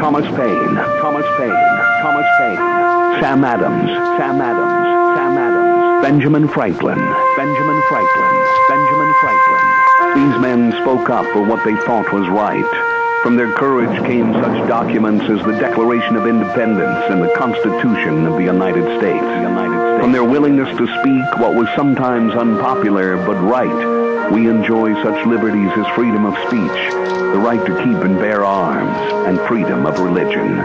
Thomas Paine, Sam Adams, Benjamin Franklin. These men spoke up for what they thought was right. From their courage came such documents as the Declaration of Independence and the Constitution of the United States. From their willingness to speak what was sometimes unpopular but right, we enjoy such liberties as freedom of speech, the right to keep and bear arms, and freedom of religion.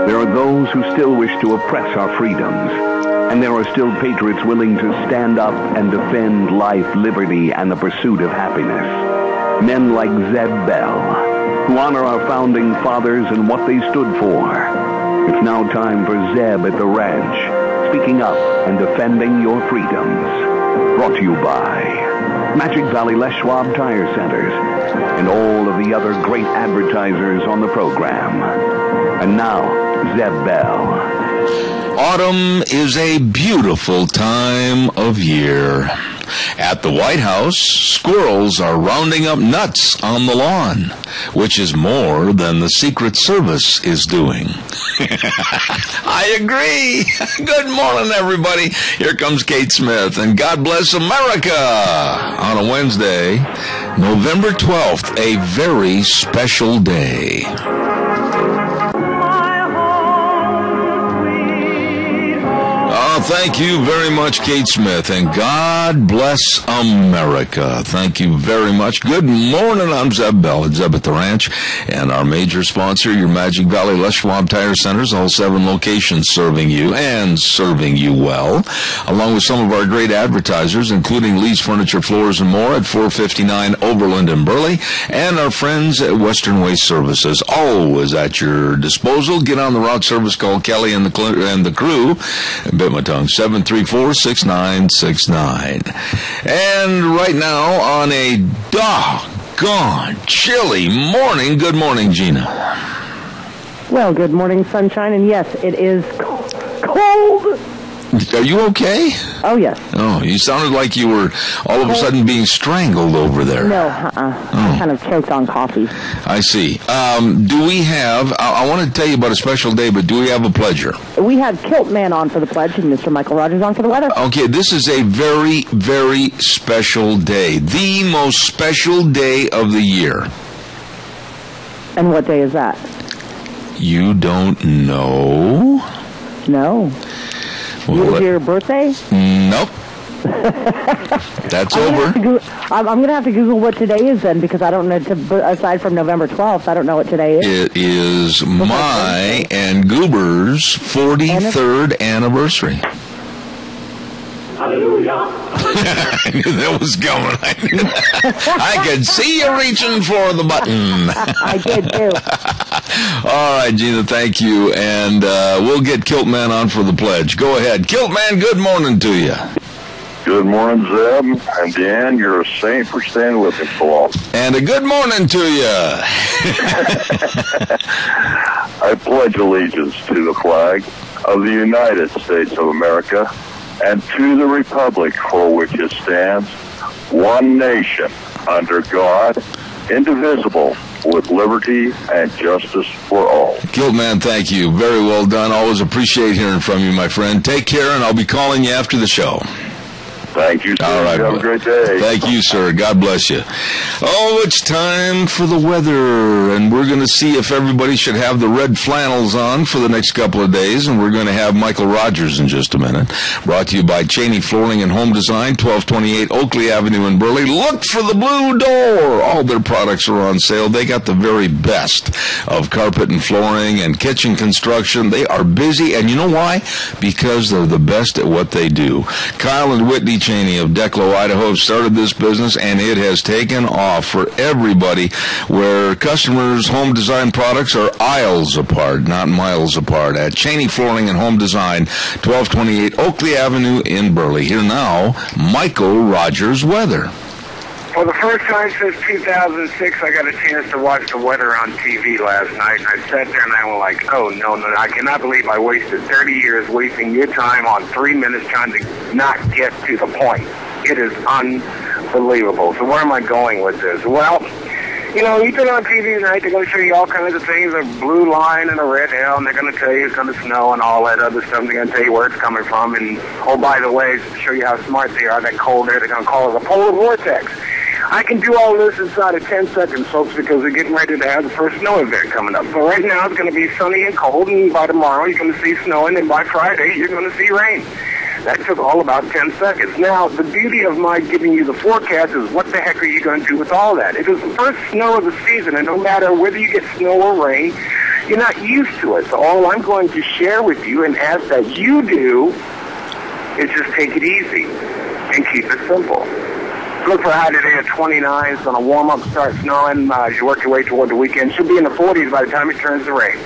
There are those who still wish to oppress our freedoms, and there are still patriots willing to stand up and defend life, liberty, and the pursuit of happiness. Men like Zeb Bell, who honor our founding fathers and what they stood for. It's now time for Zeb at the ranch, speaking up and defending your freedoms. Brought to you by Magic Valley Les Schwab Tire Centers and all of the other great advertisers on the program. And now, Zeb Bell. Autumn is a beautiful time of year. At the White House, squirrels are rounding up nuts on the lawn, which is more than the Secret Service is doing. I agree. Good morning, everybody. Here comes Kate Smith, and God bless America on a Wednesday, November 12th, a very special day. Thank you very much, Kate Smith, and God bless America. Thank you very much. Good morning, I'm Zeb Bell at Zeb at the Ranch, and our major sponsor, your Magic Valley Les Schwab Tire Centers, all 7 locations serving you and serving you well, along with some of our great advertisers, including Lee's Furniture, Floors, and More at 459 Overland in Burley, and our friends at Western Waste Services, always at your disposal. Get on the route service, call Kelly and the crew. Bit my tongue. 734-6969. And right now, on a doggone chilly morning, good morning, Gina. Well, good morning, sunshine, and yes, it is cold. Are you okay? Oh, yes. Oh, you sounded like you were all of a sudden being strangled over there. No, I kind of choked on coffee. I see. Do we have, I want to tell you about a special day, but do we have a pledger? We have Kilt Man on for the pledge and Mr. Michael Rogers on for the weather. Okay, this is a very, very special day. The most special day of the year. And what day is that? You don't know? No. Well, is your birthday? Nope. That's over. I'm going to have to Google what today is then, because I don't know, aside from November 12th, I don't know what today is. It is my and Goober's 43rd anniversary. Hallelujah. I knew that was coming. I could see you reaching for the button. I did too. All right, Gina, thank you. And we'll get Kilt Man on for the pledge. Go ahead. Kilt Man, good morning to you. Good morning, Zeb. And Dan, you're a saint for staying with me so long. And a good morning to you. I pledge allegiance to the flag of the United States of America and to the republic for which it stands, one nation, under God, indivisible, with liberty and justice for all. Kilt Man, thank you. Very well done. Always appreciate hearing from you, my friend. Take care, and I'll be calling you after the show. Thank you, sir. All right, have a great day. Thank you, sir. God bless you. Oh, it's time for the weather, and we're going to see if everybody should have the red flannels on for the next couple of days, and we're going to have Michael Rogers in just a minute. Brought to you by Cheney Flooring and Home Design, 1228 Oakley Avenue in Burley. Look for the blue door. All their products are on sale. They got the very best of carpet and flooring and kitchen construction. They are busy, and you know why? Because they're the best at what they do. Kyle and Whitney Cheney of Declo, Idaho have started this business, and it has taken off for everybody, where customers' home design products are aisles apart, not miles apart, at Cheney Flooring and Home Design, 1228 Oakley Avenue in Burley. Here now, Michael Rogers weather. For the first time since 2006, I got a chance to watch the weather on TV last night, and I sat there and I was like, oh, no, I cannot believe I wasted 30 years wasting your time on 3 minutes trying to not get to the point. It is unbelievable. So where am I going with this? Well, You know, you turn on TV tonight, they're going to show you all kinds of things, a blue line and a red hill, and they're going to tell you it's going to snow and all that other stuff. They're going to tell you where it's coming from. And, oh, by the way, to show you how smart they are, that cold air, they're going to call it a polar vortex. I can do all this inside of 10 seconds, folks, because we're getting ready to have the first snow event coming up. So right now, it's going to be sunny and cold, and by tomorrow, you're going to see snowing, and by Friday, you're going to see rain. That took all about 10 seconds. Now, the beauty of my giving you the forecast is what the heck are you going to do with all that? It is the first snow of the season, and no matter whether you get snow or rain, you're not used to it. So all I'm going to share with you and ask that you do is just take it easy and keep it simple. Look for a high today at 29. It's going to warm up, start snowing as you work your way toward the weekend. Should be in the 40s by the time it turns to rain.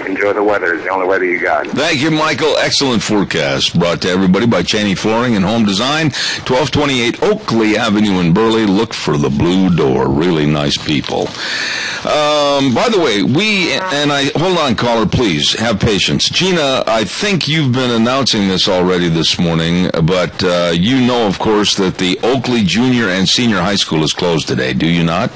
Enjoy the weather. It's the only weather you got. Thank you, Michael. Excellent forecast brought to everybody by Cheney Flooring and Home Design, 1228 Oakley Avenue in Burley. Look for the blue door. Really nice people. By the way, hold on, caller, please. Have patience. Gina, I think you've been announcing this already this morning, but you know, of course, that the Oakley Junior and Senior High School is closed today. Do you not?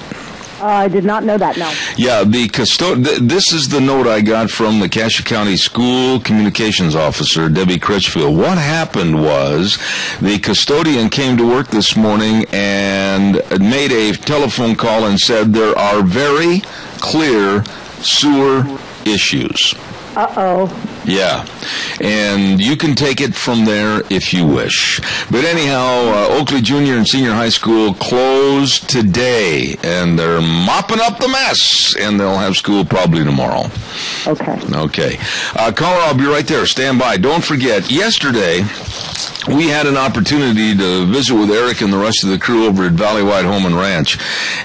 I did not know that, no. Yeah, this is the note I got from the Cassia County School Communications Officer, Debbie Critchfield. What happened was the custodian came to work this morning and made a telephone call and said there are very clear sewer issues. Uh-oh. Yeah, and you can take it from there if you wish. But anyhow, Oakley Junior and Senior High School closed today, and they're mopping up the mess, and they'll have school probably tomorrow. Okay. Caller, I'll be right there. Stand by. Don't forget, yesterday we had an opportunity to visit with Eric and the rest of the crew over at Valleywide Home and Ranch.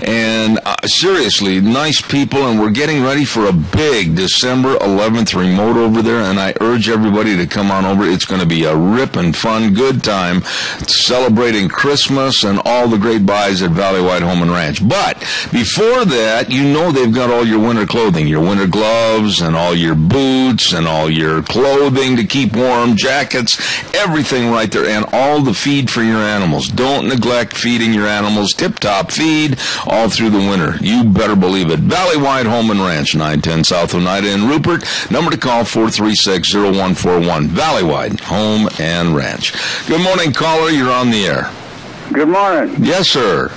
And seriously, nice people, and we're getting ready for a big December 11th remote over there, and I urge everybody to come on over. It's going to be a ripping fun, good time celebrating Christmas and all the great buys at Valleywide Home and Ranch. But before that, you know they've got all your winter clothing, your winter gloves and all your boots and all your clothing to keep warm, jackets, everything right there, and all the feed for your animals. Don't neglect feeding your animals. Tip-top feed all through the winter. You better believe it. Valleywide Home and Ranch, 910 South Oneida in Rupert. Number to call, 436-0141. Valleywide Home and Ranch. Good morning, caller. You're on the air. Good morning. Yes, sir.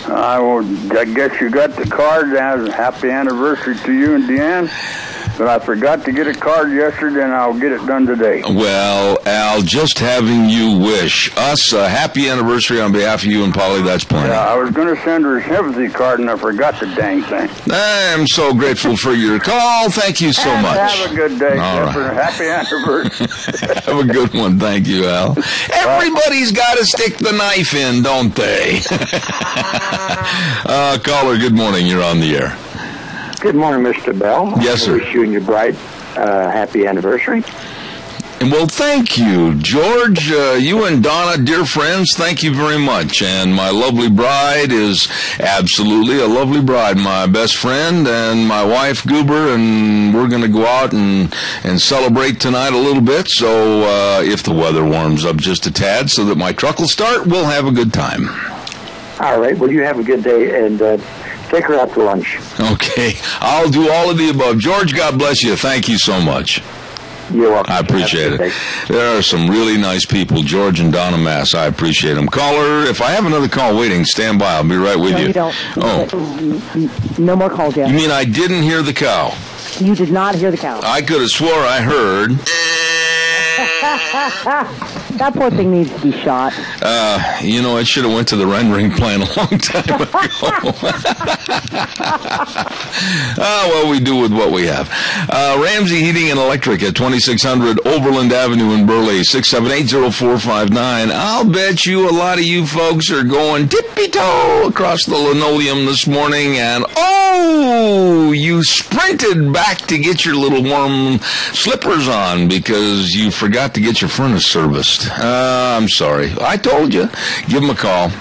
I guess you got the card. Happy anniversary to you and Deanne. But I forgot to get a card yesterday, and I'll get it done today. Well, Al, just having you wish us a happy anniversary on behalf of you and Polly, that's plenty. Yeah, I was going to send her a sympathy card, and I forgot the dang thing. I'm so grateful for your call. Thank you so much. Have a good day. All right. Happy anniversary. Have a good one. Thank you, Al. Everybody's got to stick the knife in, don't they? Caller, good morning. You're on the air. Good morning, Mr. Bell. Yes, sir. I wish you and your bride happy anniversary. Well, thank you, George. You and Donna, dear friends, thank you very much. And my lovely bride is absolutely a lovely bride, my best friend, and my wife, Goober, and we're going to go out and celebrate tonight a little bit. So if the weather warms up just a tad so that my truck will start, we'll have a good time. All right. Well, you have a good day, and take her out to lunch. Okay. I'll do all of the above. George, God bless you. Thank you so much. You're welcome. I appreciate it. There are some really nice people, George and Donna Mass. I appreciate them. Caller, if I have another call waiting, stand by. I'll be right with you. No, you don't. Oh. No more calls yet. You mean I didn't hear the cow? You did not hear the cow. I could have swore I heard. That poor thing needs to be shot. It should have went to the rendering plan a long time ago. Well, we do with what we have. Ramsey Heating and Electric at 2600 Overland Avenue in Burley, 678-0459. I'll bet you a lot of you folks are going tippy-toe across the linoleum this morning, and you sprinted back to get your little warm slippers on because you forgot to get your furnace serviced. I'm sorry. I told you. Give them a call.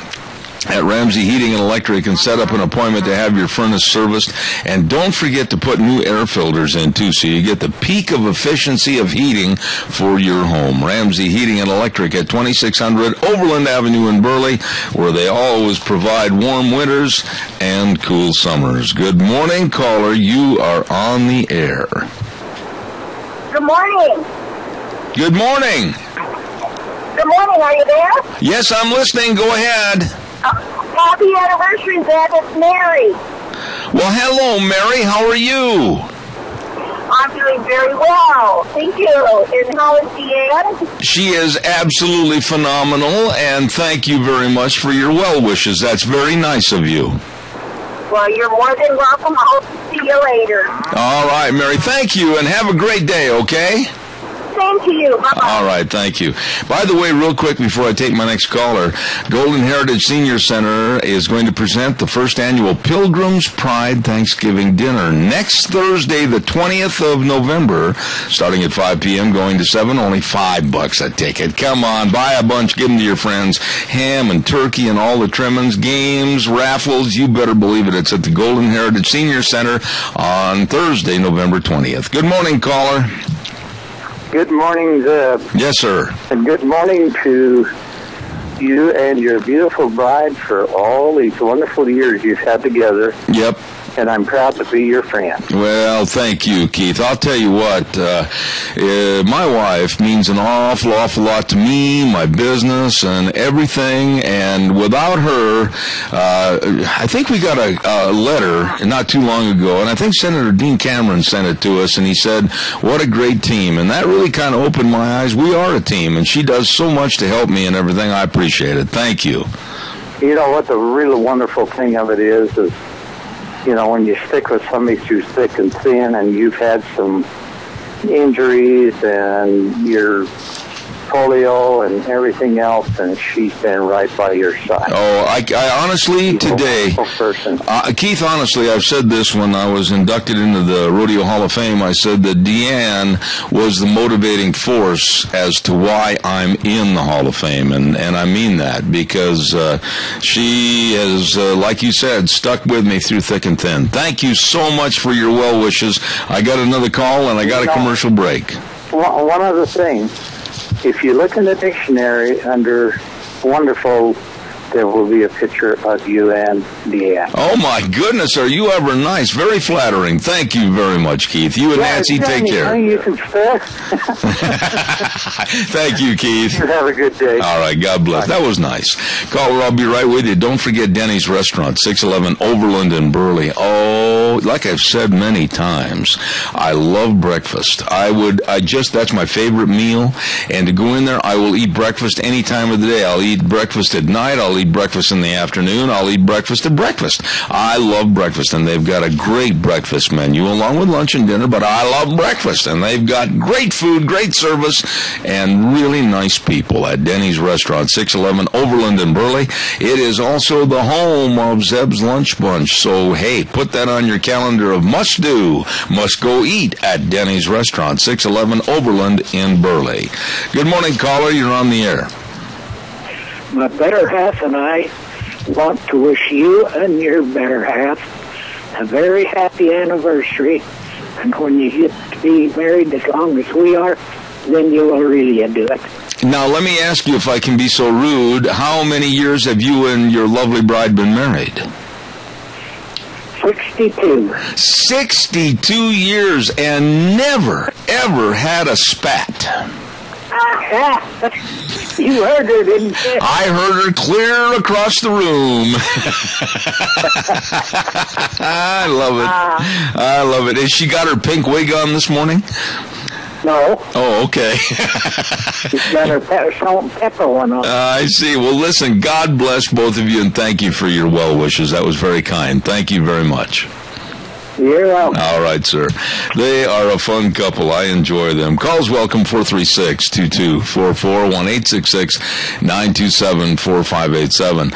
at Ramsey Heating and Electric and set up an appointment to have your furnace serviced. And don't forget to put new air filters in, too, so you get the peak of efficiency of heating for your home. Ramsey Heating and Electric at 2600 Overland Avenue in Burley, where they always provide warm winters and cool summers. Good morning, caller. You are on the air. Good morning. Good morning. Good morning. Are you there? Yes, I'm listening. Go ahead. Happy anniversary, Dad. It's Mary. Well, hello, Mary. How are you? I'm doing very well. Thank you. And how is Deanne? She is absolutely phenomenal, and thank you very much for your well wishes. That's very nice of you. Well, you're more than welcome. I'll see you later. All right, Mary. Thank you, and have a great day, okay? Same to you. Bye-bye. All right, thank you. By the way, real quick before I take my next caller, Golden Heritage Senior Center is going to present the first annual Pilgrim's Pride Thanksgiving Dinner next Thursday, the 20th of November, starting at 5 p.m., going to 7, only $5 a ticket. Come on, buy a bunch, give them to your friends. Ham and turkey and all the trimmings, games, raffles, you better believe it. It's at the Golden Heritage Senior Center on Thursday, November 20th. Good morning, caller. Good morning, Zeb. Yes, sir. And good morning to you and your beautiful bride for all these wonderful years you've had together. Yep. And I'm proud to be your friend. Well, thank you, Keith. I'll tell you what, my wife means an awful, awful lot to me, my business, and everything. And without her, I think we got a letter not too long ago, and I think Senator Dean Cameron sent it to us, and he said, what a great team. And that really kind of opened my eyes. We are a team, and she does so much to help me and everything. I appreciate it. Thank you. You know what the really wonderful thing of it is you know, when you stick with somebody through thick and thin, and you've had some injuries and your polio and everything else, and she's been right by your side. Oh, I honestly, today, Keith, honestly, I've said this when I was inducted into the Rodeo Hall of Fame. I said that Deanne was the motivating force as to why I'm in the Hall of Fame, and I mean that, because she has, like you said, stuck with me through thick and thin. Thank you so much for your well wishes. I got another call, and I got a commercial break. One other thing. If you look in the dictionary under wonderful, there will be a picture of you and Deanne. Oh, my goodness, are you ever nice? Very flattering. Thank you very much, Keith. You and Nancy, take care. You can spare. Thank you, Keith. You have a good day. All right, God bless. That was nice. Caller, I'll be right with you. Don't forget Denny's Restaurant, 611 Overland in Burley. Oh, like I've said many times, I love breakfast. That's my favorite meal. And to go in there, I will eat breakfast any time of the day. I'll eat breakfast at night. I'll eat breakfast in the afternoon. I'll eat breakfast at breakfast. I love breakfast, and they've got a great breakfast menu along with lunch and dinner, but I love breakfast, and they've got great food, great service, and really nice people at Denny's Restaurant, 611 Overland in Burley. It is also the home of Zeb's Lunch Bunch, so hey, put that on your calendar of must-do, must-go eat at Denny's Restaurant, 611 Overland in Burley. Good morning, caller. You're on the air. My better half and I want to wish you and your better half a very happy anniversary. And when you get to be married as long as we are, then you will really do it. Now, let me ask you, if I can be so rude, how many years have you and your lovely bride been married? 62. 62 years and never, ever had a spat. You heard her, didn't you? I heard her clear across the room. I love it. I love it. Has she got her pink wig on this morning? No. Oh, okay. She's got her salt and pepper one on. I see. Well, listen, God bless both of you, and thank you for your well wishes. That was very kind. Thank you very much. You're welcome. All right, sir. They are a fun couple. I enjoy them. Calls welcome 436-2244, 1-866-927-4587.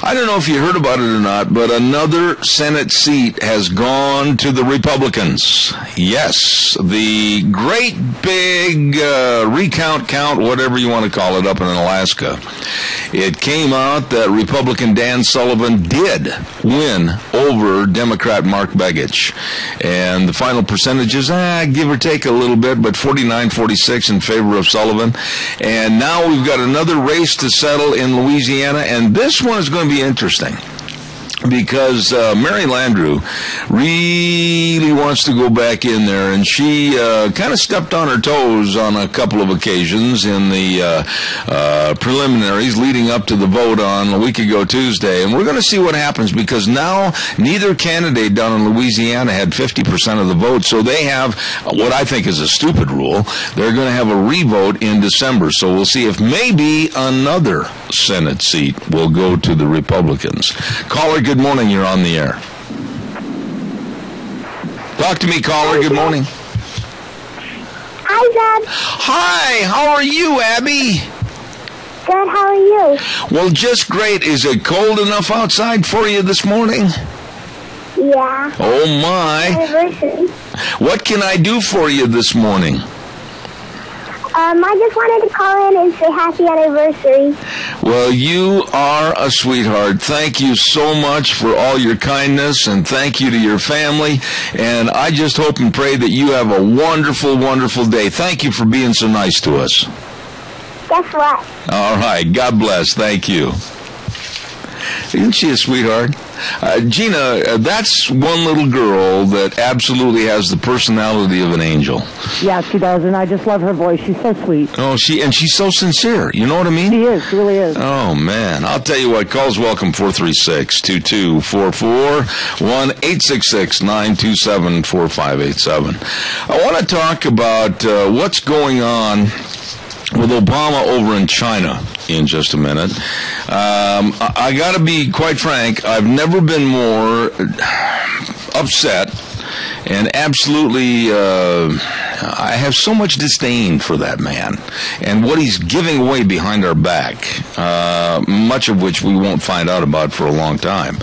I don't know if you heard about it or not, but another Senate seat has gone to the Republicans. Yes, the great big recount, whatever you want to call it, up in Alaska. It came out that Republican Dan Sullivan did win over Democrat Mark Begich. And the final percentages, give or take a little bit, but 49-46 in favor of Sullivan. And now we've got another race to settle in Louisiana, and this one is going to be interesting. Because Mary Landrieu really wants to go back in there, and she kind of stepped on her toes on a couple of occasions in the preliminaries leading up to the vote on a week ago Tuesday. And we're going to see what happens, because now neither candidate down in Louisiana had 50% of the vote, so they have what I think is a stupid rule. They're going to have a revote in December, so we'll see if maybe another Senate seat will go to the Republicans. Caller, good morning. You're on the air. Talk to me, caller. Good morning. Hi, Dad. Hi. How are you, Abby? Good. How are you? Well, just great. Is it cold enough outside for you this morning? Yeah. Oh, my. Anniversary. What can I do for you this morning? I just wanted to call in and say happy anniversary. Well, you are a sweetheart. Thank you so much for all your kindness, and thank you to your family. And I just hope and pray that you have a wonderful, wonderful day. Thank you for being so nice to us. Guess what? All right. God bless. Thank you. Isn't she a sweetheart? Gina, that's one little girl that absolutely has the personality of an angel. Yeah, she does, and I just love her voice. She's so sweet. Oh, she's so sincere. You know what I mean? She is. She really is. Oh, man. I'll tell you what. Calls welcome 436-2244, 1-866-927-4587. I want to talk about what's going on with Obama over in China in just a minute. I got to be quite frank, I've never been more upset and absolutely I have so much disdain for that man and what he's giving away behind our back, much of which we won't find out about for a long time.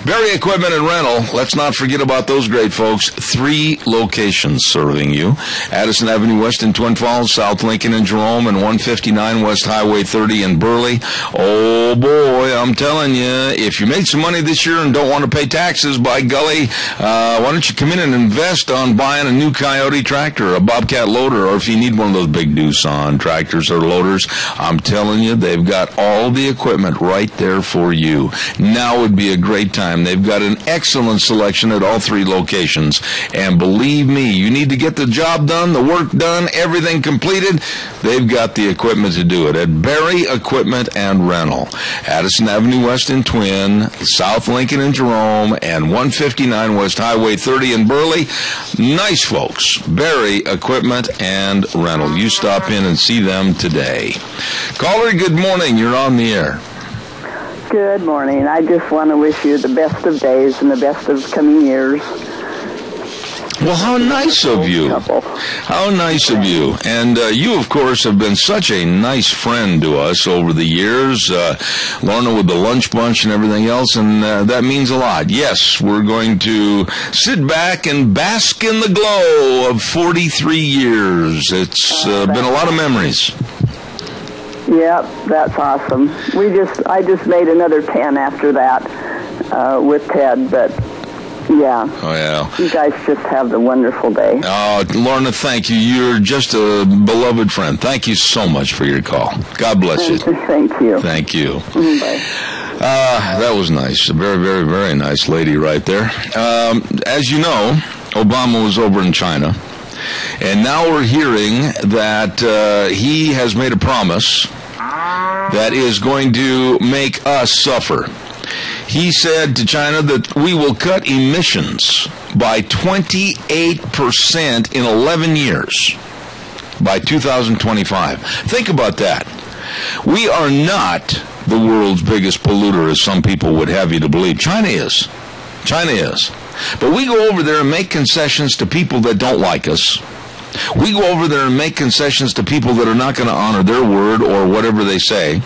Berry Equipment and Rental, let's not forget about those great folks. 3 locations serving you. Addison Avenue West in Twin Falls, South Lincoln in Jerome, and 159 West Highway 30 in Burley. Oh boy, I'm telling you, if you made some money this year and don't want to pay taxes, by golly, why don't you come in and invest on buying a new Coyote tractor, a Bobcat loader, or if you need one of those big Doosan tractors or loaders, I'm telling you, they've got all the equipment right there for you. Now would be a great time. They've got an excellent selection at all 3 locations, and believe me, you need to get the job done, the work done, everything completed, they've got the equipment to do it at Berry Equipment and Rental. Addison Avenue West in Twin, South Lincoln in Jerome, and 159 West Highway 30 in Burley. Nice folks. Berry Equipment and Rental. You stop in and see them today. Caller, good morning. You're on the air. Good morning. I just want to wish you the best of days and the best of coming years. Well, how nice of you. How nice of you. And you, of course, have been such a nice friend to us over the years. Lorna with the lunch bunch and everything else, and that means a lot. Yes, we're going to sit back and bask in the glow of 43 years. It's been a lot of memories. Yep, that's awesome. I just made another 10 after that with Ted, but yeah. Oh, yeah. You guys just have the wonderful day. Oh, Lorna, thank you. You're just a beloved friend. Thank you so much for your call. God bless you. Thank you. Thank you. Bye. That was nice. A very, very, very nice lady right there. As you know, Obama was over in China. And now we're hearing that he has made a promise that is going to make us suffer. He said to China that we will cut emissions by 28% in 11 years by 2025. Think about that. We are not the world's biggest polluter, as some people would have you to believe. China is. China is. But we go over there and make concessions to people that don't like us. We go over there and make concessions to people that are not going to honor their word or whatever they say.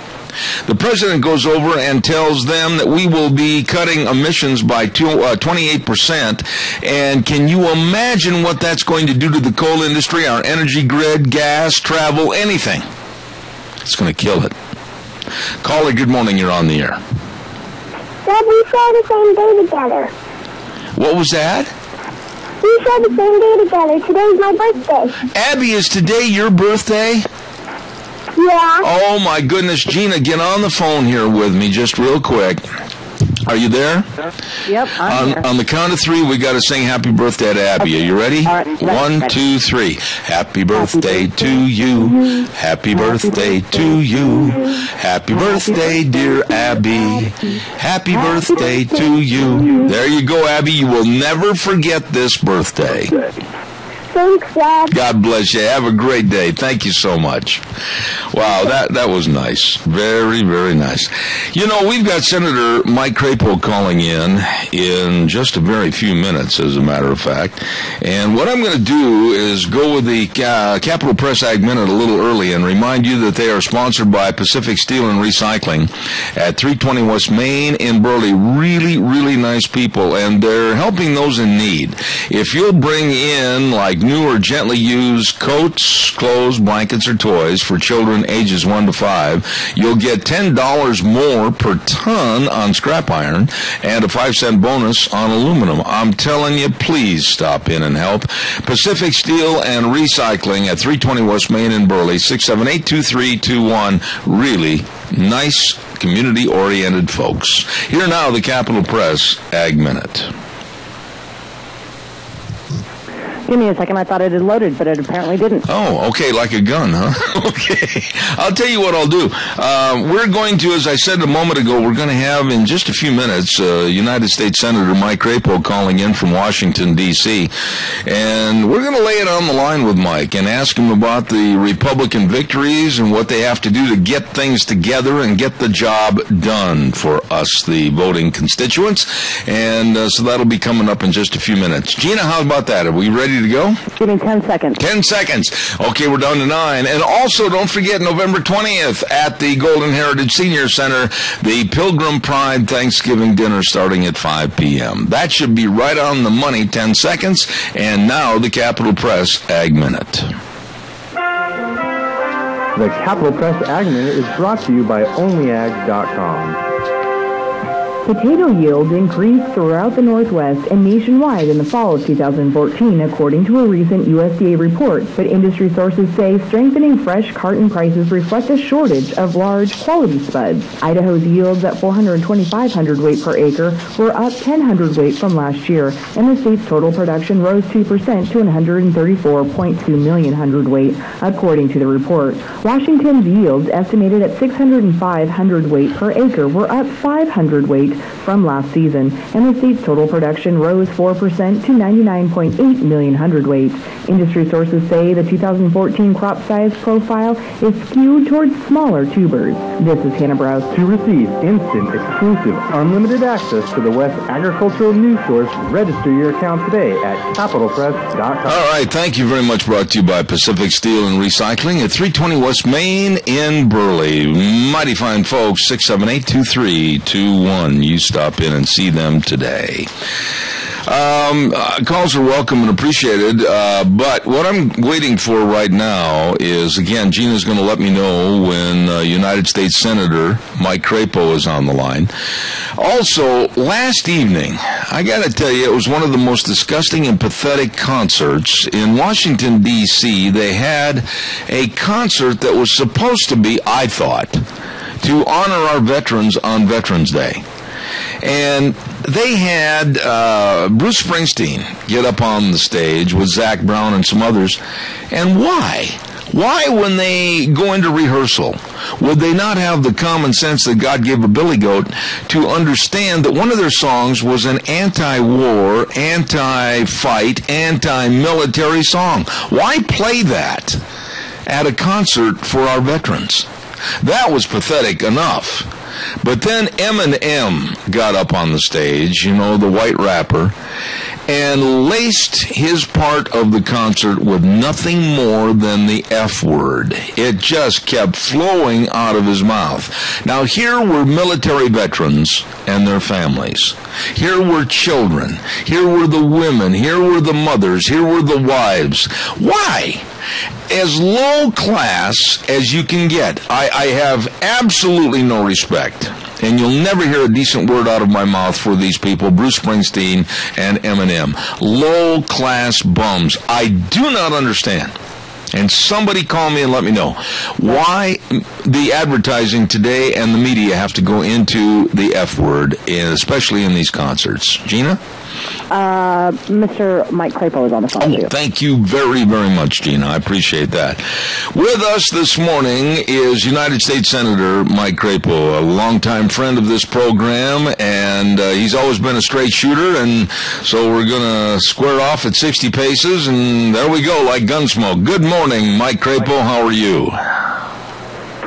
The president goes over and tells them that we will be cutting emissions by 28%. And can you imagine what that's going to do to the coal industry, our energy grid, gas, travel, anything? It's going to kill it. Caller, good morning. You're on the air. Dad, we share the same day together. What was that? We share the same day together. Today's my birthday. Abby, is today your birthday? Yeah. Oh, my goodness. Gina, get on the phone here with me just real quick. Are you there? Yep, I'm here. On the count of three, we got to sing happy birthday to Abby. Okay. Are you ready? All right. 1, 2, 3. Happy birthday to you. Happy birthday to you. Happy birthday, dear Abby. Happy birthday to you. There you go, Abby. You will never forget this birthday. Thanks, Dad. God bless you. Have a great day. Thank you so much. Wow, that was nice. Very, very nice. You know, we've got Senator Mike Crapo calling in just a very few minutes, as a matter of fact. And what I'm going to do is go with the Capital Press Ag Minute a little early and remind you that they are sponsored by Pacific Steel and Recycling at 320 West Main in Burley. Really, really nice people, and they're helping those in need. If you'll bring in, like, new or gently used coats, clothes, blankets, or toys for children ages 1 to 5, you'll get $10 more per ton on scrap iron and a 5-cent bonus on aluminum. I'm telling you, please stop in and help. Pacific Steel and Recycling at 320 West Main in Burley, 678-2321. Really nice, community-oriented folks. Here now, the Capital Press Ag Minute. Give me a second. I thought it had loaded, but it apparently didn't. Oh, okay, like a gun, huh? Okay. I'll tell you what I'll do. We're going to, as I said a moment ago, we're going to have in just a few minutes United States Senator Mike Crapo calling in from Washington, D.C., and we're going to lay it on the line with Mike and ask him about the Republican victories and what they have to do to get things together and get the job done for us, the voting constituents. And so that'll be coming up in just a few minutes. Gina, how about that? Are we ready to go? Give me 10 seconds. 10 seconds. Okay, we're down to 9. And also, don't forget, November 20th at the Golden Heritage Senior Center, the Pilgrim Pride Thanksgiving dinner starting at 5 p.m. That should be right on the money, 10 seconds. And now, the Capital Press Ag Minute. The Capital Press Ag Minute is brought to you by OnlyAg.com. Potato yields increased throughout the Northwest and nationwide in the fall of 2014, according to a recent USDA report. But industry sources say strengthening fresh carton prices reflect a shortage of large quality spuds. Idaho's yields at 425 hundredweight per acre were up 10 hundredweight from last year, and the state's total production rose 2% to 134.2 million hundredweight, according to the report. Washington's yields, estimated at 605 hundredweight per acre, were up 5 hundredweight from last season, and the state's total production rose 4% to 99.8 million hundredweight. Industry sources say the 2014 crop size profile is skewed towards smaller tubers. This is Hannah Browse. To receive instant, exclusive, unlimited access to the West Agricultural News Source, register your account today at capitalpress.com. All right, thank you very much. Brought to you by Pacific Steel and Recycling at 320 West Main in Burley. Mighty fine folks, 678-2321. You stop in and see them today. Calls are welcome and appreciated, but what I'm waiting for right now is, again, Gina's going to let me know when United States Senator Mike Crapo is on the line. Also, last evening, I got to tell you, it was one of the most disgusting and pathetic concerts. In Washington, D.C., they had a concert that was supposed to be, I thought, to honor our veterans on Veterans Day. And they had Bruce Springsteen get up on the stage with Zach Brown and some others. And why? Why, when they go into rehearsal, would they not have the common sense that God gave a billy goat to understand that one of their songs was an anti-war, anti-fight, anti-military song? Why play that at a concert for our veterans? That was pathetic enough. But then Eminem got up on the stage, you know, the white rapper, and laced his part of the concert with nothing more than the F word. It just kept flowing out of his mouth. Now, here were military veterans and their families. Here were children. Here were the women. Here were the mothers. Here were the wives. Why? As low class as you can get. I have absolutely no respect. And you'll never hear a decent word out of my mouth for these people, Bruce Springsteen and Eminem. Low-class bums. I do not understand. And somebody call me and let me know why the advertising today and the media have to go into the F word, especially in these concerts. Gina? Mr. Mike Crapo is on the phone, too. Thank you very, very much, Gina. I appreciate that. With us this morning is United States Senator Mike Crapo, a longtime friend of this program, and he's always been a straight shooter, and so we're going to square off at 60 paces, and there we go, like Gunsmoke. Good morning, Mike Crapo. How are you?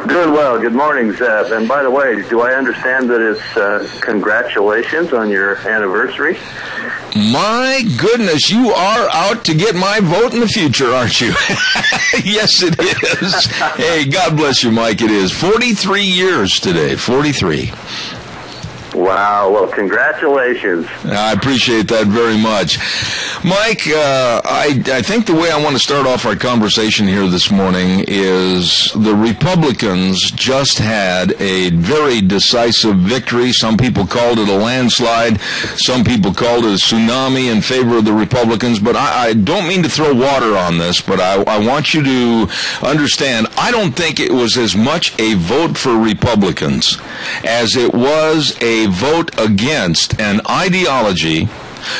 Doing well. Good morning, Zeb. And by the way, do I understand that it's congratulations on your anniversary? My goodness, you are out to get my vote in the future, aren't you? Yes, it is. Hey, God bless you, Mike. It is 43 years today. 43. Wow. Well, congratulations. I appreciate that very much. Mike, I think the way I want to start off our conversation here this morning is the Republicans just had a very decisive victory. Some people called it a landslide. Some people called it a tsunami in favor of the Republicans. But I don't mean to throw water on this, but I want you to understand, I don't think it was as much a vote for Republicans as it was a vote against an ideology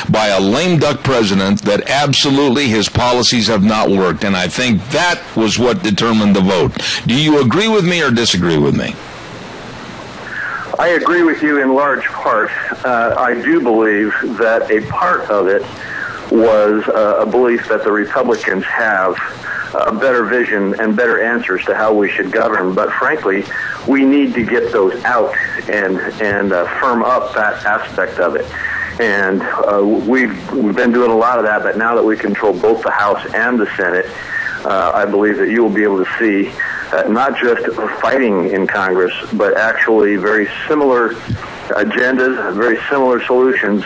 by a lame duck president that absolutely his policies have not worked. And I think that was what determined the vote. Do you agree with me or disagree with me? I agree with you in large part. I do believe that a part of it was a belief that the Republicans have a better vision and better answers to how we should govern. But frankly, we need to get those out and firm up that aspect of it. And we've been doing a lot of that, but now that we control both the House and the Senate, I believe that you will be able to see not just fighting in Congress, but actually very similar agendas, very similar solutions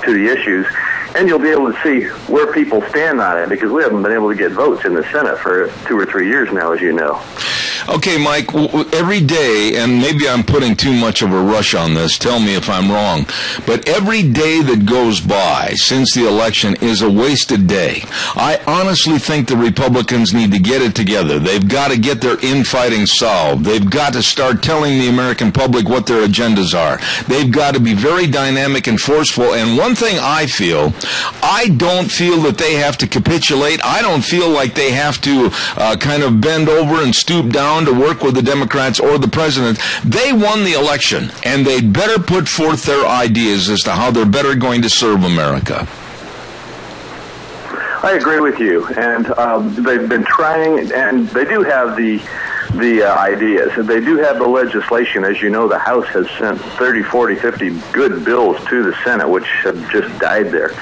to the issues. And you'll be able to see where people stand on it, because we haven't been able to get votes in the Senate for 2 or 3 years now, as you know. Okay, Mike, every day, and maybe I'm putting too much of a rush on this, tell me if I'm wrong, but every day that goes by since the election is a wasted day. I honestly think the Republicans need to get it together. They've got to get their infighting solved. They've got to start telling the American public what their agendas are. They've got to be very dynamic and forceful. And one thing I don't feel that they have to capitulate. I don't feel like they have to kind of bend over and stoop down to work with the Democrats or the president. They won the election, and they'd better put forth their ideas as to how they're better going to serve America. I agree with you, and they've been trying, and they do have the ideas. They do have the legislation. As you know, the House has sent 30, 40, 50 good bills to the Senate, which have just died there.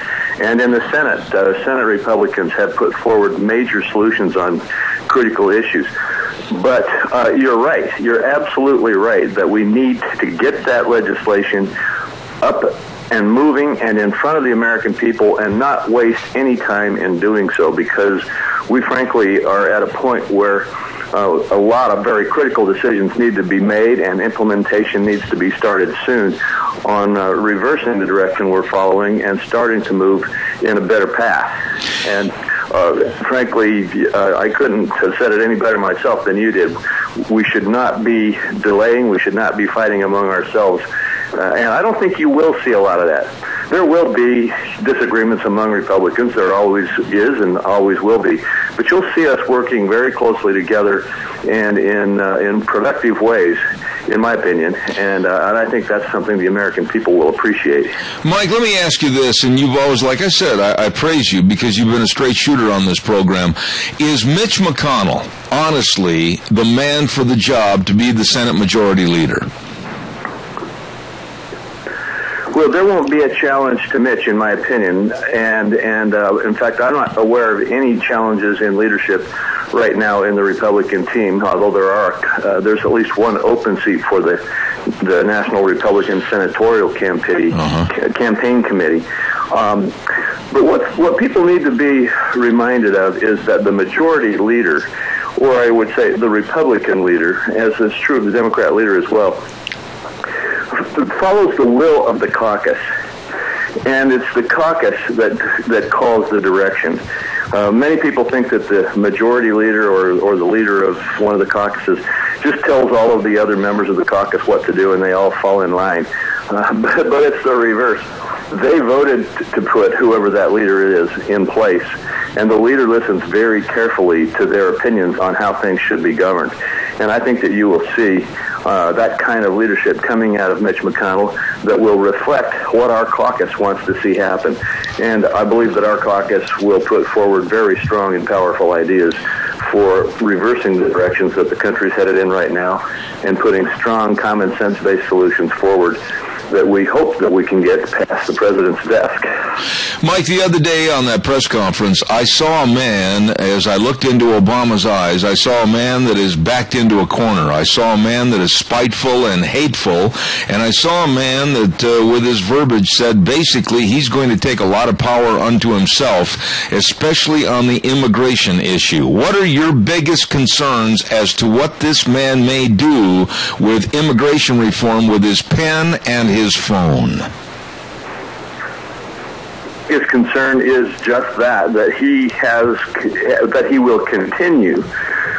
And in the Senate, Senate Republicans have put forward major solutions on critical issues. But you're right. You're absolutely right that we need to get that legislation up and moving and in front of the American people and not waste any time in doing so, because we frankly are at a point where a lot of very critical decisions need to be made, and implementation needs to be started soon on reversing the direction we're following and starting to move in a better path. And frankly, I couldn't have said it any better myself than you did. We should not be delaying. We should not be fighting among ourselves. And I don't think you will see a lot of that. There will be disagreements among Republicans. There always is and always will be. But you'll see us working very closely together and in productive ways, in my opinion. And I think that's something the American people will appreciate. Mike, let me ask you this, and you've always, like I said, I praise you because you've been a straight shooter on this program. Is Mitch McConnell, honestly, the man for the job to be the Senate Majority Leader? Well, there won't be a challenge to Mitch, in my opinion, and in fact, I'm not aware of any challenges in leadership right now in the Republican team. Although there's at least one open seat for the National Republican Senatorial Campaign Committee. But what people need to be reminded of is that the majority leader, or I would say the Republican leader, as is true of the Democrat leader as well, follows the will of the caucus. And it's the caucus that calls the direction. Many people think that the majority leader or the leader of one of the caucuses just tells all of the other members of the caucus what to do, and they all fall in line. But it's the reverse. They voted to put whoever that leader is in place, and the leader listens very carefully to their opinions on how things should be governed. And I think that you will see that kind of leadership coming out of Mitch McConnell that will reflect what our caucus wants to see happen. And I believe that our caucus will put forward very strong and powerful ideas for reversing the directions that the country's headed in right now and putting strong, common sense-based solutions forward that we hope that we can get past the president's desk. Mike, the other day on that press conference, I saw a man, as I looked into Obama's eyes, I saw a man that is backed into a corner. I saw a man that is spiteful and hateful, and I saw a man that, with his verbiage, said basically he's going to take a lot of power unto himself, especially on the immigration issue. What are your biggest concerns as to what this man may do with immigration reform with his pen and his phone? His concern is just that he will continue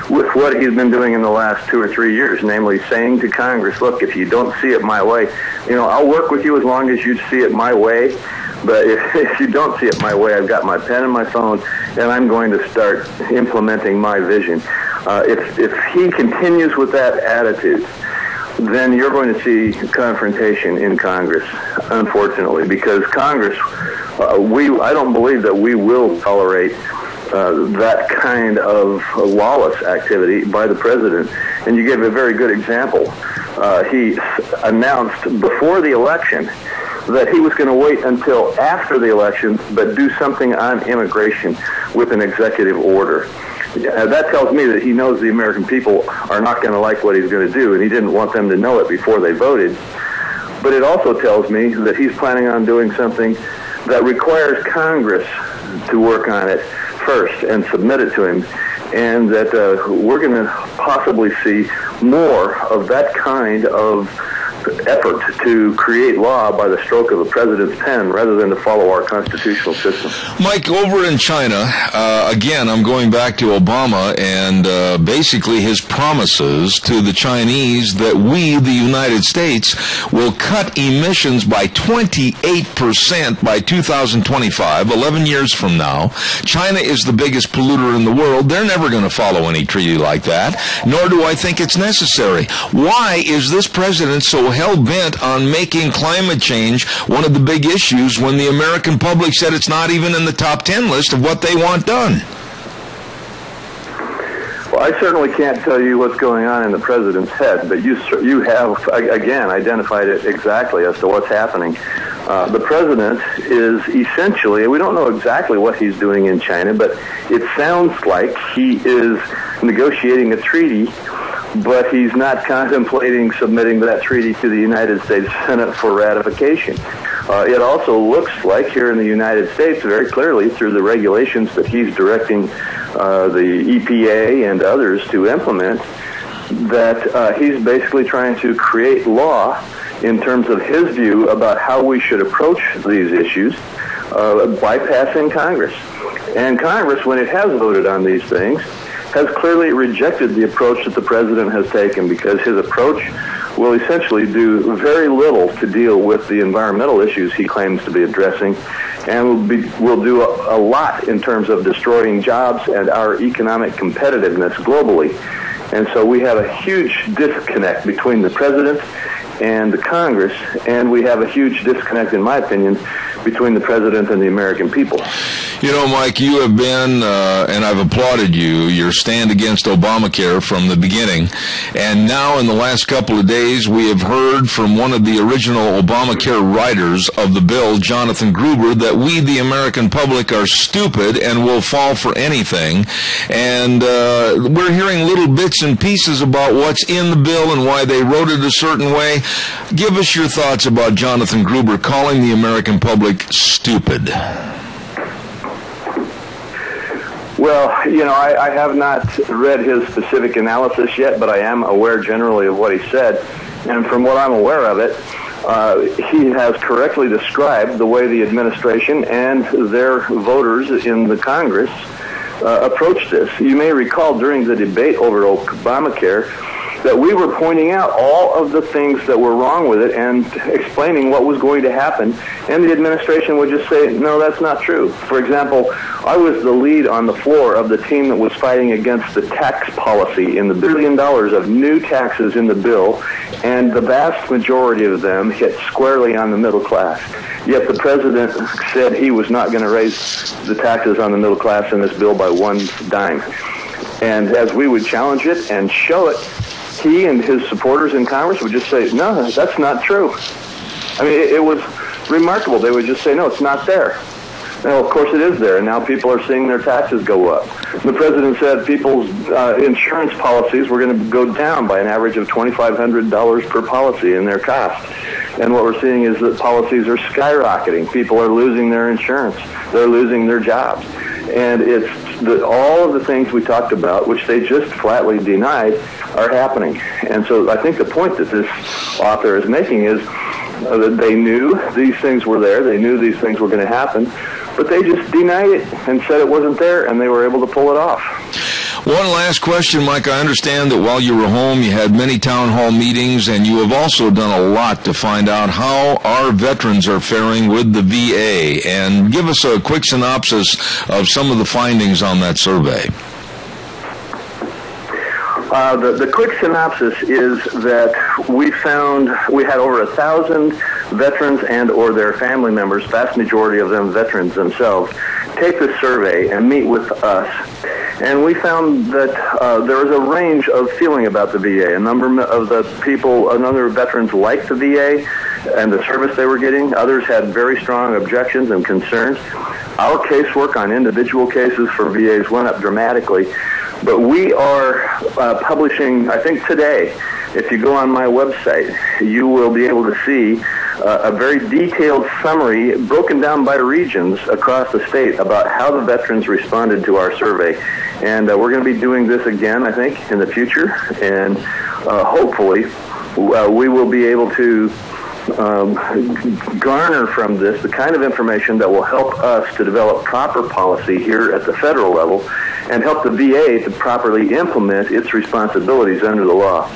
with what he's been doing in the last 2 or 3 years, namely saying to Congress, look, if you don't see it my way, I'll work with you as long as you see it my way, but if you don't see it my way, I've got my pen and my phone, and I'm going to start implementing my vision. If he continues with that attitude, then you're going to see confrontation in Congress, unfortunately, because Congress, I don't believe that we will tolerate that kind of lawless activity by the president. And you gave a very good example. He announced before the election that he was going to wait until after the election, but do something on immigration with an executive order. That tells me that he knows the American people are not going to like what he's going to do, and he didn't want them to know it before they voted. But it also tells me that he's planning on doing something that requires Congress to work on it first and submit it to him, and that we're going to possibly see more of that kind of effort to create law by the stroke of a president's pen rather than to follow our constitutional system. Mike, over in China, again, I'm going back to Obama and basically his promises to the Chinese that we, the United States, will cut emissions by 28% by 2025, 11 years from now. China is the biggest polluter in the world. They're never going to follow any treaty like that, nor do I think it's necessary. Why is this president so hell-bent on making climate change one of the big issues when the American public said it's not even in the top 10 list of what they want done? Well, I certainly can't tell you what's going on in the president's head, but you have, again, identified it exactly as to what's happening. The president is essentially, we don't know exactly what he's doing in China, but it sounds like he is negotiating a treaty, but he's not contemplating submitting that treaty to the United States Senate for ratification. It also looks like here in the United States, very clearly through the regulations that he's directing the EPA and others to implement, that he's basically trying to create law in terms of his view about how we should approach these issues, bypassing Congress. And Congress, when it has voted on these things, has clearly rejected the approach that the president has taken, because his approach will essentially do very little to deal with the environmental issues he claims to be addressing, and will do a lot in terms of destroying jobs and our economic competitiveness globally. And so we have a huge disconnect between the president and the Congress, and we have a huge disconnect, in my opinion, between the president and the American people. You know, Mike, you have been, and I've applauded your stand against Obamacare from the beginning. And now in the last couple of days, we have heard from one of the original Obamacare writers of the bill, Jonathan Gruber, that we, the American public, are stupid and will fall for anything. And we're hearing little bits and pieces about what's in the bill and why they wrote it a certain way. Give us your thoughts about Jonathan Gruber calling the American public stupid. Well, you know, I have not read his specific analysis yet, but I am aware generally of what he said. And from what I'm aware of it, he has correctly described the way the administration and their voters in the Congress approached this. You may recall during the debate over Obamacare that we were pointing out all of the things that were wrong with it and explaining what was going to happen, and the administration would just say, no, that's not true. For example, I was the lead on the floor of the team that was fighting against the tax policy in the $1 billion of new taxes in the bill, and the vast majority of them hit squarely on the middle class. Yet the president said he was not going to raise the taxes on the middle class in this bill by one dime. And as we would challenge it and show it, he and his supporters in Congress would just say, no, that's not true. I mean, it was remarkable. They would just say, no, it's not there. Now, of course, it is there, and now people are seeing their taxes go up. The president said people's insurance policies were going to go down by an average of $2,500 per policy in their cost. And what we're seeing is that policies are skyrocketing. People are losing their insurance. They're losing their jobs. And it's all of the things we talked about, which they just flatly denied, are happening. And so I think the point that this author is making is that they knew these things were there, they knew these things were going to happen, but they just denied it and said it wasn't there, and they were able to pull it off. One last question, Mike. I understand that while you were home, you had many town hall meetings, and you have also done a lot to find out how our veterans are faring with the VA. And give us a quick synopsis of some of the findings on that survey. The quick synopsis is that we had over 1,000 veterans and or their family members, vast majority of them veterans themselves, take the survey and meet with us. And we found that there was a range of feeling about the VA. A number of the people, a number of veterans liked the VA and the service they were getting. Others had very strong objections and concerns. Our casework on individual cases for VAs went up dramatically. But we are publishing, I think today, if you go on my website, you will be able to see a very detailed summary broken down by regions across the state about how the veterans responded to our survey. And we're going to be doing this again, I think, in the future. And hopefully we will be able to garner from this the kind of information that will help us to develop proper policy here at the federal level and help the VA to properly implement its responsibilities under the law.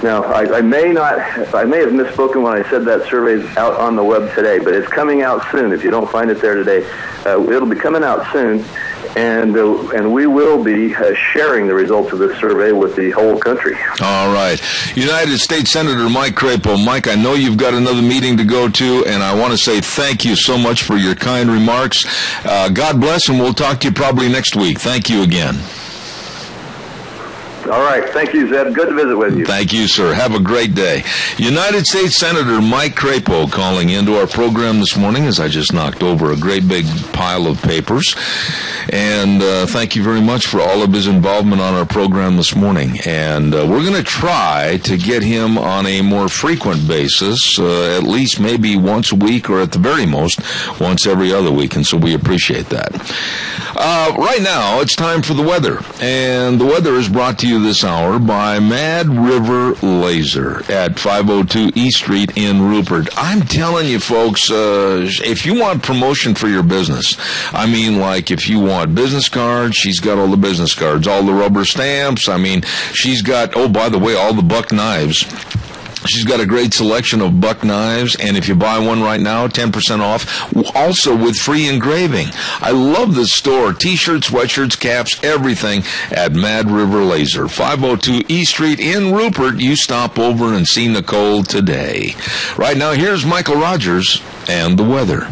Now, I may have misspoken when I said that survey is out on the web today, but it's coming out soon. If you don't find it there today, it'll be coming out soon, and we will be sharing the results of this survey with the whole country. All right. United States Senator Mike Crapo. Mike, I know you've got another meeting to go to, and I want to say thank you so much for your kind remarks. God bless, and we'll talk to you probably next week. Thank you again. All right. Thank you, Zeb. Good to visit with you. Thank you, sir. Have a great day. United States Senator Mike Crapo calling into our program this morning as I just knocked over a great big pile of papers. And thank you very much for all of his involvement on our program this morning. And we're going to try to get him on a more frequent basis, at least maybe once a week or at the very most once every other week. And so we appreciate that. Right now, it's time for the weather. And the weather is brought to you this hour by Mad River Laser at 502 East Street in Rupert. I'm telling you, folks, if you want promotion for your business, I mean, like if you want business cards, she's got all the business cards, all the rubber stamps. I mean, she's got, oh, by the way, all the buck knives. She's got a great selection of buck knives, and if you buy one right now, 10% off, also with free engraving. I love this store. T-shirts, sweatshirts, caps, everything at Mad River Laser. 502 East Street in Rupert. You stop over and see Nicole today. Right now, here's Michael Rogers and the weather.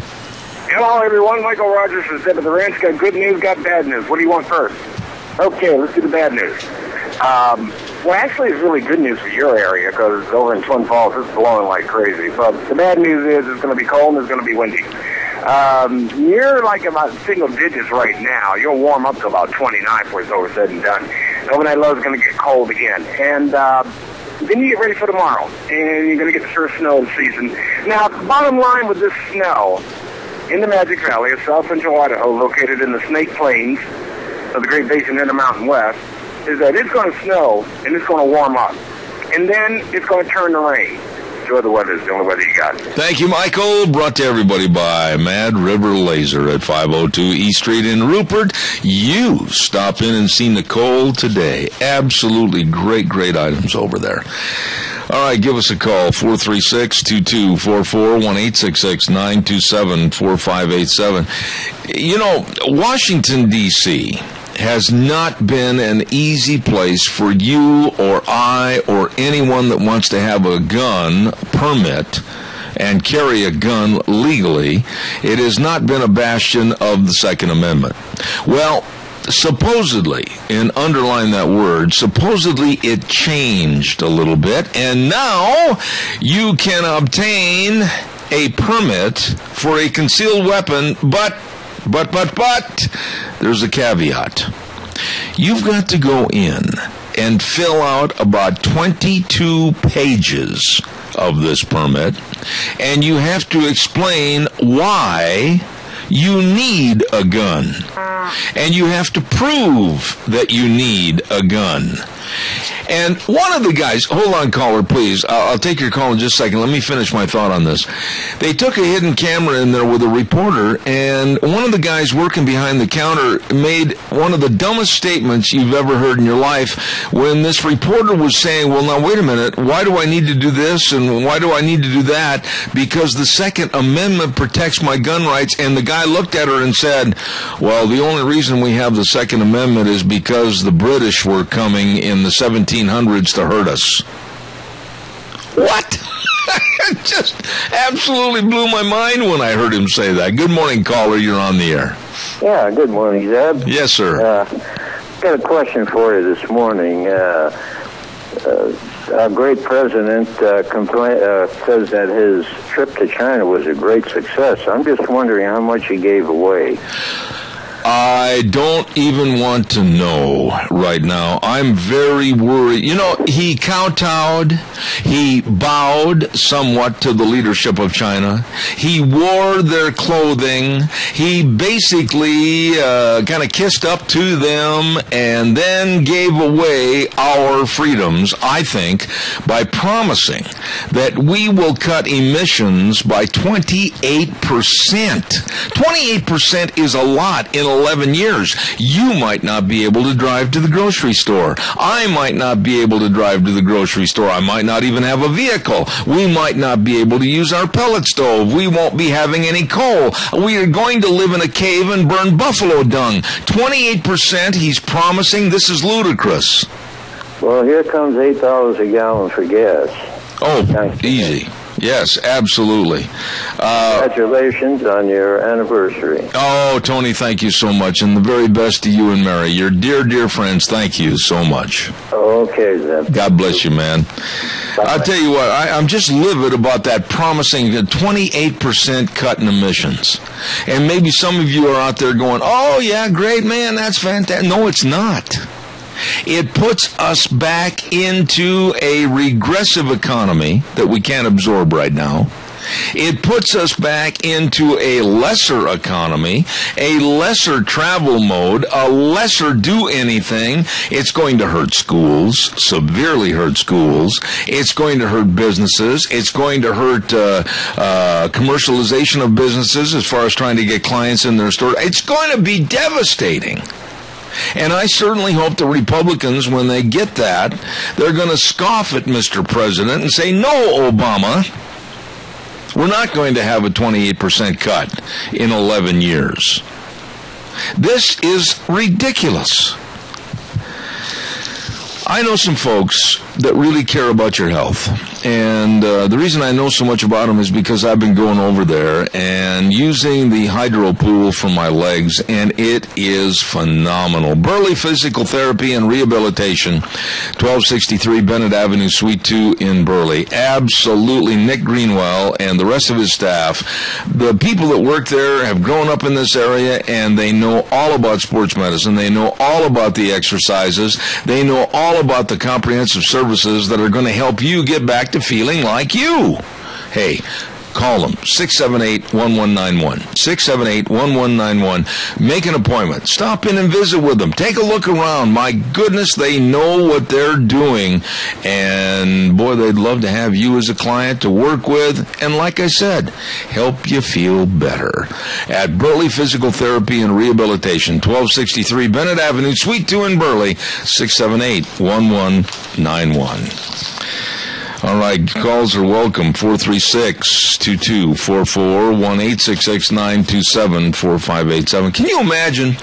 Hello, everyone. Michael Rogers is at the ranch. Got good news, got bad news. What do you want first? Okay, let's do the bad news. Well, actually, it's really good news for your area because over in Twin Falls, it's blowing like crazy. But the bad news is it's going to be cold and it's going to be windy. You're like about single digits right now. You'll warm up to about 29 before it's over said and done. Overnight low is going to get cold again. And then you get ready for tomorrow. And you're going to get the first snow of the season. Now, bottom line with this snow, in the Magic Valley of south central Idaho, located in the Snake Plains of the Great Basin in the Mountain West, is that it's going to snow and it's going to warm up. And then it's going to turn to rain. Enjoy the weather. It's the only weather you got. Thank you, Michael. Brought to everybody by Mad River Laser at 502 East Street in Rupert. You stop in and see Nicole today. Absolutely great items over there. All right, give us a call, 436-2244, 1-866-927-4587. You know, Washington, D.C. has not been an easy place for you or I or anyone that wants to have a gun permit and carry a gun legally. It has not been a bastion of the Second Amendment. Well, supposedly, and underline that word, supposedly it changed a little bit, and now you can obtain a permit for a concealed weapon, but, there's a caveat. You've got to go in and fill out about 22 pages of this permit, and you have to explain why you need a gun. And you have to prove that you need a gun. And one of the guys, hold on, caller, please. I'll take your call in just a second. Let me finish my thought on this. They took a hidden camera in there with a reporter, and one of the guys working behind the counter made one of the dumbest statements you've ever heard in your life when this reporter was saying, well, now, wait a minute, why do I need to do this and why do I need to do that? Because the Second Amendment protects my gun rights. And the guy looked at her and said, well, the only reason we have the Second Amendment is because the British were coming in the 1700s to hurt us. What? It just absolutely blew my mind when I heard him say that. Good morning, caller. You're on the air. Yeah, good morning, Zeb. Yes, sir. Got a question for you this morning. Our great president says that his trip to China was a great success. I'm just wondering how much he gave away. I don't even want to know right now. I'm very worried. You know, he kowtowed. He bowed somewhat to the leadership of China. He wore their clothing. He basically kind of kissed up to them and then gave away our freedoms, I think, by promising that we will cut emissions by 28%. 28% is a lot in 11 years. You might not be able to drive to the grocery store. I might not be able to drive to the grocery store. I might not even have a vehicle. We might not be able to use our pellet stove. We won't be having any coal. We are going to live in a cave and burn buffalo dung. 28% he's promising. This is ludicrous. Well, here comes $8 a gallon for gas. Oh, easy. Yes, absolutely. Congratulations on your anniversary. Oh, Tony, thank you so much. And the very best to you and Mary. Your dear, dear friends, thank you so much. Okay, then. God bless you, man. Bye-bye. I'll tell you what, I'm just livid about that promising a 28% cut in emissions. And maybe some of you are out there going, oh, yeah, great, man, that's fantastic. No, it's not. It puts us back into a regressive economy that we can't absorb right now. It puts us back into a lesser economy, a lesser travel mode, a lesser do anything. It's going to hurt schools, severely hurt schools. It's going to hurt businesses. It's going to hurt commercialization of businesses as far as trying to get clients in their store. It's going to be devastating. And I certainly hope the Republicans, when they get that, they're going to scoff at Mr. President and say, no, Obama, we're not going to have a 28% cut in 11 years. This is ridiculous. I know some folks that really care about your health. And the reason I know so much about them is because I've been going over there and using the hydro pool for my legs, and it is phenomenal. Burley Physical Therapy and Rehabilitation, 1263 Bennett Avenue, Suite 2 in Burley. Absolutely, Nick Greenwell and the rest of his staff, the people that work there have grown up in this area, and they know all about sports medicine. They know all about the exercises. They know all about the comprehensive services that are going to help you get back to feeling like you. Hey, call them, 678-1191. 678-1191. Make an appointment. Stop in and visit with them. Take a look around. My goodness, they know what they're doing. And, boy, they'd love to have you as a client to work with. And like I said, help you feel better. At Burley Physical Therapy and Rehabilitation, 1263 Bennett Avenue, Suite 2 in Burley, 678-1191. All right, calls are welcome, 436-2244, 1-866-927-4587. Can you imagine?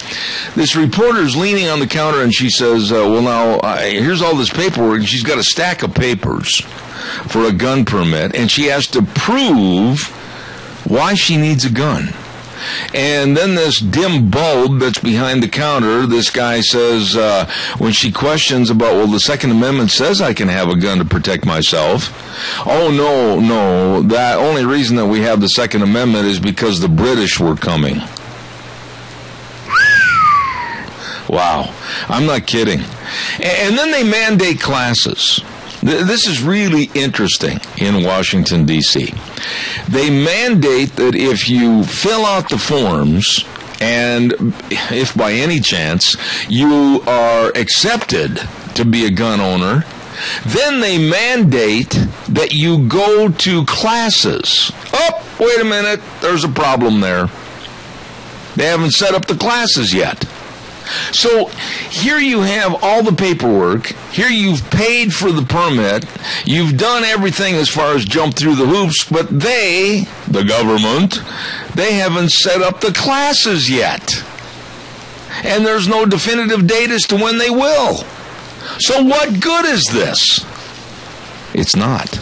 This reporter's leaning on the counter and she says, here's all this paperwork. And she's got a stack of papers for a gun permit, and she has to prove why she needs a gun. And then this dim bulb that's behind the counter, this guy says, when she questions about, well, the Second Amendment says I can have a gun to protect myself. Oh, no, the only reason that we have the Second Amendment is because the British were coming. Wow, I'm not kidding. And then they mandate classes. This is really interesting in Washington, D.C. They mandate that if you fill out the forms, and if by any chance you are accepted to be a gun owner, then they mandate that you go to classes. Oh, wait a minute, there's a problem there. They haven't set up the classes yet. So here you have all the paperwork. Here you've paid for the permit. You've done everything as far as jump through the hoops, but they, the government, they haven't set up the classes yet. And there's no definitive date as to when they will. So what good is this? It's not.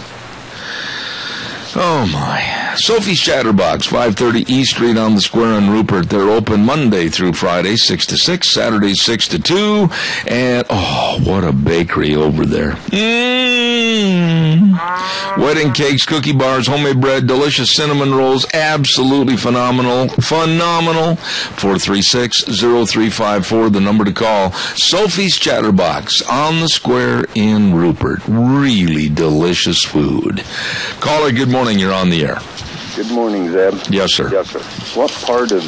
Oh, my. Sophie's Chatterbox, 530 East Street on the Square in Rupert. They're open Monday through Friday, 6 to 6, Saturday, 6 to 2. And, oh, what a bakery over there. Wedding cakes, cookie bars, homemade bread, delicious cinnamon rolls. Absolutely phenomenal. Phenomenal. 436-0354, the number to call. Sophie's Chatterbox on the Square in Rupert. Really delicious food. Caller, good morning. You're on the air. Good morning, Zeb. Yes, sir. Yes, sir. What part of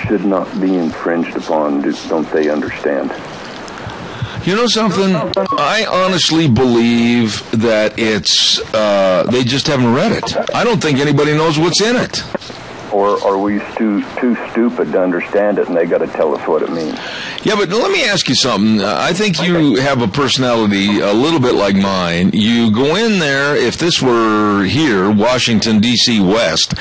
should not be infringed upon don't they understand? You know something? I honestly believe that it's they just haven't read it. I don't think anybody knows what's in it. Or are we too stupid to understand it, and they got to tell us what it means? Yeah, but let me ask you something. I think you have a personality a little bit like mine. You go in there, if this were here, Washington, D.C. West,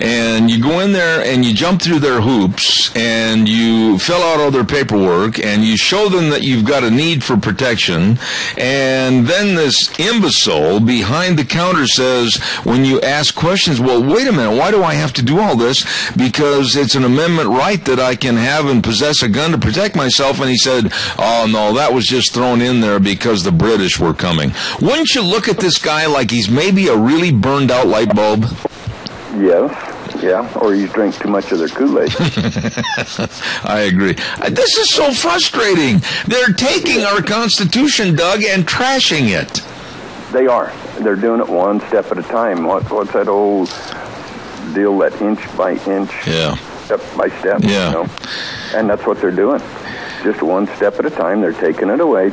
and you go in there and you jump through their hoops, and you fill out all their paperwork, and you show them that you've got a need for protection, and then this imbecile behind the counter says, when you ask questions, well, wait a minute, why do I have to do all this? Because it's an amendment right that I can have and possess a gun to protect myself. And he said, oh no, that was just thrown in there because the British were coming. Wouldn't you look at this guy like he's maybe a really burned out light bulb? Yes. Yeah, or you drink too much of their Kool-Aid. I agree. This is so frustrating. They're taking our Constitution, Doug, and trashing it. They are. They're doing it one step at a time. What's that old deal, that inch by inch, step by step, yeah. You know? And that's what they're doing. Just one step at a time. They're taking it away,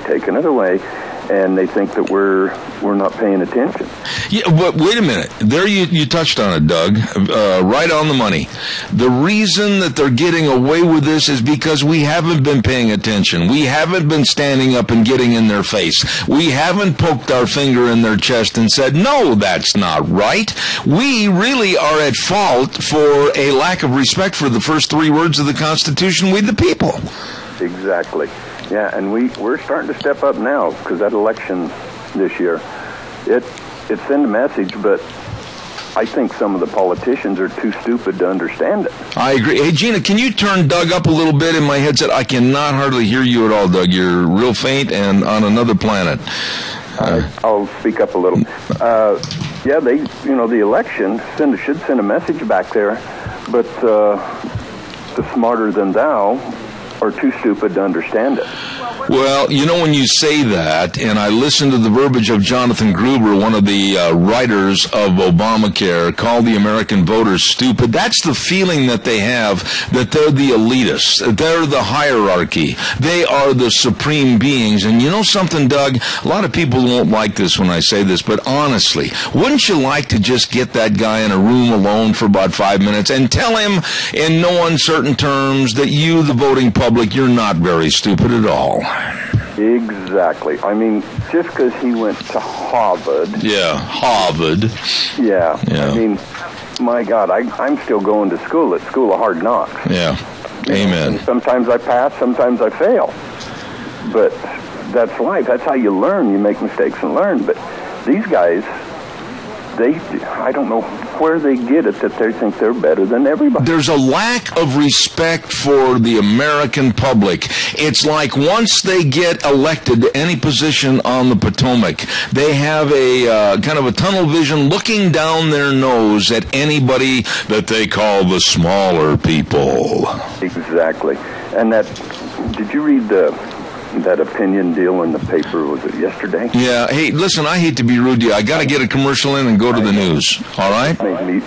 and they think that we're not paying attention. Yeah, but wait a minute. There you touched on it, Doug. Right on the money. The reason that they're getting away with this is because we haven't been paying attention. We haven't been standing up and getting in their face. We haven't poked our finger in their chest and said, no, that's not right. We really are at fault for a lack of respect for the first three words of the Constitution, we the people. Exactly. Yeah, and we're starting to step up now, because that election this year, sent a message, but I think some of the politicians are too stupid to understand it. I agree. Hey, Gina, can you turn Doug up a little bit in my headset? I cannot hardly hear you at all, Doug. You're real faint and on another planet. I'll speak up a little. Yeah, the election should send a message back there, but the smarter than thou are too stupid to understand it. Well, when you say that, and I listened to the verbiage of Jonathan Gruber, one of the writers of Obamacare, called the American voters stupid, that's the feeling that they have, that they're the elitists, they're the hierarchy, they are the supreme beings. And you know something, Doug? A lot of people won't like this when I say this, but honestly, wouldn't you like to just get that guy in a room alone for about 5 minutes and tell him in no uncertain terms that you, the voting public, you're not very stupid at all? Exactly. I mean, just because he went to Harvard. Yeah, Harvard. Yeah. I mean, my God, I'm still going to school at School of Hard Knocks. Yeah. Amen. And sometimes I pass, sometimes I fail. But that's life. That's how you learn. You make mistakes and learn. But these guys, I don't know where they get it that they think they're better than everybody. There's a lack of respect for the American public. It's like once they get elected to any position on the Potomac, they have a kind of a tunnel vision looking down their nose at anybody that they call the smaller people. Exactly. And did you read that opinion deal in the paper? Was it yesterday? Yeah. Hey, listen, I hate to be rude to you. I got to get a commercial in and go to the news. All right?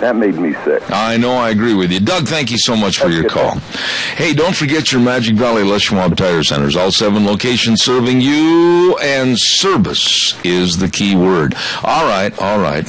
That made me sick. I know. I agree with you. Doug, thank you so much for your call. Hey, don't forget your Magic Valley Les Schwab Tire Centers. All 7 locations serving you, and service is the key word. All right.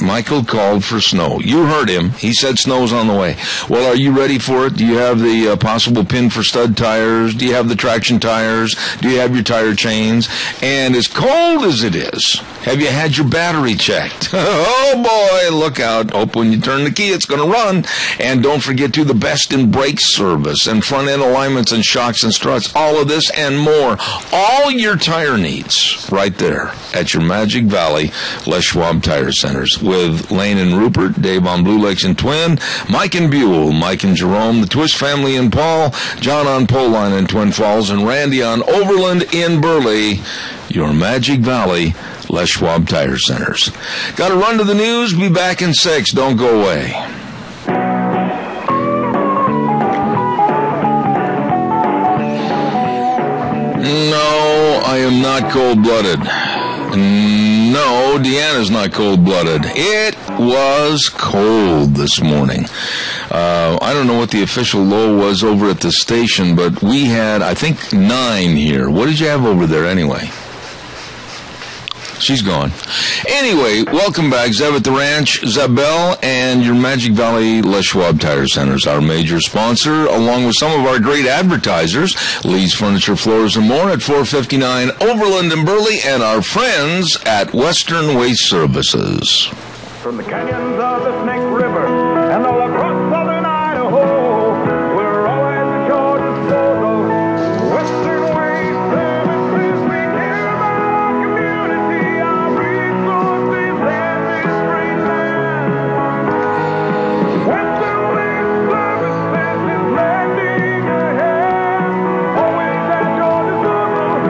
Michael called for snow. You heard him. He said snow's on the way. Well, are you ready for it? Do you have the possible pin for stud tires? Do you have the traction tires? Do you have your tire chains? And as cold as it is, have you had your battery checked? Oh boy, look out. Hope when you turn the key it's going to run. And don't forget to the best in brake service and front end alignments and shocks and struts. All of this and more. All your tire needs right there at your Magic Valley Les Schwab Tire Centers with Lane and Rupert, Dave on Blue Lakes and Twin, Mike and Buell, Mike and Jerome, the Twist family in Paul, John on Pole Line in Twin Falls, and Randy on Overland in Burley. Your Magic Valley Les Schwab Tire Centers. Got to run to the news. Be back in 6. Don't go away. No, I am not cold-blooded. No, Deanna's not cold-blooded. It was cold this morning. I don't know what the official low was over at the station, but we had, I think, 9 here. What did you have over there anyway? She's gone. Anyway, welcome back. Zev at the Ranch, Zabel, and your Magic Valley Les Schwab Tire Centers, our major sponsor, along with some of our great advertisers, Lee's Furniture, Floors, and More at 459 Overland and Burley, and our friends at Western Waste Services. From the canyons of the Snake River and all across southern Idaho, we're always at your disposal. Western Waste Services, we care about our community, our resources, and this great land. Western Waste Services is lending a hand, always at your disposal.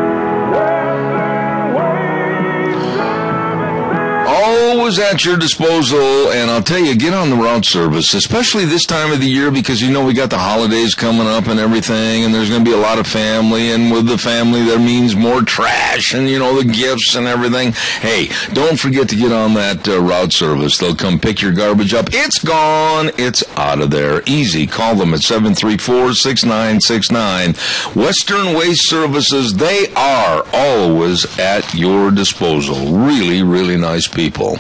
Western Waste Services. Always at your disposal, and I'll tell you, get on the route service, especially this time of the year, because we got the holidays coming up and everything, and there's going to be a lot of family, and with the family there means more trash and the gifts and everything. Hey, don't forget to get on that route service. They'll come pick your garbage up. It's gone. It's out of there. Easy. Call them at 734-6969. Western Waste Services, they are always at your disposal. Really, really nice people.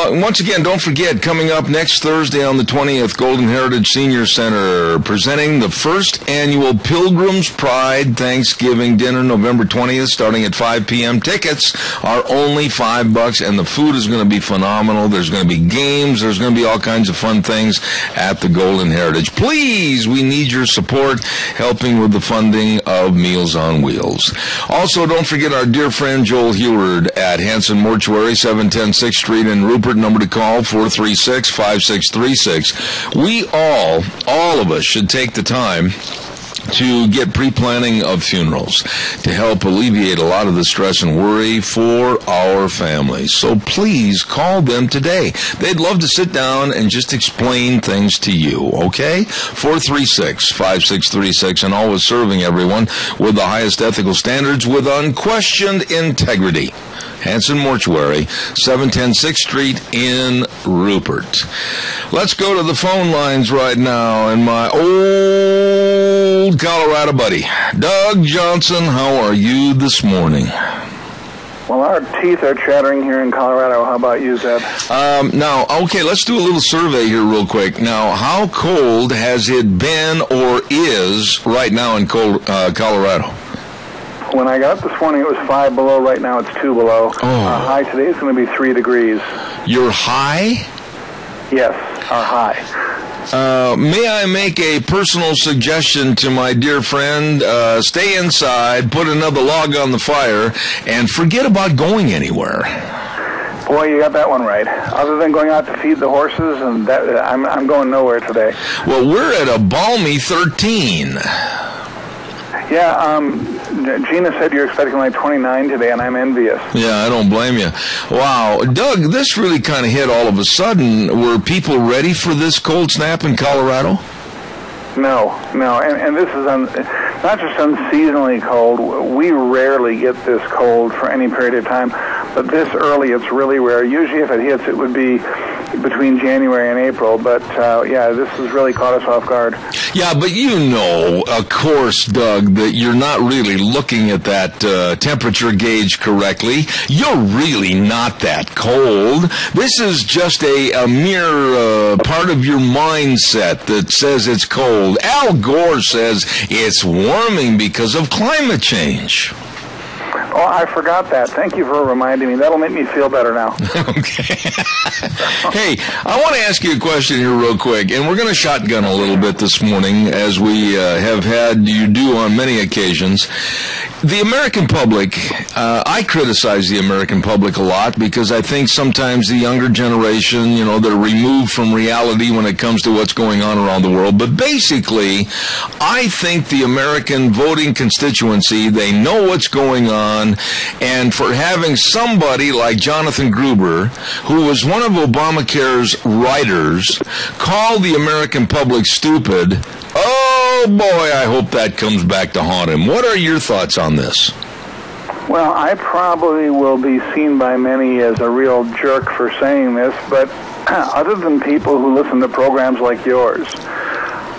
Once again, don't forget, coming up next Thursday on the 20th, Golden Heritage Senior Center, presenting the first annual Pilgrim's Pride Thanksgiving Dinner, November 20th, starting at 5 p.m. Tickets are only $5, and the food is going to be phenomenal. There's going to be games. There's going to be all kinds of fun things at the Golden Heritage. Please, we need your support, helping with the funding of Meals on Wheels. Also, don't forget our dear friend Joel Heward at Hanson Mortuary, 710 710 6th Street in Rupert. Number to call, 436-5636. We all of us should take the time to get pre-planning of funerals to help alleviate a lot of the stress and worry for our families. So please call them today. They'd love to sit down and just explain things to you, okay? 436-5636, and always serving everyone with the highest ethical standards with unquestioned integrity. Hanson Mortuary, 710 6th Street in Rupert. Let's go to the phone lines right now, and my old Colorado buddy, Doug Johnson, how are you this morning? Well, our teeth are chattering here in Colorado. How about you, Zeb? Now, okay, let's do a little survey here real quick. Now, how cold has it been or is right now in Colorado? When I got up this morning, it was 5 below. Right now, it's 2 below. High today is going to be 3 degrees. Your high? Yes, our high. May I make a personal suggestion to my dear friend? Stay inside, put another log on the fire, and forget about going anywhere. Boy, you got that one right. Other than going out to feed the horses, and that, I'm going nowhere today. Well, we're at a balmy 13. Yeah, Gina said you're expecting like 29 today, and I'm envious. Yeah, I don't blame you. Wow. Doug, this really kind of hit all of a sudden. Were people ready for this cold snap in Colorado? No. And this is not just unseasonally cold. We rarely get this cold for any period of time, but this early, it's really rare. Usually if it hits, it would be between January and April, but this has really caught us off guard. Yeah, but you know, of course, Doug, that you're not really looking at that temperature gauge correctly. You're really not that cold. This is just a mere part of your mindset that says it's cold. Al Gore says it's warming because of climate change. Oh, I forgot that. Thank you for reminding me. That'll make me feel better now. Okay. Hey, I want to ask you a question here real quick, and we're going to shotgun a little bit this morning, as we have had you do on many occasions. The American public, I criticize the American public a lot because I think sometimes the younger generation, you know, they're removed from reality when it comes to what's going on around the world. But basically, I think the American voting constituency, they know what's going on. And for having somebody like Jonathan Gruber, who was one of Obamacare's writers, call the American public stupid, oh boy, I hope that comes back to haunt him. What are your thoughts on this? Well, I probably will be seen by many as a real jerk for saying this, but other than people who listen to programs like yours,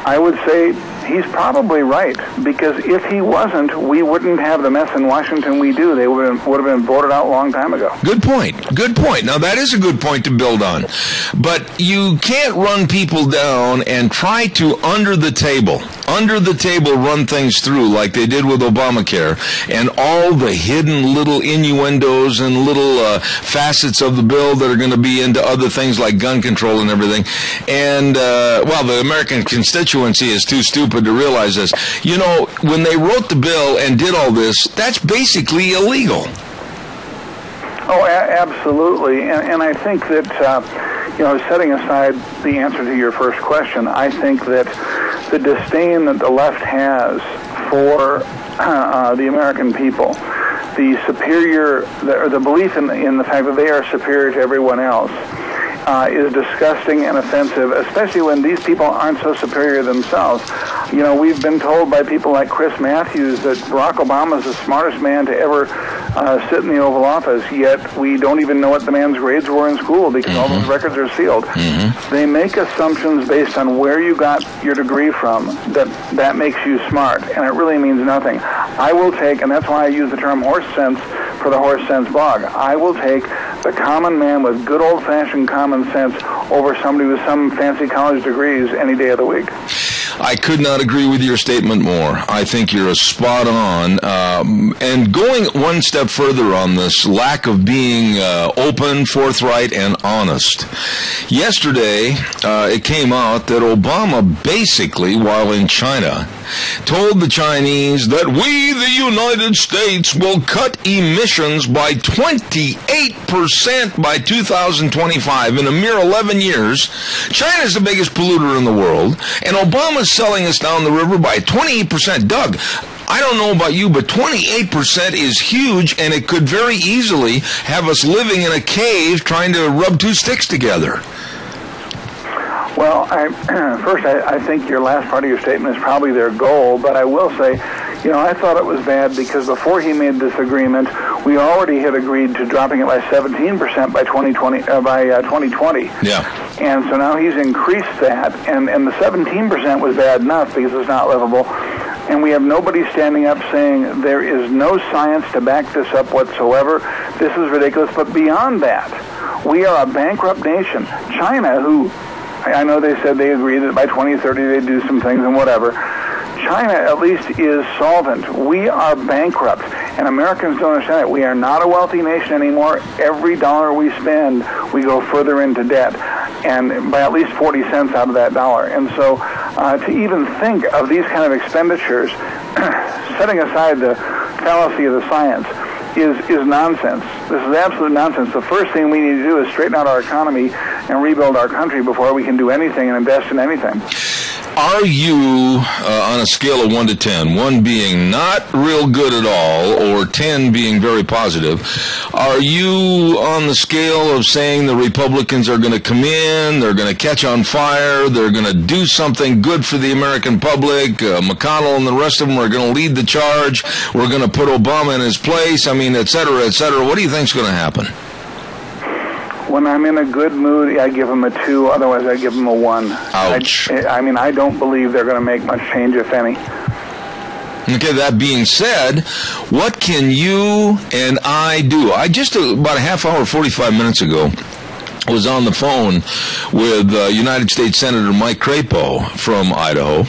I would say he's probably right, because if he wasn't, we wouldn't have the mess in Washington we do. They would have been voted out a long time ago. Good point. Now, that is a good point to build on. But you can't run people down and try to, under the table, run things through like they did with Obamacare, and all the hidden little innuendos and little facets of the bill that are going to be into other things like gun control and everything. And, the American constituency is too stupid to realize this. You know, when they wrote the bill and did all this, that's basically illegal. Oh, absolutely. And I think that, setting aside the answer to your first question, I think that the disdain that the left has for the American people, the belief in the fact that they are superior to everyone else, is disgusting and offensive, especially when these people aren't so superior themselves. You know, we've been told by people like Chris Matthews that Barack Obama is the smartest man to ever sit in the Oval Office, yet we don't even know what the man's grades were in school because all those records are sealed. They make assumptions based on where you got your degree from that makes you smart, and it really means nothing. I will take, and that's why I use the term horse sense for the Horse Sense blog, I will take the common man with good old-fashioned common sense over somebody with some fancy college degrees any day of the week. I could not agree with your statement more. I think you're spot on. And going one step further on this lack of being open, forthright, and honest. Yesterday, it came out that Obama basically, while in China, told the Chinese that we, the United States, will cut emissions by 28% by 2025. In a mere 11 years, China's the biggest polluter in the world, and Obama's selling us down the river by 28%. Doug, I don't know about you, but 28% is huge, and it could very easily have us living in a cave trying to rub two sticks together. Well, I think your last part of your statement is probably their goal, but I will say, I thought it was bad because before he made this agreement, we already had agreed to dropping it by 17% by 2020. Yeah. And so now he's increased that, and the 17% was bad enough because it's not livable. And we have nobody standing up saying there is no science to back this up whatsoever. This is ridiculous. But beyond that, we are a bankrupt nation. China, who I know they said they agreed that by 2030 they'd do some things and whatever. China at least is solvent. We are bankrupt, and Americans don't understand it. We are not a wealthy nation anymore. Every dollar we spend, we go further into debt, and by at least 40 cents out of that dollar. And so to even think of these kind of expenditures, setting aside the fallacy of the science, is nonsense. This is absolute nonsense. The first thing we need to do is straighten out our economy and rebuild our country before we can do anything and invest in anything. Are you, on a scale of 1 to 10, 1 being not real good at all, or 10 being very positive, are you on the scale of saying the Republicans are going to come in, they're going to catch on fire, they're going to do something good for the American public, McConnell and the rest of them are going to lead the charge, we're going to put Obama in his place, et cetera, et cetera? What do you think's going to happen? When I'm in a good mood, I give them a 2. Otherwise, I give them a 1. Ouch. I don't believe they're going to make much change, if any. Okay, that being said, what can you and I do? I just, about a half hour, 45 minutes ago, was on the phone with United States Senator Mike Crapo from Idaho,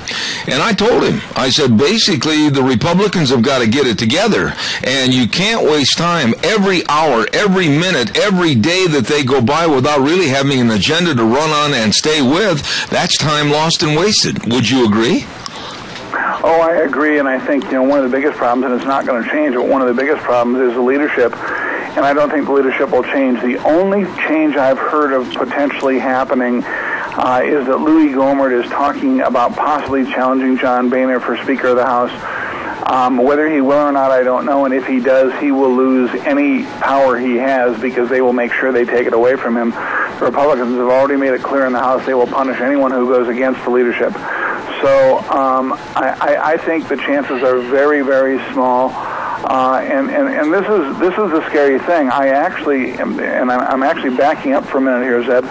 and I told him, I said, basically, the Republicans have got to get it together, and you can't waste time every hour, every minute, every day that they go by without really having an agenda to run on and stay with. That's time lost and wasted. Would you agree? Oh, I agree, and I think, one of the biggest problems, and it's not going to change, but one of the biggest problems is the leadership. And I don't think the leadership will change. The only change I've heard of potentially happening is that Louis Gohmert is talking about possibly challenging John Boehner for Speaker of the House. Whether he will or not, I don't know. And if he does, he will lose any power he has because they will make sure they take it away from him. The Republicans have already made it clear in the House they will punish anyone who goes against the leadership. So I think the chances are very, very small. And this is the scary thing. I'm actually backing up for a minute here, Zeb.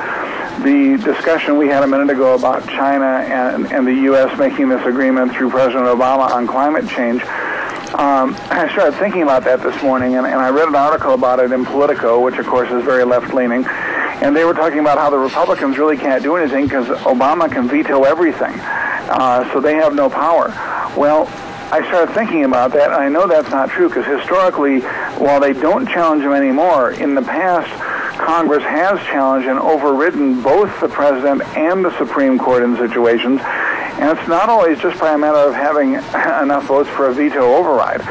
The discussion we had a minute ago about China and the U.S. making this agreement through President Obama on climate change, I started thinking about that this morning, and I read an article about it in Politico, which of course is very left-leaning, and they were talking about how the Republicans really can't do anything because Obama can veto everything, so they have no power. Well, I started thinking about that, and I know that's not true because historically, while they don't challenge him anymore, in the past, Congress has challenged and overridden both the President and the Supreme Court in situations, and it's not always just by a matter of having enough votes for a veto override.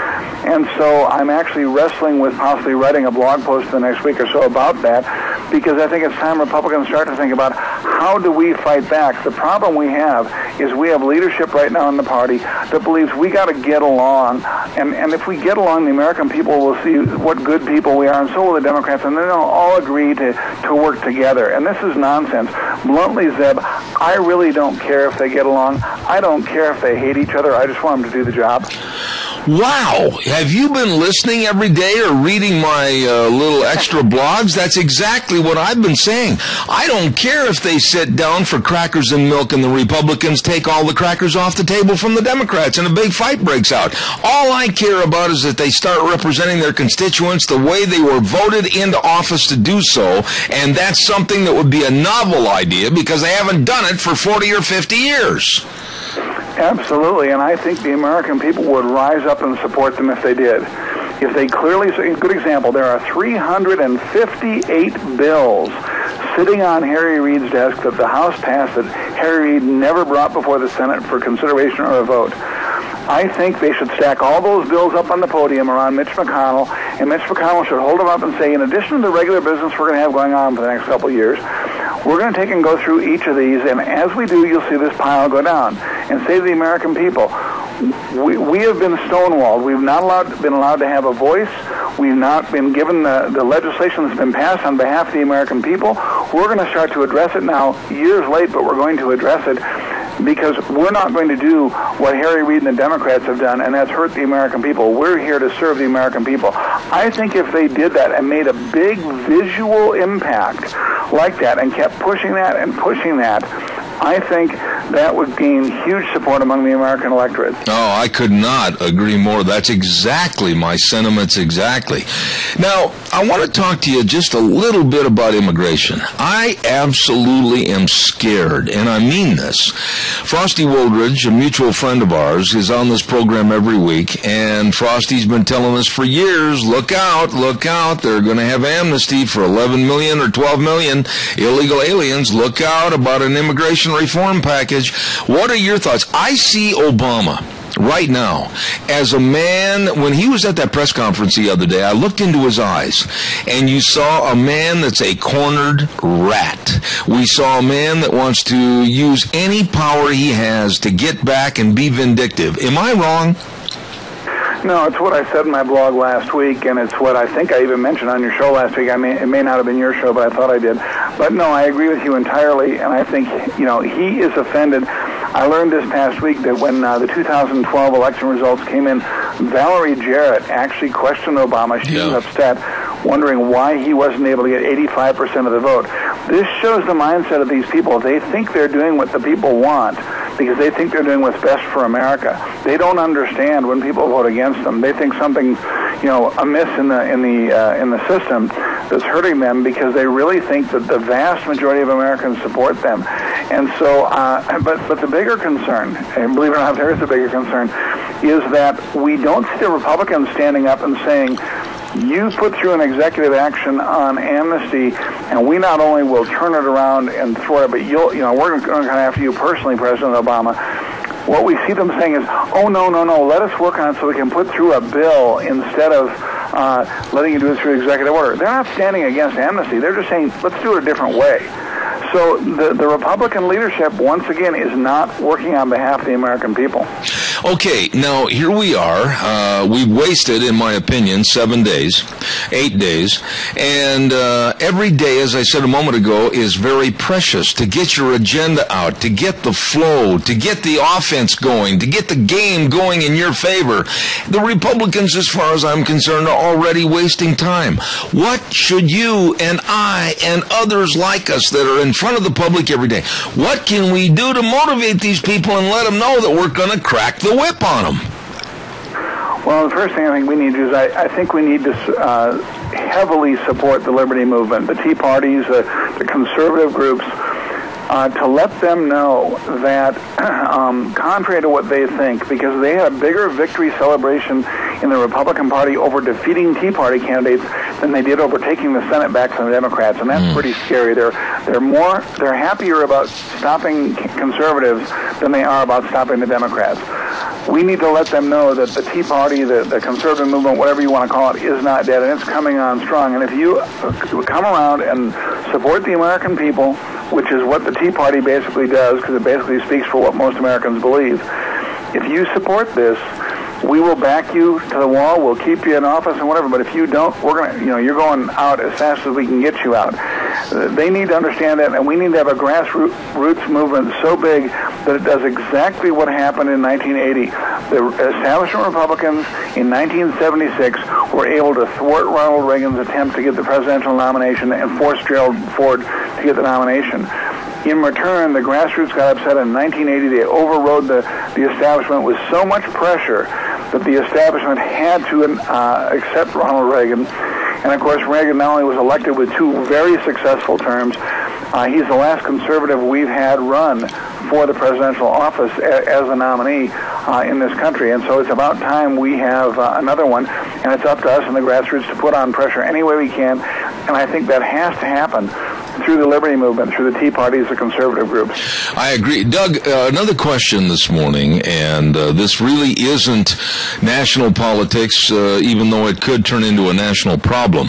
And so I'm actually wrestling with possibly writing a blog post the next week or so about that, because I think it's time Republicans start to think about how do we fight back. The problem we have is we have leadership right now in the party that believes we got to get along, and if we get along, the American people will see what good people we are, and so will the Democrats, and then they'll all agree to work together. And this is nonsense. Bluntly, Zeb, I really don't care if they get along. I don't care if they hate each other. I just want them to do the job. Wow. Have you been listening every day or reading my little extra blogs? That's exactly what I've been saying. I don't care if they sit down for crackers and milk and the Republicans take all the crackers off the table from the Democrats and a big fight breaks out. All I care about is that they start representing their constituents the way they were voted into office to do so, and that's something that would be a novel idea because they haven't done it for 40 or 50 years. Absolutely, and I think the American people would rise up and support them if they did. If they clearly, a good example, there are 358 bills sitting on Harry Reid's desk that the House passed that Harry Reid never brought before the Senate for consideration or a vote. I think they should stack all those bills up on the podium around Mitch McConnell, and Mitch McConnell should hold them up and say, in addition to the regular business we're going to have going on for the next couple of years, we're going to take and go through each of these, and as we do, you'll see this pile go down. And say to the American people, we have been stonewalled. We've not been allowed to have a voice. We've not been given the legislation that's been passed on behalf of the American people. We're going to start to address it now, years late, but we're going to address it, because we're not going to do what Harry Reid and the Democrats have done, and that's hurt the American people. We're here to serve the American people. I think if they did that and made a big visual impact like that and kept pushing that and pushing that, I think that would gain huge support among the American electorate. Oh, I could not agree more. That's exactly my sentiments, exactly. Now, I want to talk to you just a little bit about immigration. I absolutely am scared, and I mean this. Frosty Woldridge, a mutual friend of ours, is on this program every week, and Frosty's been telling us for years, look out, they're going to have amnesty for 11 million or 12 million illegal aliens. Look out about an immigration reform package. What are your thoughts? I see Obama right now as a man. When he was at that press conference the other day, I looked into his eyes, and you saw a man that's a cornered rat. We saw a man that wants to use any power he has to get back and be vindictive. Am I wrong? No, it's what I said in my blog last week, and it's what I think I even mentioned on your show last week. I mean, it may not have been your show, but I thought I did. But no, I agree with you entirely, and I think, he is offended. I learned this past week that when the 2012 election results came in, Valerie Jarrett actually questioned Obama. She was upset, wondering why he wasn't able to get 85% of the vote. This shows the mindset of these people. They think they're doing what the people want because they think they're doing what's best for America. They don't understand when people vote against them. They think something's, amiss in the system that's hurting them, because they really think that the vast majority of Americans support them. And so, but the bigger concern, and believe it or not, there is a bigger concern, is that we don't see the Republicans standing up and saying, you put through an executive action on amnesty, and we not only will turn it around and throw it, but we're going to come after you personally, President Obama. What we see them saying is, oh, no, let us work on it so we can put through a bill instead of letting you do it through executive order. They're not standing against amnesty. They're just saying, let's do it a different way. So the Republican leadership, once again, is not working on behalf of the American people. Okay, now here we are. We've wasted, in my opinion, 8 days. And every day, as I said a moment ago, is very precious to get your agenda out, to get the flow, to get the offense going, to get the game going in your favor. The Republicans, as far as I'm concerned, are already wasting time. What should you and I and others like us that are in front of the public every day, what can we do to motivate these people and let them know that we're going to crack the whip on them? Well, the first thing I think we need to do is I think we need to heavily support the liberty movement, the Tea Parties, the conservative groups, to let them know that, contrary to what they think, because they had a bigger victory celebration in the Republican Party over defeating Tea Party candidates than they did over taking the Senate back from the Democrats, and that's pretty scary. They're happier about stopping conservatives than they are about stopping the Democrats. We need to let them know that the Tea Party, the conservative movement, whatever you want to call it, is not dead, and it's coming on strong. And if you come around and support the American people, which is what the Tea Party basically does, because it basically speaks for what most Americans believe, if you support this, we will back you to the wall. We'll keep you in office and whatever. But if you don't, we're gonna, you're going out as fast as we can get you out. They need to understand that, and we need to have a grassroots movement so big that it does exactly what happened in 1980. The establishment Republicans in 1976 were able to thwart Ronald Reagan's attempt to get the presidential nomination and force Gerald Ford to get the nomination. In return, the grassroots got upset in 1980. They overrode the establishment with so much pressure that the establishment had to accept Ronald Reagan. And, of course, Reagan not only was elected with 2 very successful terms, he's the last conservative we've had run for the presidential office as a nominee in this country. And so it's about time we have another one, and it's up to us and the grassroots to put on pressure any way we can. And I think that has to happen through the Liberty Movement, through the Tea Parties, the conservative groups. I agree. Doug, another question this morning, and this really isn't national politics, even though it could turn into a national problem.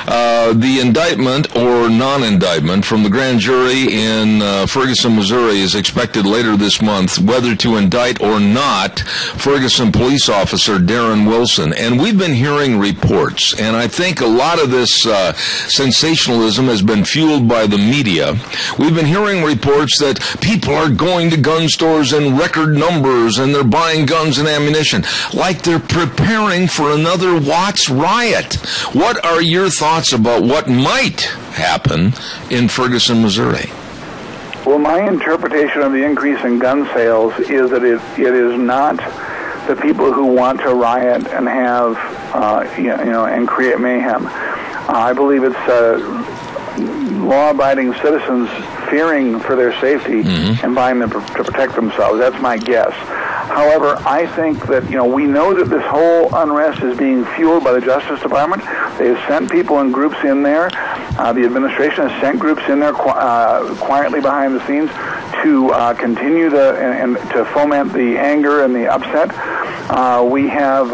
The indictment or non-indictment from the grand jury in Ferguson, Missouri is expected later this month, whether to indict or not Ferguson police officer Darren Wilson. And we've been hearing reports, and I think a lot of this sensationalism has been fueled by the media. We've been hearing reports that people are going to gun stores in record numbers and they're buying guns and ammunition like they're preparing for another Watts riot. What are your thoughts about what might happen in Ferguson, Missouri? Well, my interpretation of the increase in gun sales is that it is not the people who want to riot and have, and create mayhem. I believe it's law-abiding citizens fearing for their safety and buying them to protect themselves. That's my guess. However, I think that, we know that this whole unrest is being fueled by the Justice Department. They have sent people in groups in there. The administration has sent groups in there quietly behind the scenes to continue and to foment the anger and the upset. We have,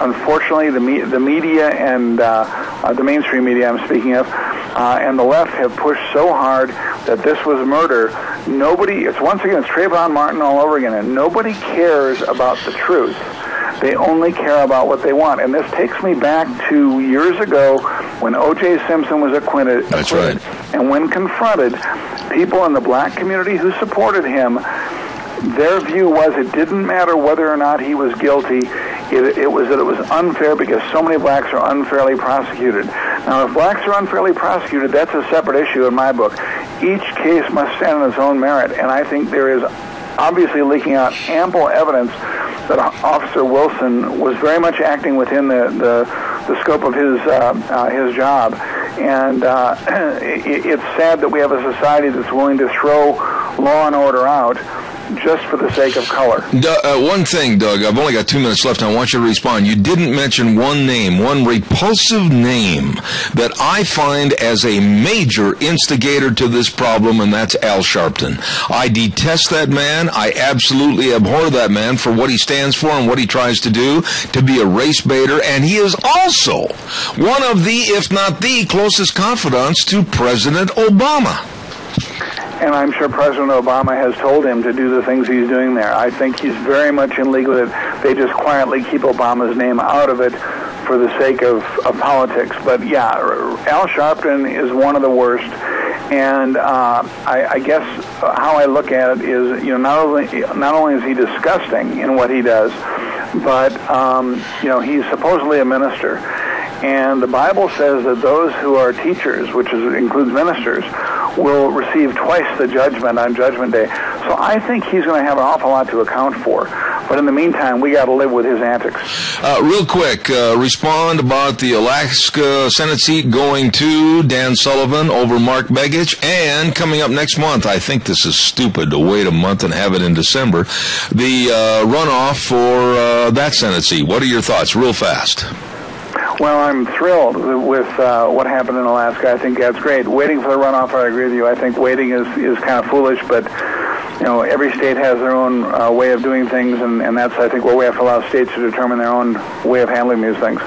unfortunately, the media and the mainstream media I'm speaking of, and the left have pushed so hard that this was murder. It's Trayvon Martin all over again, and nobody cares about the truth. They only care about what they want. And this takes me back to years ago when O.J. Simpson was acquitted. That's right. And when confronted, people in the black community who supported him, their view was it didn't matter whether or not he was guilty. It was that it was unfair because so many blacks are unfairly prosecuted. Now, if blacks are unfairly prosecuted, that's a separate issue in my book. Each case must stand on its own merit, and I think there is obviously leaking out ample evidence that Officer Wilson was very much acting within the scope of his job. And it's sad that we have a society that's willing to throw law and order out just for the sake of color. One thing, Doug, I've only got 2 minutes left, and I want you to respond. You didn't mention one name, one repulsive name that I find as a major instigator to this problem, and that's Al Sharpton. I detest that man. I absolutely abhor that man for what he stands for and what he tries to do, to be a race baiter, and he is also one of the, if not the, closest confidants to President Obama. And I'm sure President Obama has told him to do the things he's doing there. I think he's very much in league with it. They just quietly keep Obama's name out of it for the sake of politics. But yeah, Al Sharpton is one of the worst. And I guess how I look at it is, not only is he disgusting in what he does, but he's supposedly a minister. And the Bible says that those who are teachers, which includes ministers, will receive twice the judgment on Judgment Day. So I think he's going to have an awful lot to account for. But in the meantime, we got to live with his antics. Real quick, respond about the Alaska Senate seat going to Dan Sullivan over Mark Begich, and coming up next month, I think this is stupid to wait a month and have it in December, the runoff for that Senate seat. What are your thoughts, real fast? Well, I'm thrilled with what happened in Alaska. I think that's great. Waiting for the runoff, I agree with you. I think waiting is kind of foolish, but every state has their own way of doing things, and that's, I think, what we have to allow states to determine their own way of handling these things.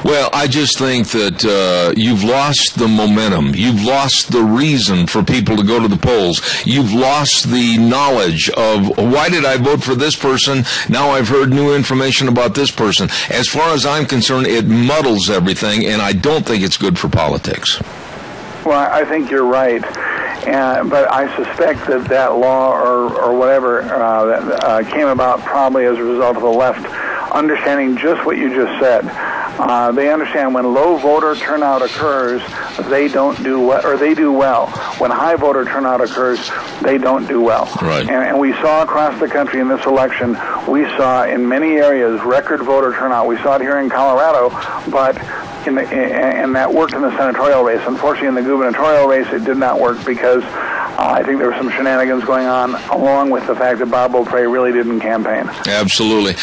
Well, I just think that you've lost the momentum. You've lost the reason for people to go to the polls. You've lost the knowledge of, why did I vote for this person? Now I've heard new information about this person. As far as I'm concerned, it muddles everything, and I don't think it's good for politics. Well, I think you're right. But I suspect that law or whatever that came about probably as a result of the left understanding just what you just said. They understand when low voter turnout occurs, they don't do well, or they do well. When high voter turnout occurs, they don't do well. Right. And we saw across the country in this election, we saw in many areas record voter turnout. We saw it here in Colorado, but and that worked in the senatorial race. Unfortunately, in the gubernatorial race, it did not work because I think there were some shenanigans going on, along with the fact that Bob Beaupre really didn't campaign. Absolutely.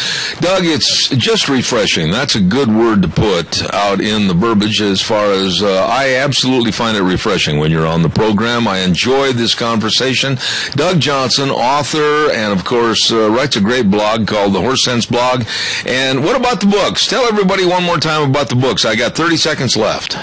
Doug, it's just refreshing. That's a good word to put out in the verbiage as far as I absolutely find it refreshing when you're on the program. I enjoy this conversation. Doug Johnson, author, and of course writes a great blog called the Horse Sense Blog. And what about the books? Tell everybody one more time about the books. I got 30 seconds left.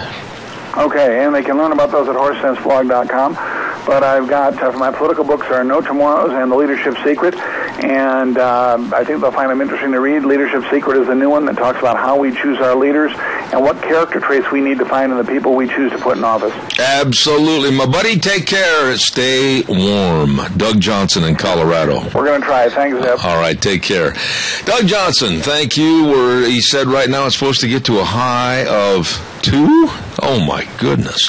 Okay, and they can learn about those at horsesenseblog.com. But I've got, for my political books, are No Tomorrows and The Leadership Secret. And I think they'll find them interesting to read. Leadership Secret is a new one that talks about how we choose our leaders and what character traits we need to find in the people we choose to put in office. Absolutely. My buddy, take care. Stay warm. Doug Johnson in Colorado. We're going to try. Thanks, Zeb. All right, take care. Doug Johnson, thank you. Where he said right now it's supposed to get to a high of 2? Oh, my goodness.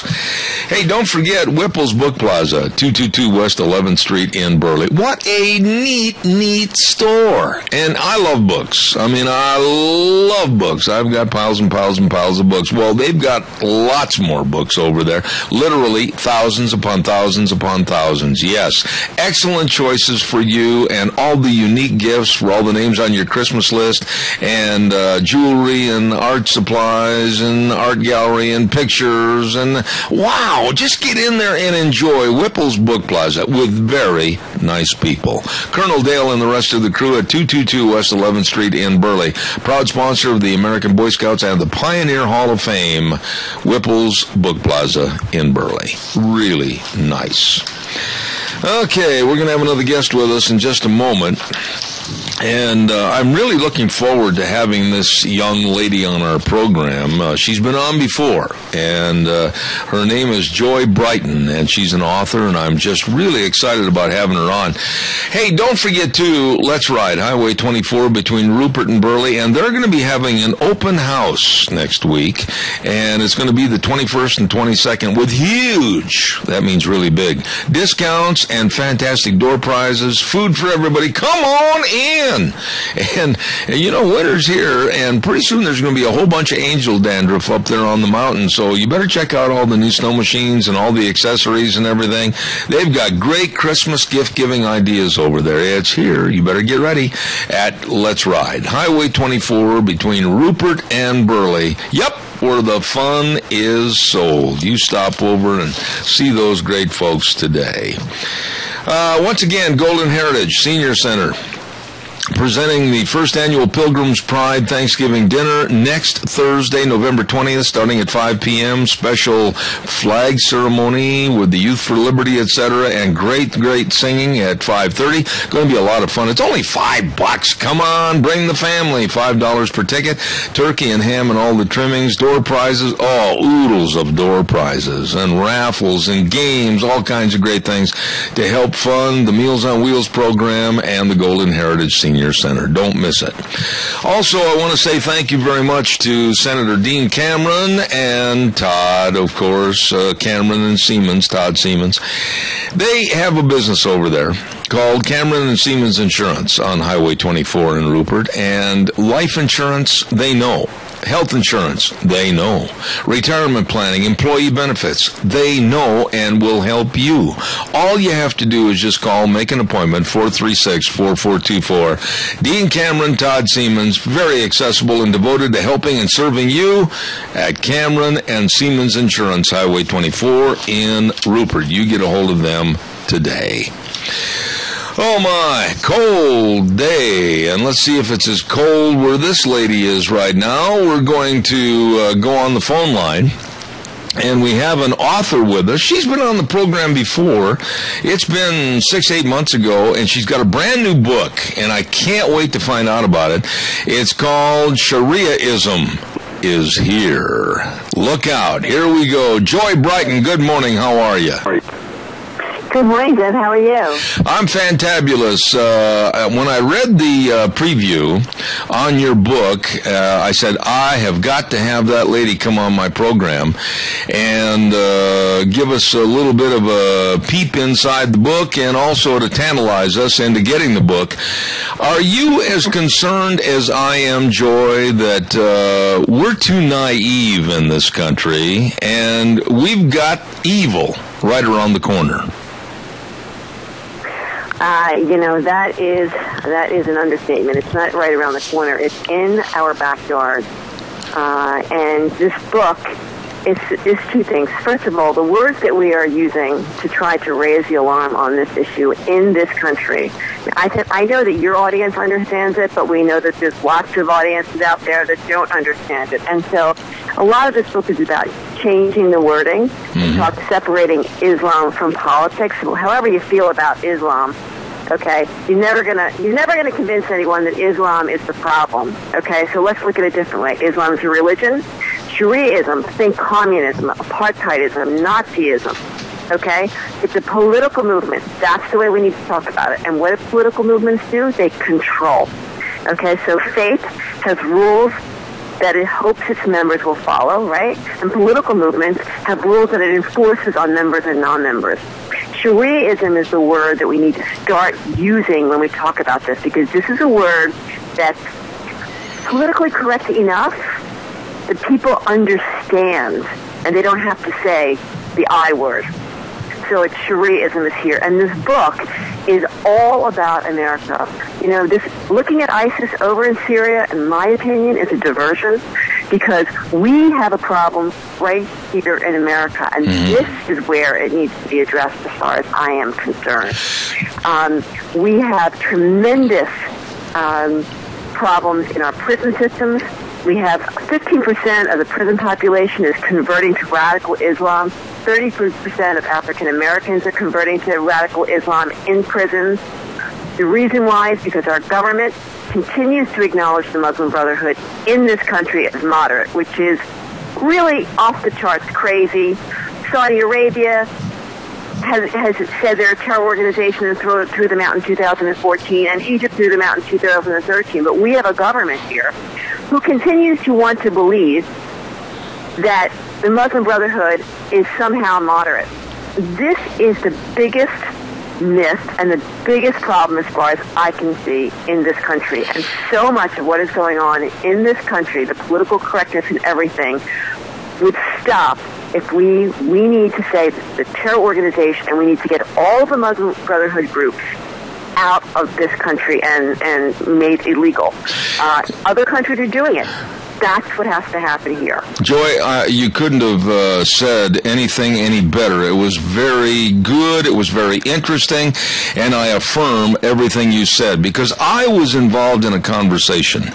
Hey, don't forget Whipple's Book Plaza, 222 West 11th Street in Burley. What a neat store. And I love books. I mean, I love books. I've got piles and piles and piles of books. Well, they've got lots more books over there. Literally thousands upon thousands upon thousands. Yes, excellent choices for you and all the unique gifts for all the names on your Christmas list and jewelry and art supplies and art gallery and pictures and wow, just get in there and enjoy Whipple's Book Plaza with very nice people. Colonel Dale and the rest of the crew at 222 West 11th Street in Burley, proud sponsor of the American Boy Scouts and the Pioneer Hall of Fame, Whipple's Book Plaza in Burley. Really nice. Okay, we're going to have another guest with us in just a moment. And I'm really looking forward to having this young lady on our program. She's been on before, and her name is Joy Brighton, and she's an author, and I'm just really excited about having her on. Hey, don't forget, too, Let's Ride, Highway 24 between Rupert and Burley, and they're going to be having an open house next week, and it's going to be the 21st and 22nd with huge, that means really big, discounts and fantastic door prizes, food for everybody. Come on in! And you know, winter's here, and pretty soon there's going to be a whole bunch of angel dandruff up there on the mountain, so you better check out all the new snow machines and all the accessories and everything. They've got great Christmas gift-giving ideas over there. It's here. You better get ready at Let's Ride, Highway 24 between Rupert and Burley. Yep, where the fun is sold. You stop over and see those great folks today. Once again, Golden Heritage Senior Center presenting the first annual Pilgrim's Pride Thanksgiving dinner next Thursday, November 20th, starting at 5 p.m. Special flag ceremony with the Youth for Liberty, etc., and great singing at 5:30. Going to be a lot of fun. It's only $5. Come on, bring the family. $5 per ticket. Turkey and ham and all the trimmings. Door prizes. Oh, oodles of door prizes and raffles and games. All kinds of great things to help fund the Meals on Wheels program and the Golden Heritage Senior Center. Don't miss it. Also, I want to say thank you very much to Senator Dean Cameron and Todd, of course, Cameron and Siemens, Todd Siemens. They have a business over there called Cameron and Siemens Insurance on Highway 24 in Rupert, and life insurance, they know. Health insurance, they know. Retirement planning, employee benefits, they know and will help you. All you have to do is just call, make an appointment, 436-4424. Dean Cameron, Todd Siemens, very accessible and devoted to helping and serving you at Cameron and Siemens Insurance, Highway 24 in Rupert. You get a hold of them today. Oh my, cold day, and let's see if it's as cold where this lady is right now. We're going to go on the phone line, and we have an author with us. She's been on the program before. It's been 6-8 months ago, and she's got a brand new book, and I can't wait to find out about it. It's called Shariaism is Here. Look out, here we go. Joy Brighton, good morning, how are you? Good morning, Deb. How are you? I'm fantabulous. When I read the preview on your book, I said, I have got to have that lady come on my program and give us a little bit of a peep inside the book and also to tantalize us into getting the book. Are you as concerned as I am, Joy, that we're too naive in this country and we've got evil right around the corner? That is an understatement. It's not right around the corner. It's in our backyard. And this book is two things. First of all, the words that we are using to try to raise the alarm on this issue in this country. I know that your audience understands it, but we know that there's lots of audiences out there that don't understand it. And so a lot of this book is about changing the wording, about separating Islam from politics. However you feel about Islam, okay, you're never gonna convince anyone that Islam is the problem. Okay, so let's look at it a different way. Islam is a religion. Shariaism, think communism, apartheidism, Nazism. Okay, it's a political movement. That's the way we need to talk about it. And what do political movements do? They control. Okay, so faith has rules that it hopes its members will follow, right? And political movements have rules that it enforces on members and non-members. Shariaism is the word that we need to start using when we talk about this, because this is a word that's politically correct enough that people understand, and they don't have to say the I word. So it's Shariaism is here. And this book is all about America. You know, this looking at ISIS over in Syria, in my opinion, is a diversion, because we have a problem right here in America, and this is where it needs to be addressed as far as I am concerned. We have tremendous problems in our prison systems. We have 15% of the prison population is converting to radical Islam. 30% of African Americans are converting to radical Islam in prisons. The reason why is because our government continues to acknowledge the Muslim Brotherhood in this country as moderate, which is really off the charts crazy. Saudi Arabia has said they're a terror organization and threw them out in 2014, and Egypt threw them out in 2013. But we have a government here who continues to want to believe that the Muslim Brotherhood is somehow moderate. This is the biggest myth and the biggest problem as far as I can see in this country. And so much of what is going on in this country, the political correctness and everything, would stop if we need to say the terror organization, and we need to get all the Muslim Brotherhood groups out of this country and made illegal. Other countries are doing it. That's what has to happen here. Joy, you couldn't have said anything any better. It was very good. It was very interesting. And I affirm everything you said, because I was involved in a conversation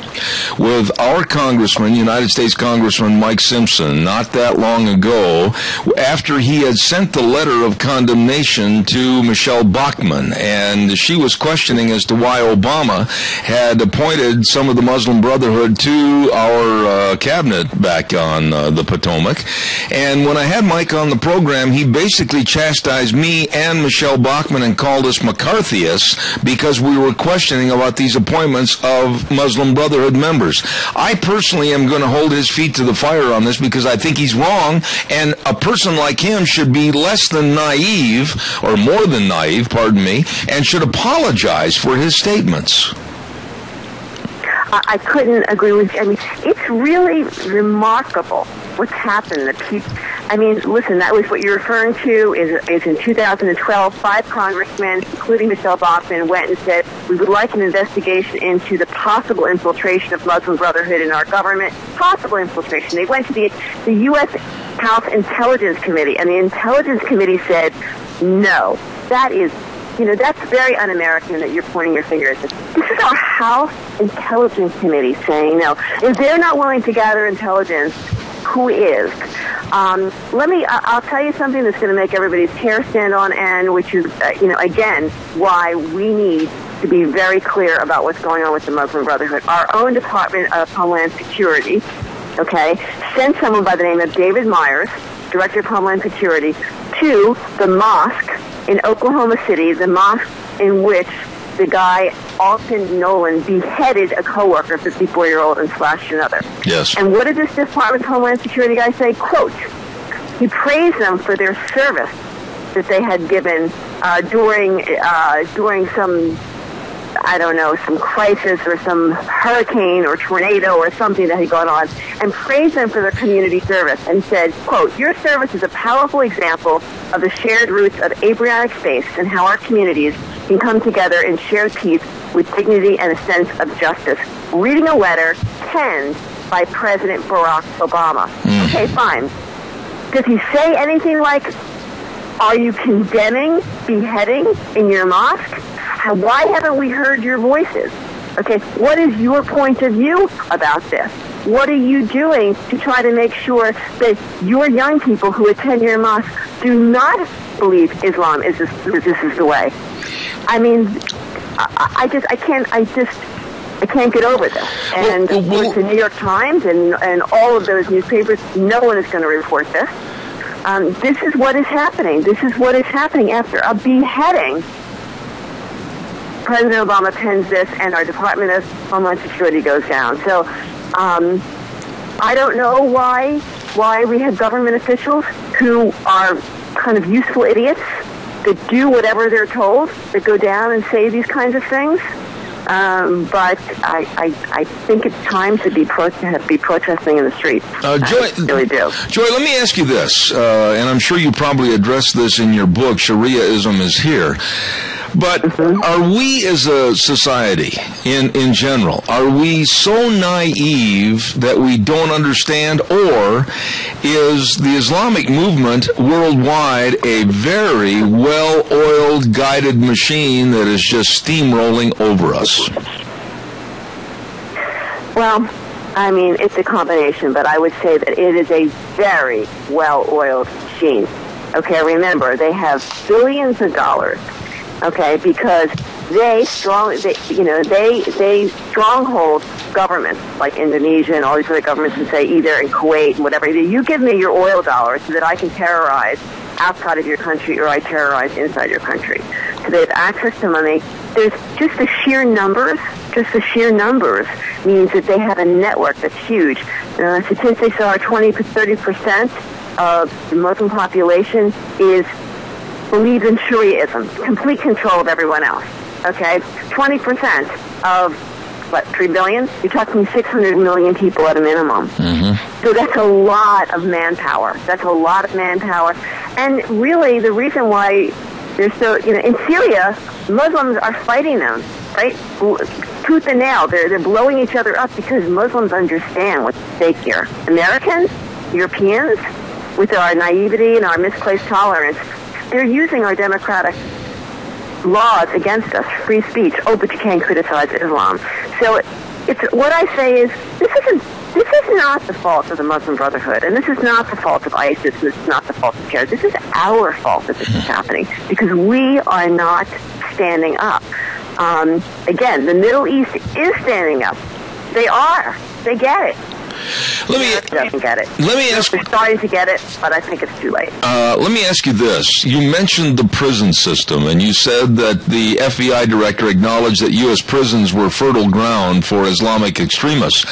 with our congressman, United States Congressman Mike Simpson, not that long ago, after he had sent the letter of condemnation to Michelle Bachmann. And she was questioning as to why Obama had appointed some of the Muslim Brotherhood to our cabinet back on the Potomac. And when I had Mike on the program, he basically chastised me and Michelle Bachmann and called us McCarthyists because we were questioning about these appointments of Muslim Brotherhood members. I personally am going to hold his feet to the fire on this, because I think he's wrong, and a person like him should be less than naive, or more than naive, pardon me, and should apologize for his statements. I couldn't agree with you. I mean, it's really remarkable what's happened. Listen, that was what you're referring to is in 2012, 5 congressmen, including Michelle Bachmann, went and said, we would like an investigation into the possible infiltration of Muslim Brotherhood in our government. Possible infiltration. They went to the U.S. House Intelligence Committee, and the Intelligence Committee said, no, that's very un-American that you're pointing your finger at this. This is our House Intelligence Committee saying no. If they're not willing to gather intelligence, who is? I'll tell you something that's going to make everybody's hair stand on end, which is, again, why we need to be very clear about what's going on with the Muslim Brotherhood. Our own Department of Homeland Security, sent someone by the name of David Myers, Director of Homeland Security, to the mosque in Oklahoma City, the mosque in which the guy, Alton Nolan, beheaded a coworker, 54-year-old, and slashed another. Yes. And what did this Department of Homeland Security guy say? Quote, he praised them for their service that they had given during some, some crisis or some hurricane or tornado or something that had gone on, and praised them for their community service, and said, quote, your service is a powerful example of the shared roots of Abrahamic faith and how our communities can come together and share peace with dignity and a sense of justice. Reading a letter penned by President Barack Obama. Okay, fine. Does he say anything like, are you condemning beheading in your mosque? Why haven't we heard your voices? Okay, what is your point of view about this? What are you doing to try to make sure that your young people who attend your mosque do not believe Islam this is the way? I mean, I can't get over this. And with the New York Times and all of those newspapers, no one is going to report this. This is what is happening. This is what is happening after a beheading. President Obama pens this, and our Department of Homeland Security goes down. So I don't know why we have government officials who are kind of useful idiots that do whatever they're told, that go down and say these kinds of things. But I think it's time to be protesting in the streets. Joy, I really do. Joy, let me ask you this, and I'm sure you probably addressed this in your book, Shariaism is Here. But are we as a society, in general, are we so naive that we don't understand, or is the Islamic movement worldwide a very well-oiled, guided machine that is just steamrolling over us? Well, I mean, it's a combination, but I would say that it is a very well-oiled machine. Okay, remember, they have billions of dollars. Okay, because they stronghold governments like Indonesia and all these other governments and say either in Kuwait and whatever, either you give me your oil dollars so that I can terrorize outside of your country or I terrorize inside your country. So they have access to money. There's just the sheer numbers means that they have a network that's huge. Statistics are 20 to 30% of the Muslim population believes in Shariaism, complete control of everyone else. Okay, 20% of 3 billion? You're talking 600 million people at a minimum. So that's a lot of manpower. And really, the reason why they're so, in Syria, Muslims are fighting them, right? Tooth and nail. They're blowing each other up because Muslims understand what's at stake here. Americans, Europeans, with our naivety and our misplaced tolerance, they're using our democratic laws against us, free speech. Oh, but you can't criticize Islam. So it's what I say is this is not the fault of the Muslim Brotherhood, and this is not the fault of ISIS, and this is not the fault of terror. This is our fault that this is happening because we are not standing up. Again, the Middle East is standing up. They are. They get it. Doesn't get it. Let me ask. They're starting to get it, but I think it's too late. Let me ask you this. You mentioned the prison system, and you said that the FBI director acknowledged that U.S. prisons were fertile ground for Islamic extremists.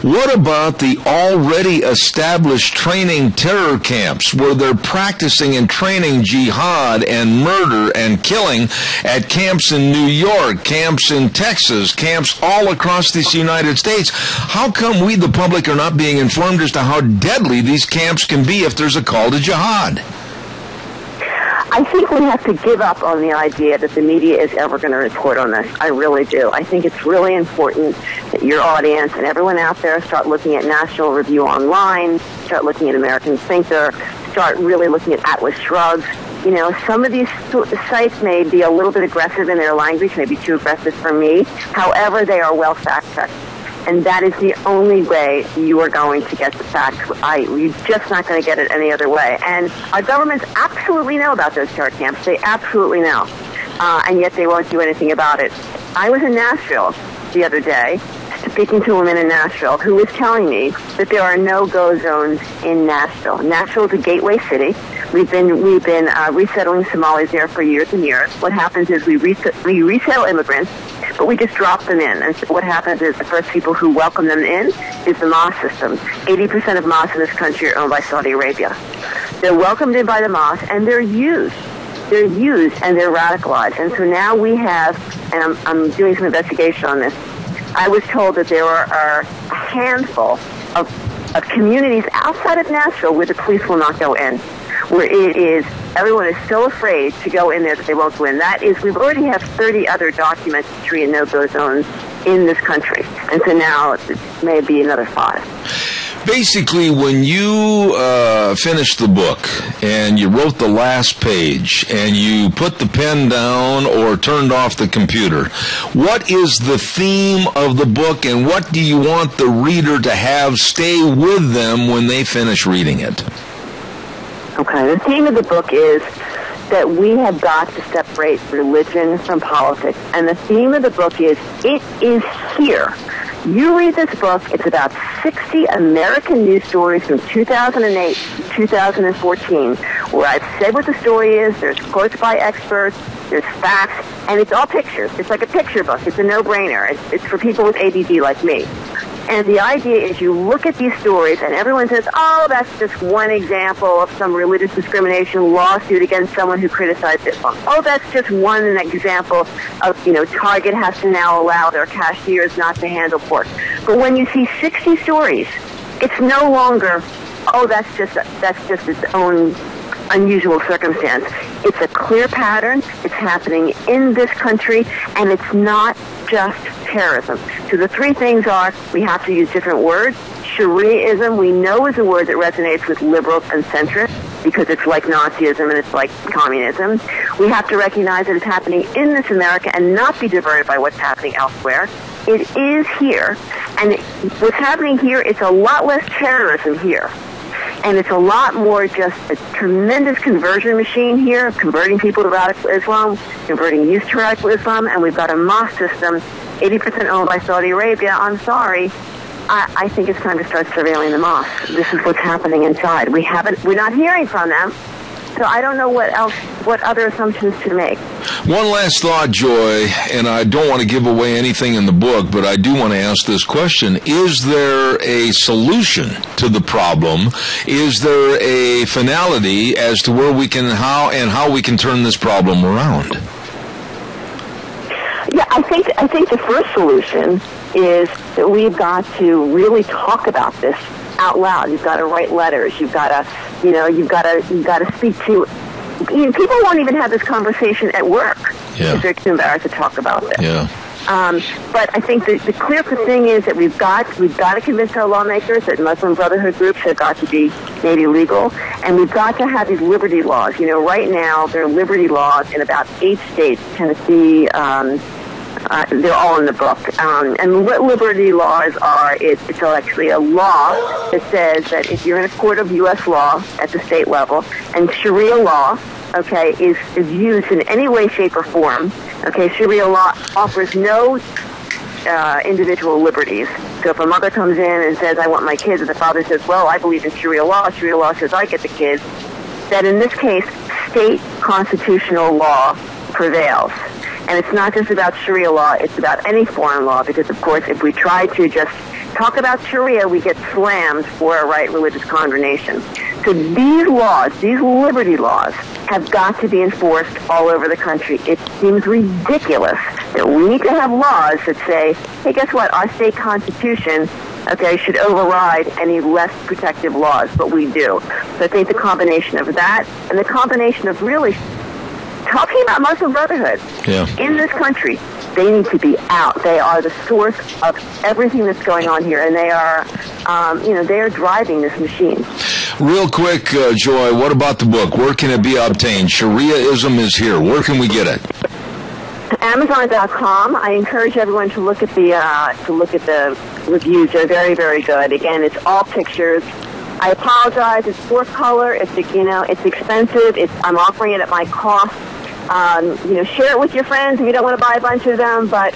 What about the already established training terror camps where they're practicing and training jihad and murder and killing at camps in New York, camps in Texas, camps all across this United States? How come we, the public, are not being informed as to how deadly these camps can be if there's a call to jihad? I think we have to give up on the idea that the media is ever going to report on this. I really do. I think it's really important that your audience and everyone out there start looking at National Review Online, start looking at American Thinker, start really looking at Atlas Shrugged. Some of these sites may be a little bit aggressive in their language, maybe too aggressive for me. However, they are well fact-checked. And that is the only way you are going to get the facts. You're just not going to get it any other way. And our governments absolutely know about those terror camps. They absolutely know. And yet they won't do anything about it. I was in Nashville the other day, speaking to a woman in Nashville who was telling me that there are no-go zones in Nashville. Nashville is a gateway city. We've been resettling Somalis there for years and years. What happens is we resettle immigrants, but we just drop them in. And so what happens is the first people who welcome them in is the mosque system. 80% of mosques in this country are owned by Saudi Arabia. They're welcomed in by the mosque, and they're used and they're radicalized. And so now we have, and I'm doing some investigation on this, I was told that there are a handful of communities outside of Nashville where the police will not go in, where it is, everyone is so afraid to go in there that they won't go in. That is, we've already have 30 other documented tree and no-go zones in this country. And so now it may be another 5. Basically, when you finished the book and you wrote the last page and you put the pen down or turned off the computer, what is the theme of the book and what do you want the reader to have stay with them when they finish reading it? Okay, the theme of the book is that we have got to separate religion from politics. And the theme of the book is, it is here. You read this book, it's about 60 American news stories from 2008 to 2014, where I've said what the story is, there's quotes by experts, there's facts, and it's all pictures. It's like a picture book. It's a no-brainer. It's for people with ADD like me. And the idea is you look at these stories and everyone says, oh, that's just one example of some religious discrimination lawsuit against someone who criticized Islam. Oh, that's just one example of, Target has to now allow their cashiers not to handle pork. But when you see 60 stories, it's no longer, oh, that's just its own unusual circumstance. It's a clear pattern. It's happening in this country, and it's not just terrorism. So the three things are, we have to use different words. Shariaism, we know, is a word that resonates with liberals and centrists because it's like Nazism and it's like communism. We have to recognize that it's happening in this America and not be diverted by what's happening elsewhere. It is here, and what's happening here, it's a lot less terrorism here. And it's a lot more just a tremendous conversion machine here, converting people to radical Islam, converting youth to radical Islam, and we've got a mosque system, 80% owned by Saudi Arabia. I'm sorry. I think it's time to start surveilling the mosques. This is what's happening inside. We're not hearing from them. So I don't know what other assumptions to make. One last thought, Joy, and I don't want to give away anything in the book, but I do want to ask this question. Is there a solution to the problem? Is there a finality as to where we can, how we can turn this problem around? Yeah, I think the first solution is that we've got to really talk about this out loud. You've got to write letters. You've got to speak to. People won't even have this conversation at work because they're too embarrassed to talk about this. Yeah. But I think the clear thing is that we've got to convince our lawmakers that Muslim Brotherhood groups have got to be made illegal, and we've got to have these liberty laws. Right now there are liberty laws in about 8 states, Tennessee. They're all in the book. And what liberty laws are, it's actually a law that says that if you're in a court of U.S. law at the state level, and Sharia law, okay, is used in any way, shape, or form, okay, Sharia law offers no individual liberties. So if a mother comes in and says, I want my kids, and the father says, well, I believe in Sharia law says I get the kids, that in this case, state constitutional law prevails. And it's not just about Sharia law, it's about any foreign law, because, of course, if we try to just talk about Sharia, we get slammed for a right religious condemnation. So these laws, these liberty laws, have got to be enforced all over the country. It seems ridiculous that we need to have laws that say, hey, guess what, our state constitution, okay, should override any less protective laws, but we do. So I think the combination of that and the combination of really talking about Muslim Brotherhood in this country, they need to be out. They are the source of everything that's going on here, and they are, they are driving this machine. Real quick, Joy, what about the book? Where can it be obtained? Shariaism is here. Where can we get it? Amazon.com. I encourage everyone to look at the reviews. They're very, very good. Again, it's all pictures. I apologize. It's 4-color. It's expensive. I'm offering it at my cost. Share it with your friends if you don't want to buy a bunch of them. But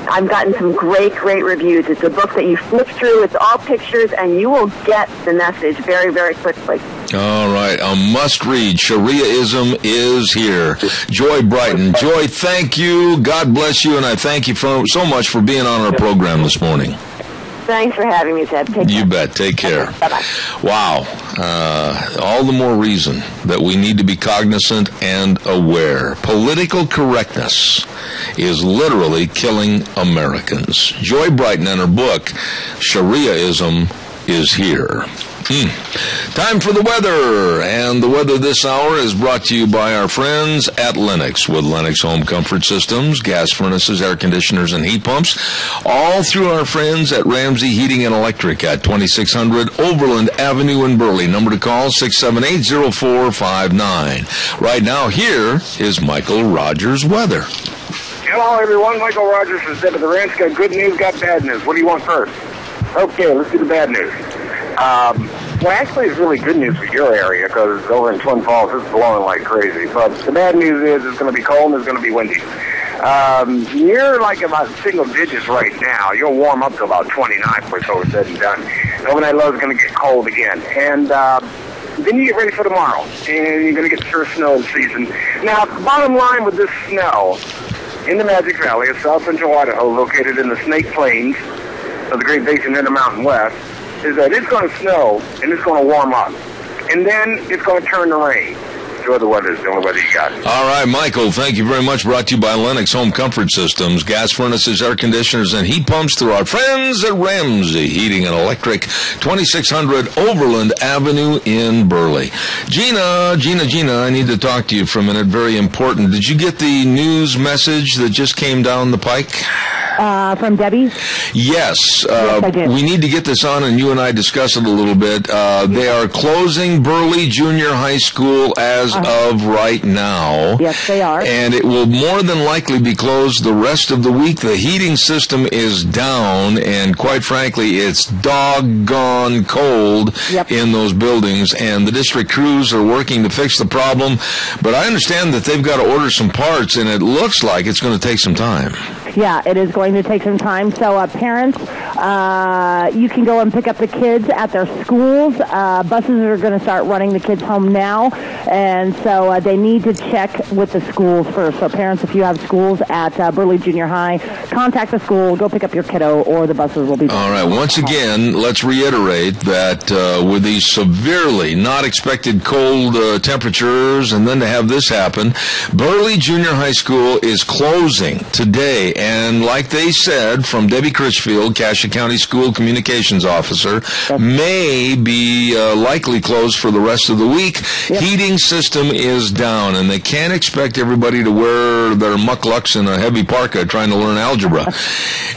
I've gotten some great reviews. It's a book that you flip through. It's all pictures, and you will get the message very, very quickly. All right, a must-read. Shariaism is here. Joy Brighton. Joy, thank you. God bless you, and I thank you so much for being on our program this morning. Thanks for having me, Ted. Take care. You bet. Take care. Bye-bye. Wow. All the more reason that we need to be cognizant and aware. Political correctness is literally killing Americans. Joy Brighton and her book, Shariaism is Here. Time for the weather, and the weather this hour is brought to you by our friends at Lennox. With Lennox Home Comfort Systems, gas furnaces, air conditioners, and heat pumps, all through our friends at Ramsey Heating and Electric at 2600 Overland Avenue in Burley. Number to call, 678-0459. Right now, here is Michael Rogers' weather. Hello, everyone. Michael Rogers from Zip of the Ranch. Got good news, got bad news. What do you want first? Okay, let's do the bad news. Well, actually, it's really good news for your area because over in Twin Falls, it's blowing like crazy. But the bad news is it's going to be cold and it's going to be windy. You're like about single digits right now. You'll warm up to about 29 before it's over said and done. Overnight low is going to get cold again. And then you get ready for tomorrow. And you're going to get the first snow of the season. Now, bottom line with this snow, in the Magic Valley of south central Idaho, located in the Snake Plains of the Great Basin in the Mountain West, is that it's going to snow and it's going to warm up. And then it's going to turn to rain. Enjoy the weather. It's the only weather you got. All right, Michael, thank you very much. Brought to you by Lennox Home Comfort Systems, gas furnaces, air conditioners, and heat pumps through our friends at Ramsey Heating and Electric, 2600 Overland Avenue in Burley. Gina, I need to talk to you for a minute. Very important. Did you get the news message that just came down the pike? From Debbie? Yes. Yes, I did. We need to get this on, and you and I discuss it a little bit. They are closing Burley Junior High School as of right now. Yes, they are. And it will more than likely be closed the rest of the week. The heating system is down, and quite frankly, it's doggone cold in those buildings, and the district crews are working to fix the problem. But I understand that they've got to order some parts, and it looks like it's going to take some time. Yeah, it is going to take some time. So parents, you can go and pick up the kids at their schools. Buses are going to start running the kids home now, and so they need to check with the schools first. So parents, if you have schools at Burley Junior High, contact the school, go pick up your kiddo, or the buses will be there. All right, once again, let's reiterate that with these severely not expected cold temperatures, and then to have this happen, Burley Junior High School is closing today. And like they said, from Debbie Critchfield, Cassia County School Communications Officer, may be likely closed for the rest of the week. Heating system is down, and they can't expect everybody to wear their mucklucks in a heavy parka trying to learn algebra.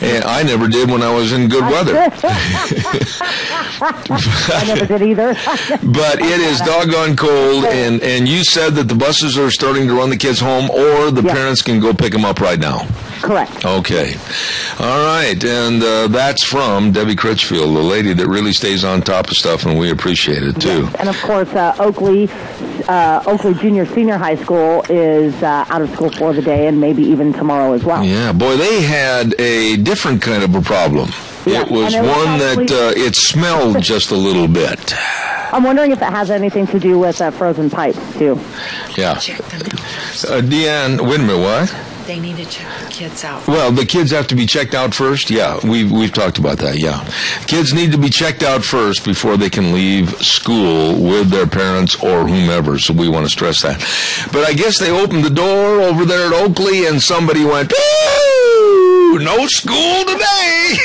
And I never did when I was in good weather. I never did either. But it is doggone cold, and you said that the buses are starting to run the kids home, or the parents can go pick them up right now. Correct. Okay. All right. And that's from Debbie Critchfield, the lady that really stays on top of stuff, and we appreciate it, too. Yes. And, of course, Oakley Junior Senior High School is out of school for the day and maybe even tomorrow as well. Yeah. Boy, they had a different kind of a problem. Yeah. It was one that it smelled just a little bit. I'm wondering if it has anything to do with frozen pipes, too. Yeah. Deanne, wait a minute, what? They need to check the kids out. Well, the kids have to be checked out first. Yeah, we've talked about that. Yeah, kids need to be checked out first before they can leave school with their parents or whomever. So we want to stress that. But I guess they opened the door over there at Oakley, and somebody went, "Ooh, no school today."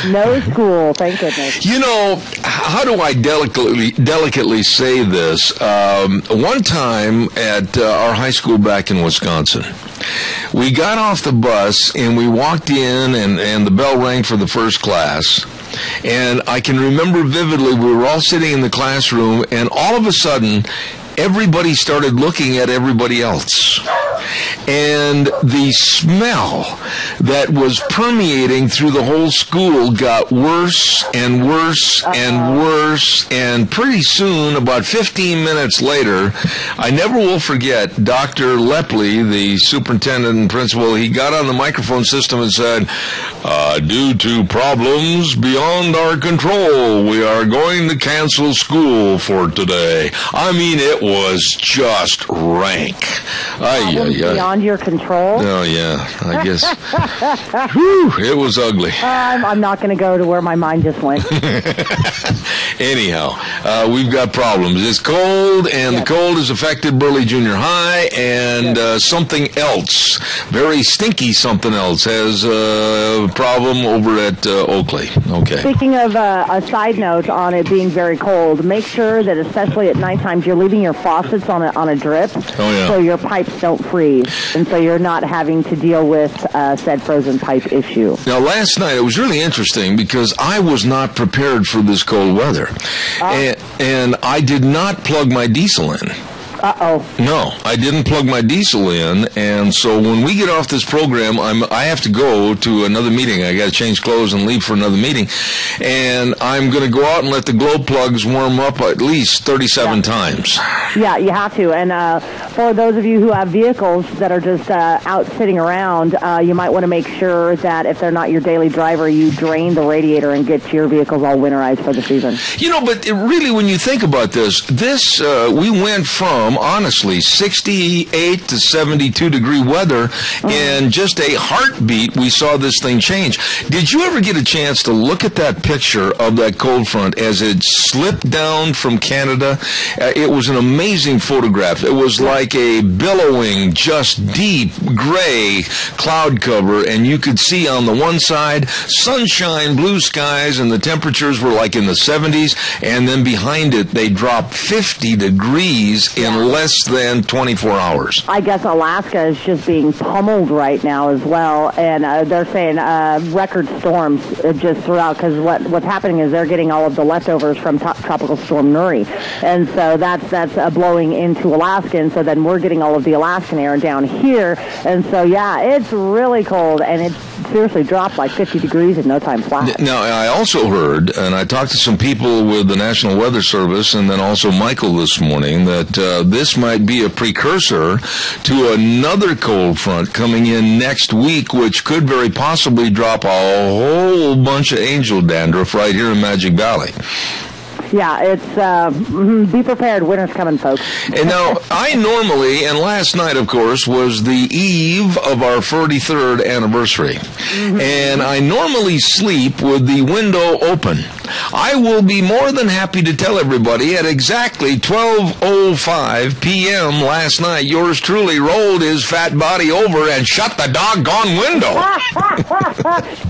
No school, thank goodness. You know, how do I delicately say this? One time at our high school back in Wisconsin, we got off the bus and we walked in, and the bell rang for the first class. And I can remember vividly, we were all sitting in the classroom, and all of a sudden, everybody started looking at everybody else. And the smell that was permeating through the whole school got worse and worse and worse. And pretty soon, about 15 minutes later, I never will forget Dr. Lepley, the superintendent and principal. He got on the microphone system and said, due to problems beyond our control, we are going to cancel school for today. I mean, it was just rank. Beyond your control? Oh, yeah, I guess. Whew, it was ugly. I'm not going to go to where my mind just went. Anyhow, we've got problems. It's cold, and the cold has affected Burley Junior High, and something else, very stinky something else, has a problem over at Oakley. Okay. Speaking of a side note on it being very cold, make sure that especially at night times you're leaving your faucets on a drip so your pipes don't freeze, and so you're not having to deal with said frozen pipe issue. Now, last night it was really interesting because I was not prepared for this cold weather, and I did not plug my diesel in. Uh-oh. No, I didn't plug my diesel in, and so when we get off this program, I have to go to another meeting. I got to change clothes and leave for another meeting, and I'm going to go out and let the glow plugs warm up at least 37 times. Yeah, you have to. And for those of you who have vehicles that are just out sitting around, you might want to make sure that if they're not your daily driver, you drain the radiator and get your vehicles all winterized for the season. You know, but really, when you think about this, we went from, honestly, 68 to 72 degree weather, and just a heartbeat, we saw this thing change. Did you ever get a chance to look at that picture of that cold front as it slipped down from Canada? It was an amazing photograph. It was like a billowing, just deep gray cloud cover, and you could see on the one side sunshine, blue skies, and the temperatures were like in the 70s, and then behind it they dropped 50 degrees in less than 24 hours. I guess Alaska is just being pummeled right now as well, and they're saying record storms just throughout, because what's happening is they're getting all of the leftovers from Tropical Storm Nuri, and so that's blowing into Alaska, and so then we're getting all of the Alaskan air down here, and so it's really cold, and it seriously dropped like 50 degrees in no time flat. Now, I also heard, and I talked to some people with the National Weather Service, and then also Michael this morning, that this might be a precursor to another cold front coming in next week, which could very possibly drop a whole bunch of angel dandruff right here in Magic Valley. Yeah, it's, be prepared. Winter's coming, folks. And now, I normally, and last night, of course, was the eve of our 43rd anniversary. And I normally sleep with the window open. I will be more than happy to tell everybody at exactly 12:05 p.m. last night, yours truly rolled his fat body over and shut the doggone window.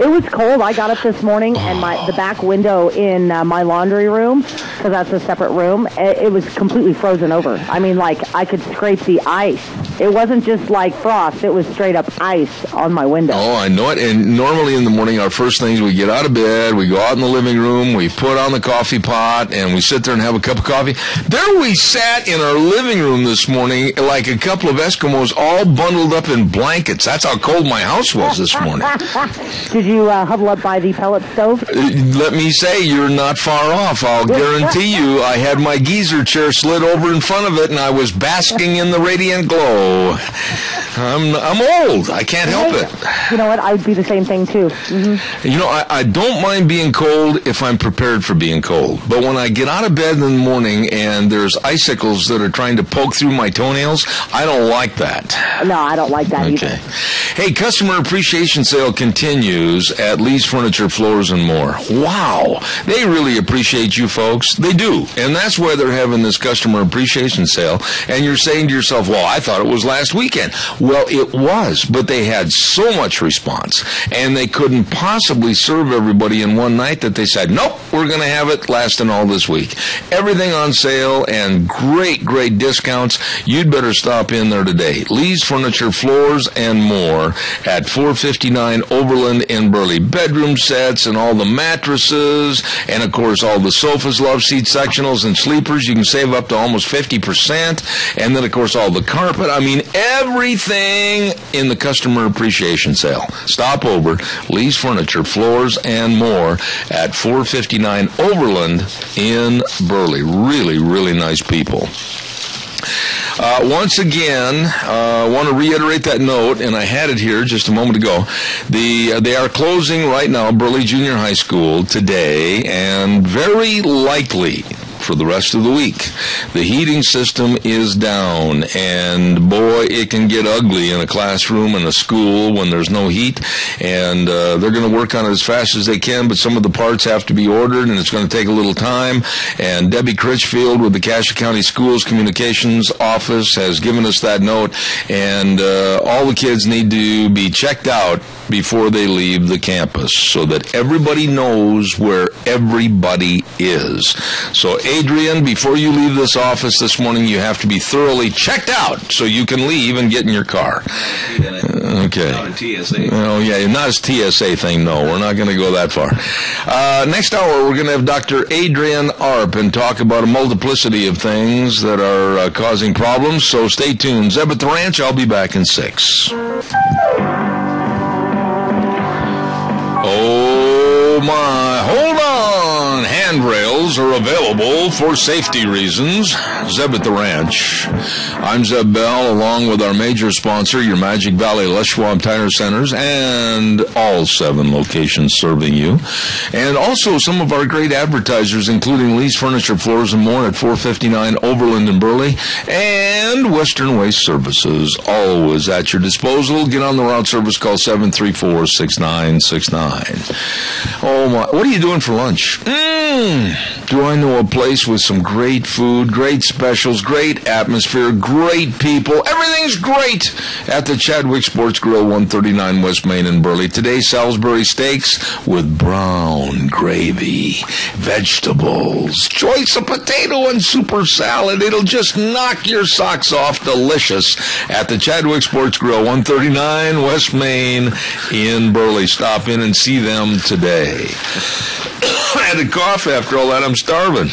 It was cold. I got up this morning, and the back window in my laundry room, because that's a separate room, it was completely frozen over. I mean, like, I could scrape the ice. It wasn't just like frost. It was straight up ice on my window. Oh, I know it. And normally in the morning, our first things, we get out of bed, we go out in the living room, we put on the coffee pot, and we sit there and have a cup of coffee. There we sat in our living room this morning like a couple of Eskimos all bundled up in blankets. That's how cold my house was this morning. Did you huddle up by the pellet stove? Let me say, you're not far off. I'll guarantee you I had my geyser chair slid over in front of it, and I was basking in the radiant glow. I'm old. I can't help it. You know what? I'd be the same thing, too. You know, I don't mind being cold if I'm prepared for being cold. But when I get out of bed in the morning and there's icicles that are trying to poke through my toenails, I don't like that. No, I don't like that either. Hey, customer appreciation sale continues at Lee's Furniture, Floors, and More. Wow. They really appreciate you folks. They do. And that's why they're having this customer appreciation sale. And you're saying to yourself, well, I thought it was last weekend. Well, it was, but they had so much response, and they couldn't possibly serve everybody in one night that they said, nope, we're going to have it lasting all this week. Everything on sale and great, great discounts. You'd better stop in there today. Lee's Furniture, Floors, and More at 459 Overland in Burley. Bedroom sets and all the mattresses, and of course all the sofas, love seats, sectionals, and sleepers. You can save up to almost 50%. And then of course all the carpet. I mean, everything in the customer appreciation sale. Stop over Lee's Furniture, Floors, and More at 459 Overland in Burley. Really, really nice people. Once again, I want to reiterate that note, and I had it here just a moment ago. They are closing right now Burley Junior High School today, and very likely for the rest of the week. The heating system is down, and boy, it can get ugly in a classroom in a school when there's no heat, and they're going to work on it as fast as they can, but some of the parts have to be ordered, and it's going to take a little time. And Debbie Critchfield with the Cassia County Schools Communications Office has given us that note, and all the kids need to be checked out before they leave the campus so that everybody knows where everybody is. So, Adrian, before you leave this office this morning, you have to be thoroughly checked out so you can leave and get in your car. Okay. Not a TSA. Oh, yeah, not a TSA thing, no. We're not going to go that far. Next hour, we're going to have Dr. Adrian Arp and talk about a multiplicity of things that are causing problems, so stay tuned. Zeb at the Ranch, I'll be back in 6. Oh my, hold on! Handrails are available for safety reasons. Zeb at the Ranch. I'm Zeb Bell, along with our major sponsor, your Magic Valley Les Schwab Tire Centers, and all 7 locations serving you. And also some of our great advertisers, including Lee's Furniture, Floors, and More at 459 Overland and Burley, and Western Waste Services, always at your disposal. Get on the route service, call 734-6969. Oh my, what are you doing for lunch? Do I know a place with some great food, great specials, great atmosphere, great people? Everything's great at the Chadwick Sports Grill, 139 West Main in Burley. Today, Salisbury steaks with brown gravy, vegetables, choice of potato and super salad. It'll just knock your socks off. Delicious at the Chadwick Sports Grill, 139 West Main in Burley. Stop in and see them today. I had a cough after all that. I'm starving.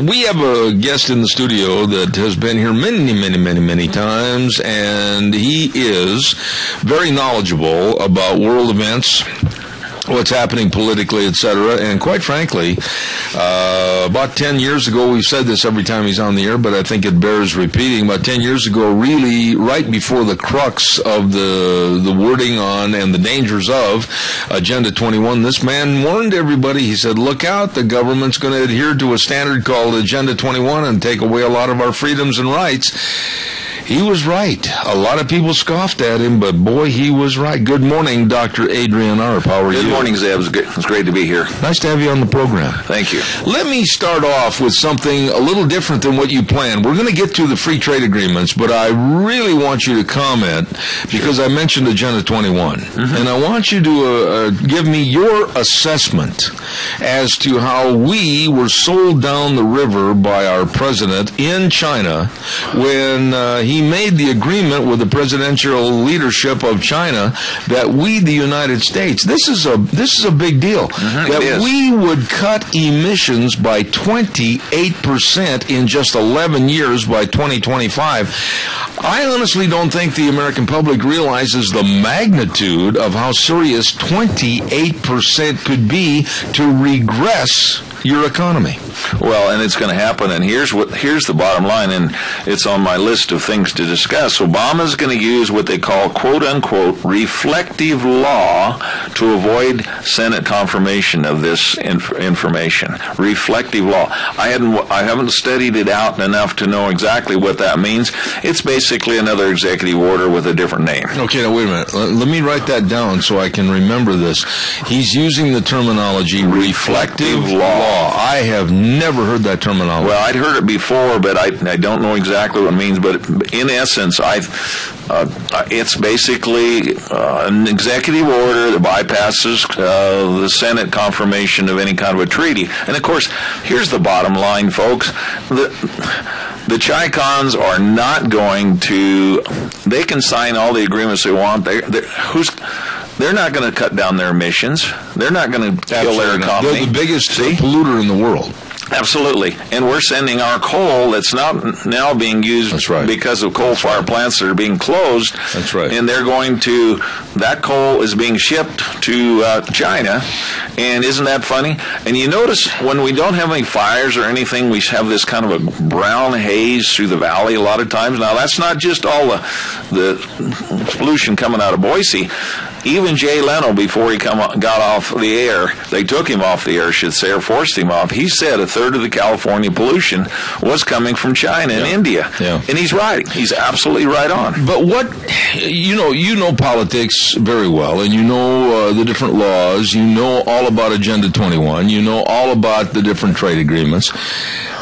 We have a guest in the studio that has been here many times, and he is very knowledgeable about world events, what's happening politically, etc. And quite frankly, about 10 years ago, we've said this every time he's on the air, but I think it bears repeating. About 10 years ago, really right before the crux of the wording on and the dangers of Agenda 21, this man warned everybody. He said, look out, the government's going to adhere to a standard called Agenda 21 and take away a lot of our freedoms and rights. He was right. A lot of people scoffed at him, but boy, he was right. Good morning, Dr. Adrian Arp. How are you? Good morning, Zeb. It's great to be here. Nice to have you on the program. Thank you. Let me start off with something a little different than what you planned. We're going to get to the free trade agreements, but I really want you to comment because I mentioned Agenda 21. And I want you to give me your assessment as to how we were sold down the river by our president in China when he made the agreement with the presidential leadership of China that we, the United States, this is a big deal, that we would cut emissions by 28% in just 11 years by 2025. I honestly don't think the American public realizes the magnitude of how serious 28% could be to regress your economy. Well, and it's going to happen, and here's the bottom line, and it's on my list of things to discuss. Obama's going to use what they call, quote-unquote, reflective law to avoid Senate confirmation of this information. Reflective law. I haven't studied it out enough to know exactly what that means. It's basically another executive order with a different name. Okay, now wait a minute. Let me write that down so I can remember this. He's using the terminology reflective law. I have never heard that terminology. Well, I'd heard it before, but I don't know exactly what it means. But in essence, it's basically an executive order that bypasses the Senate confirmation of any kind of a treaty. And of course, here's the bottom line, folks. The Chi-Cons are not going to. They can sign all the agreements they want. They're not going to cut down their emissions. They're not going to kill their economy. They're the biggest polluter in the world. Absolutely. And we're sending our coal that's now being used because of coal-fired plants that are being closed. That's right. And that coal is being shipped to China. And isn't that funny? And you notice when we don't have any fires or anything, we have this kind of a brown haze through the valley a lot of times. Now, that's not just all the pollution coming out of Boise. even Jay Leno, before he got off the air, they took him off the air, should say, or forced him off. He said a third of the California pollution was coming from China and India. Yeah. And he's right. He's absolutely right on. But what, you know politics very well, and you know the different laws. You know all about Agenda 21. You know all about the different trade agreements.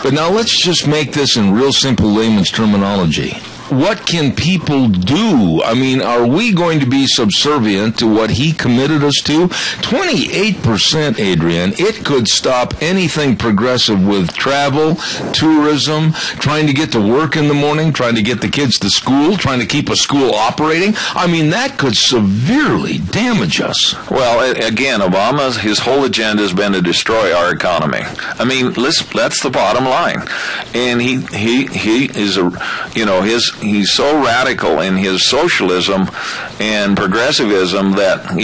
But now let's just make this in real simple layman's terminology. What can people do? I mean, are we going to be subservient to what he committed us to? 28%, Adrian. It could stop anything progressive with travel, tourism, trying to get to work in the morning, trying to get the kids to school, trying to keep a school operating. I mean, that could severely damage us. Well, again, Obama, his whole agenda has been to destroy our economy. I mean, that's the bottom line. And he is he's so radical in his socialism and progressivism that,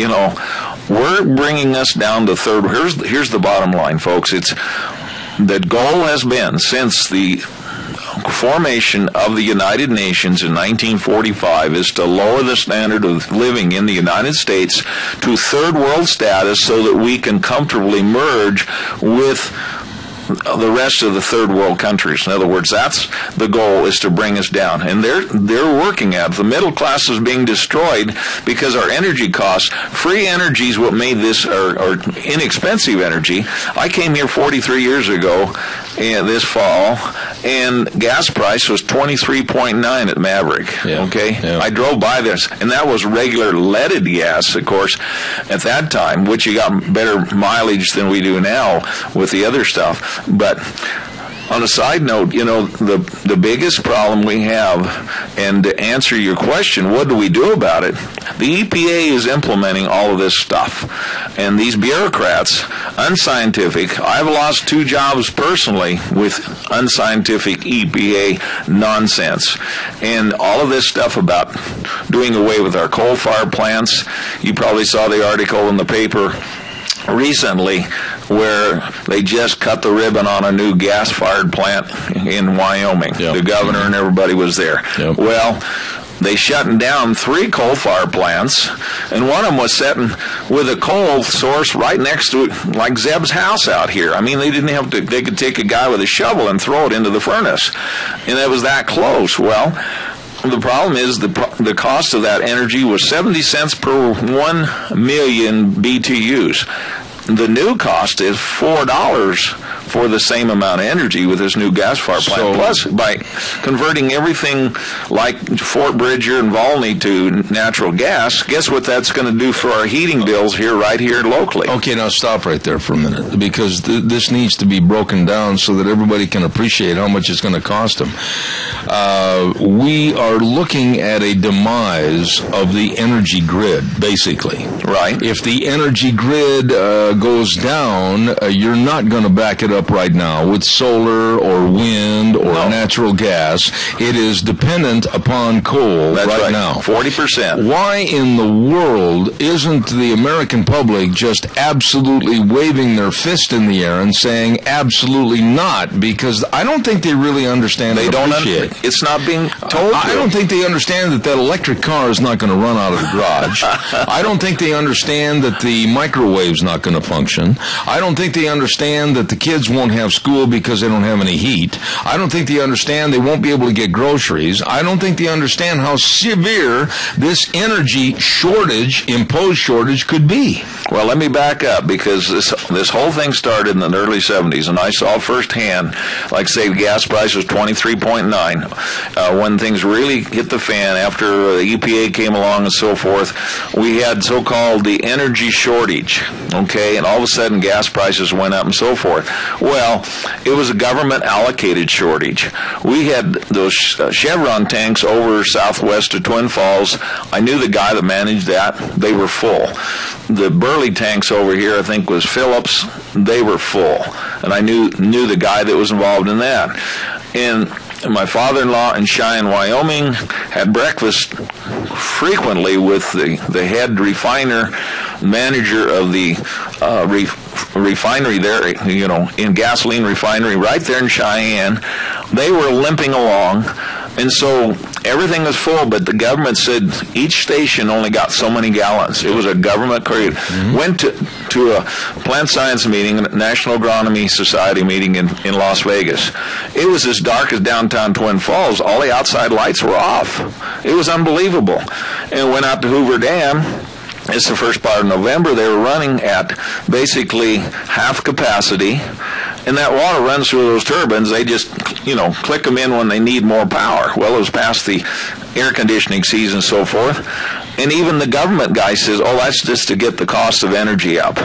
we're bringing us down to third. Here's the bottom line, folks. It's the goal has been since the formation of the United Nations in 1945 is to lower the standard of living in the United States to third world status so that we can comfortably merge with the rest of the third world countries. In other words, that's the goal, is to bring us down. And they're working at it. The middle class is being destroyed because our energy costs, free energy is what made this, or inexpensive energy. I came here 43 years ago this fall, and gas price was 23.9 at Maverick. Yeah. Okay? Yeah. I drove by this, and that was regular leaded gas, of course, at that time, which you got better mileage than we do now with the other stuff. But on a side note, the biggest problem we have, and to answer your question, what do we do about it? The EPA is implementing all of this stuff. And these bureaucrats, unscientific, I've lost 2 jobs personally with unscientific EPA nonsense. And all of this stuff about doing away with our coal-fired plants, you probably saw the article in the paper recently where they just cut the ribbon on a new gas-fired plant in Wyoming. Yep. The governor and everybody was there. Yep. Well, they shutting down 3 coal-fired plants, and one of them was sitting with a coal source right next to it, like Zeb's house out here. I mean, they could take a guy with a shovel and throw it into the furnace, and it was that close. Well, the problem is the cost of that energy was 70 cents per 1 million BTUs. The new cost is $4 for the same amount of energy with this new gas-fired plant. Plus, by converting everything like Fort Bridger and Volney to natural gas, guess what that's going to do for our heating bills right here locally? Okay, now stop right there for a minute, because this needs to be broken down so that everybody can appreciate how much it's going to cost them. We are looking at a demise of the energy grid, basically. Right. If the energy grid goes down, you're not going to back it up right now with solar or wind or natural gas. It is dependent upon coal right now. 40%. Why in the world isn't the American public just absolutely waving their fist in the air and saying absolutely not? Because I don't think they really understand and appreciate. It's not being told. I don't think they understand that electric car is not going to run out of the garage. I don't think they understand that the microwave's not going to function. I don't think they understand that the kids won't have school because they don't have any heat. I don't think they understand they won't be able to get groceries. I don't think they understand how severe this energy shortage, imposed shortage, could be. Well, let me back up, because this whole thing started in the early 70s, and I saw firsthand, like say, the gas price was 23.9. When things really hit the fan after the EPA came along and so forth, we had so-called the energy shortage, okay, and all of a sudden gas prices went up and so forth. Well, it was a government-allocated shortage. We had those Chevron tanks over southwest of Twin Falls. I knew the guy that managed that. They were full. The Burley tanks over here, I think, was Phillips. They were full. And I knew the guy that was involved in that. And my father-in-law in Cheyenne, Wyoming, had breakfast frequently with the head refiner, manager of the refinery there, in gasoline refinery right there in Cheyenne. They were limping along. And so everything was full, but the government said each station only got so many gallons. It was a government created. Went to a plant science meeting, National Agronomy Society meeting in Las Vegas. It was as dark as downtown Twin Falls. All the outside lights were off. It was unbelievable. And went out to Hoover Dam. It's the first part of November. They were running at basically half capacity, and that water runs through those turbines. They just, click them in when they need more power. Well, it was past the air conditioning season and so forth. And even the government guy says, that's just to get the cost of energy up.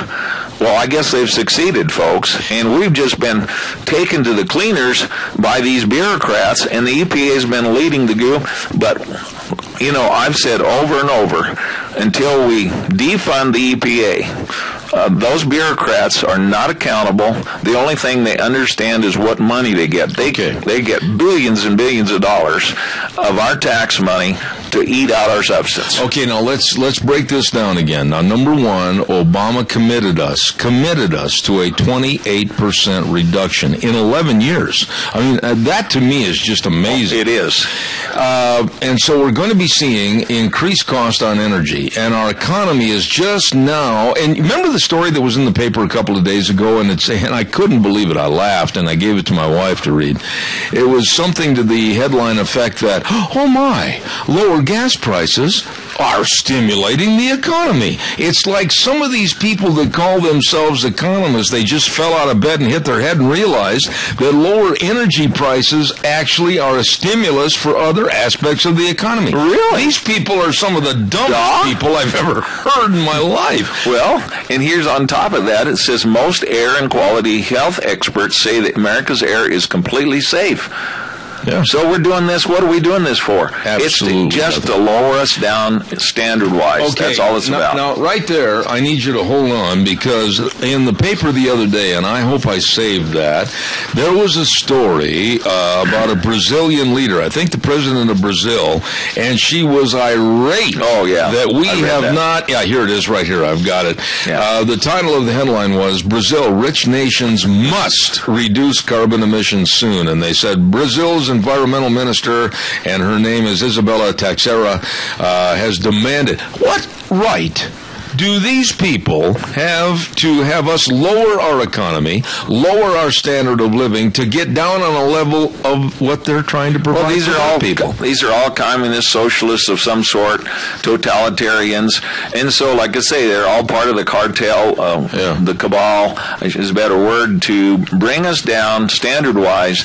Well, I guess they've succeeded, folks, and we've just been taken to the cleaners by these bureaucrats, and the EPA has been leading the group. But, I've said over and over, until we defund the EPA, those bureaucrats are not accountable. The only thing they understand is what money they get. They get billions and billions of dollars of our tax money to eat out our substance. Okay, now let's break this down again. Now, number one, Obama committed us to a 28% reduction in 11 years. I mean, that to me is just amazing. It is. And so we're going to be seeing increased cost on energy, and our economy is just now, and remember the story that was in the paper a couple of days ago, and I couldn't believe it. I laughed, and I gave it to my wife to read. It was something to the headline effect that, oh my, lower gas prices are stimulating the economy. It's like some of these people that call themselves economists, they just fell out of bed and hit their head and realized that lower energy prices actually are a stimulus for other aspects of the economy. Really? These people are some of the dumbest people I've ever heard in my life. Well, and here's on top of that, it says most air and quality health experts say that America's air is completely safe. Yeah. So we're doing this. What are we doing this for? Absolutely. It's just to lower us down standard-wise. Okay. That's all it's about. Now, right there, I need you to hold on, because in the paper the other day, and I hope I saved that, there was a story about a Brazilian leader, I think the president of Brazil, and she was irate that we have not... Yeah, here it is right here. I've got it. Yeah. The title of the headline was, Brazil, rich nations must reduce carbon emissions soon. And they said, Brazil's environmental minister, and her name is Isabella Taxera, has demanded, what right do these people have to have us lower our economy, lower our standard of living to get down on a level of what they're trying to provide these for are all people? These are all communist socialists of some sort, totalitarians, and so, like I say, they're all part of the cartel, the cabal, is a better word, to bring us down standard-wise.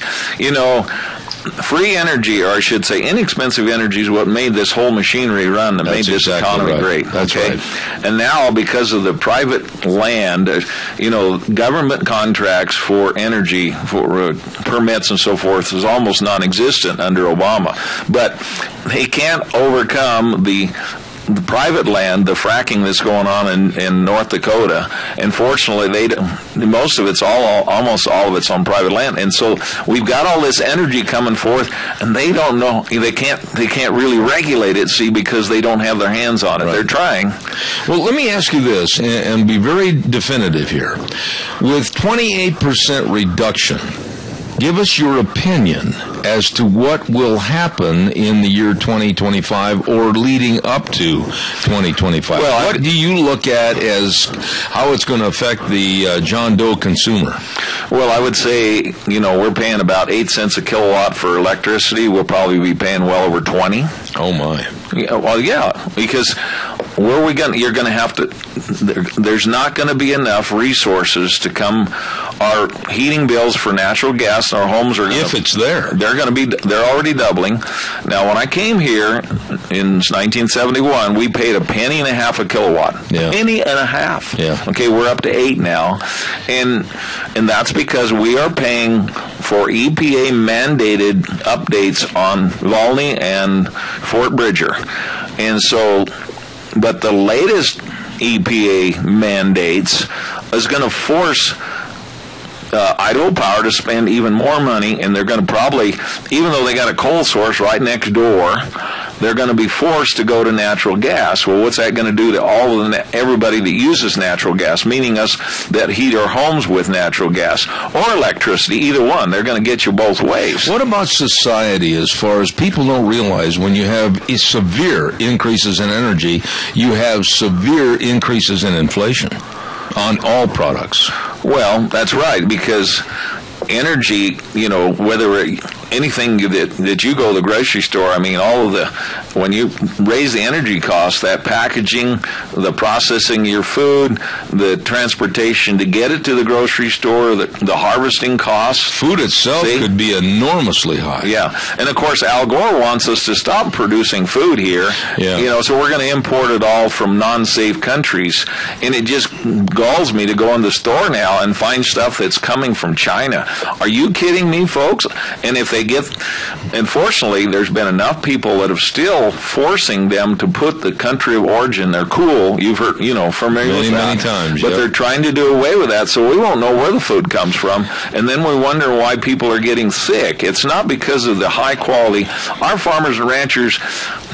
Free energy, or I should say inexpensive energy, is what made this whole machinery run and made this economy great. That's right. And now, because of the private land, government contracts for energy, for permits and so forth, is almost non-existent under Obama. But they can't overcome the private land, the fracking that's going on in North Dakota. And fortunately, most of it's almost all of it's on private land. And so we've got all this energy coming forth, and they don't know, they can't really regulate it, because they don't have their hands on it. Right. They're trying. Well, let me ask you this, and be very definitive here. With 28% reduction, give us your opinion as to what will happen in the year 2025 or leading up to 2025. Well, what do you look at as how it's going to affect the John Doe consumer? Well, I would say, we're paying about 8 cents a kilowatt for electricity. We'll probably be paying well over 20. Oh, my. Well, yeah, because you're going to have to, there's not going to be enough resources to come. Our heating bills for natural gas in our homes are if it's there. They're already doubling. Now, when I came here in 1971, we paid a penny and a half a kilowatt. Yeah. Penny and a half. Yeah. Okay, we're up to 8 now. And that's because we are paying for EPA mandated updates on Volney and Fort Bridger. And so, but the latest EPA mandates is going to force Idaho Power to spend even more money, and they're going to probably, even though they got a coal source right next door, they're going to be forced to go to natural gas. Well, what's that going to do to everybody that uses natural gas, meaning us that heat our homes with natural gas or electricity, either one? They're going to get you both ways. What about society as far as people don't realize when you have severe increases in energy, you have severe increases in inflation on all products? Well, that's right, because energy, whether anything that you go to the grocery store, I mean, when you raise the energy costs, that packaging, the processing of your food, the transportation to get it to the grocery store, the harvesting costs. Food itself could be enormously high. Yeah. And of course, Al Gore wants us to stop producing food here. Yeah. So we're going to import it all from non-safe countries. And it just galls me to go in the store now and find stuff that's coming from China. Are you kidding me, folks? And if they unfortunately, there's been enough people that are still forcing them to put the country of origin. They're cool. You've heard, familiar with that. Many times. But they're trying to do away with that, so we won't know where the food comes from. And then we wonder why people are getting sick. It's not because of the high quality. Our farmers and ranchers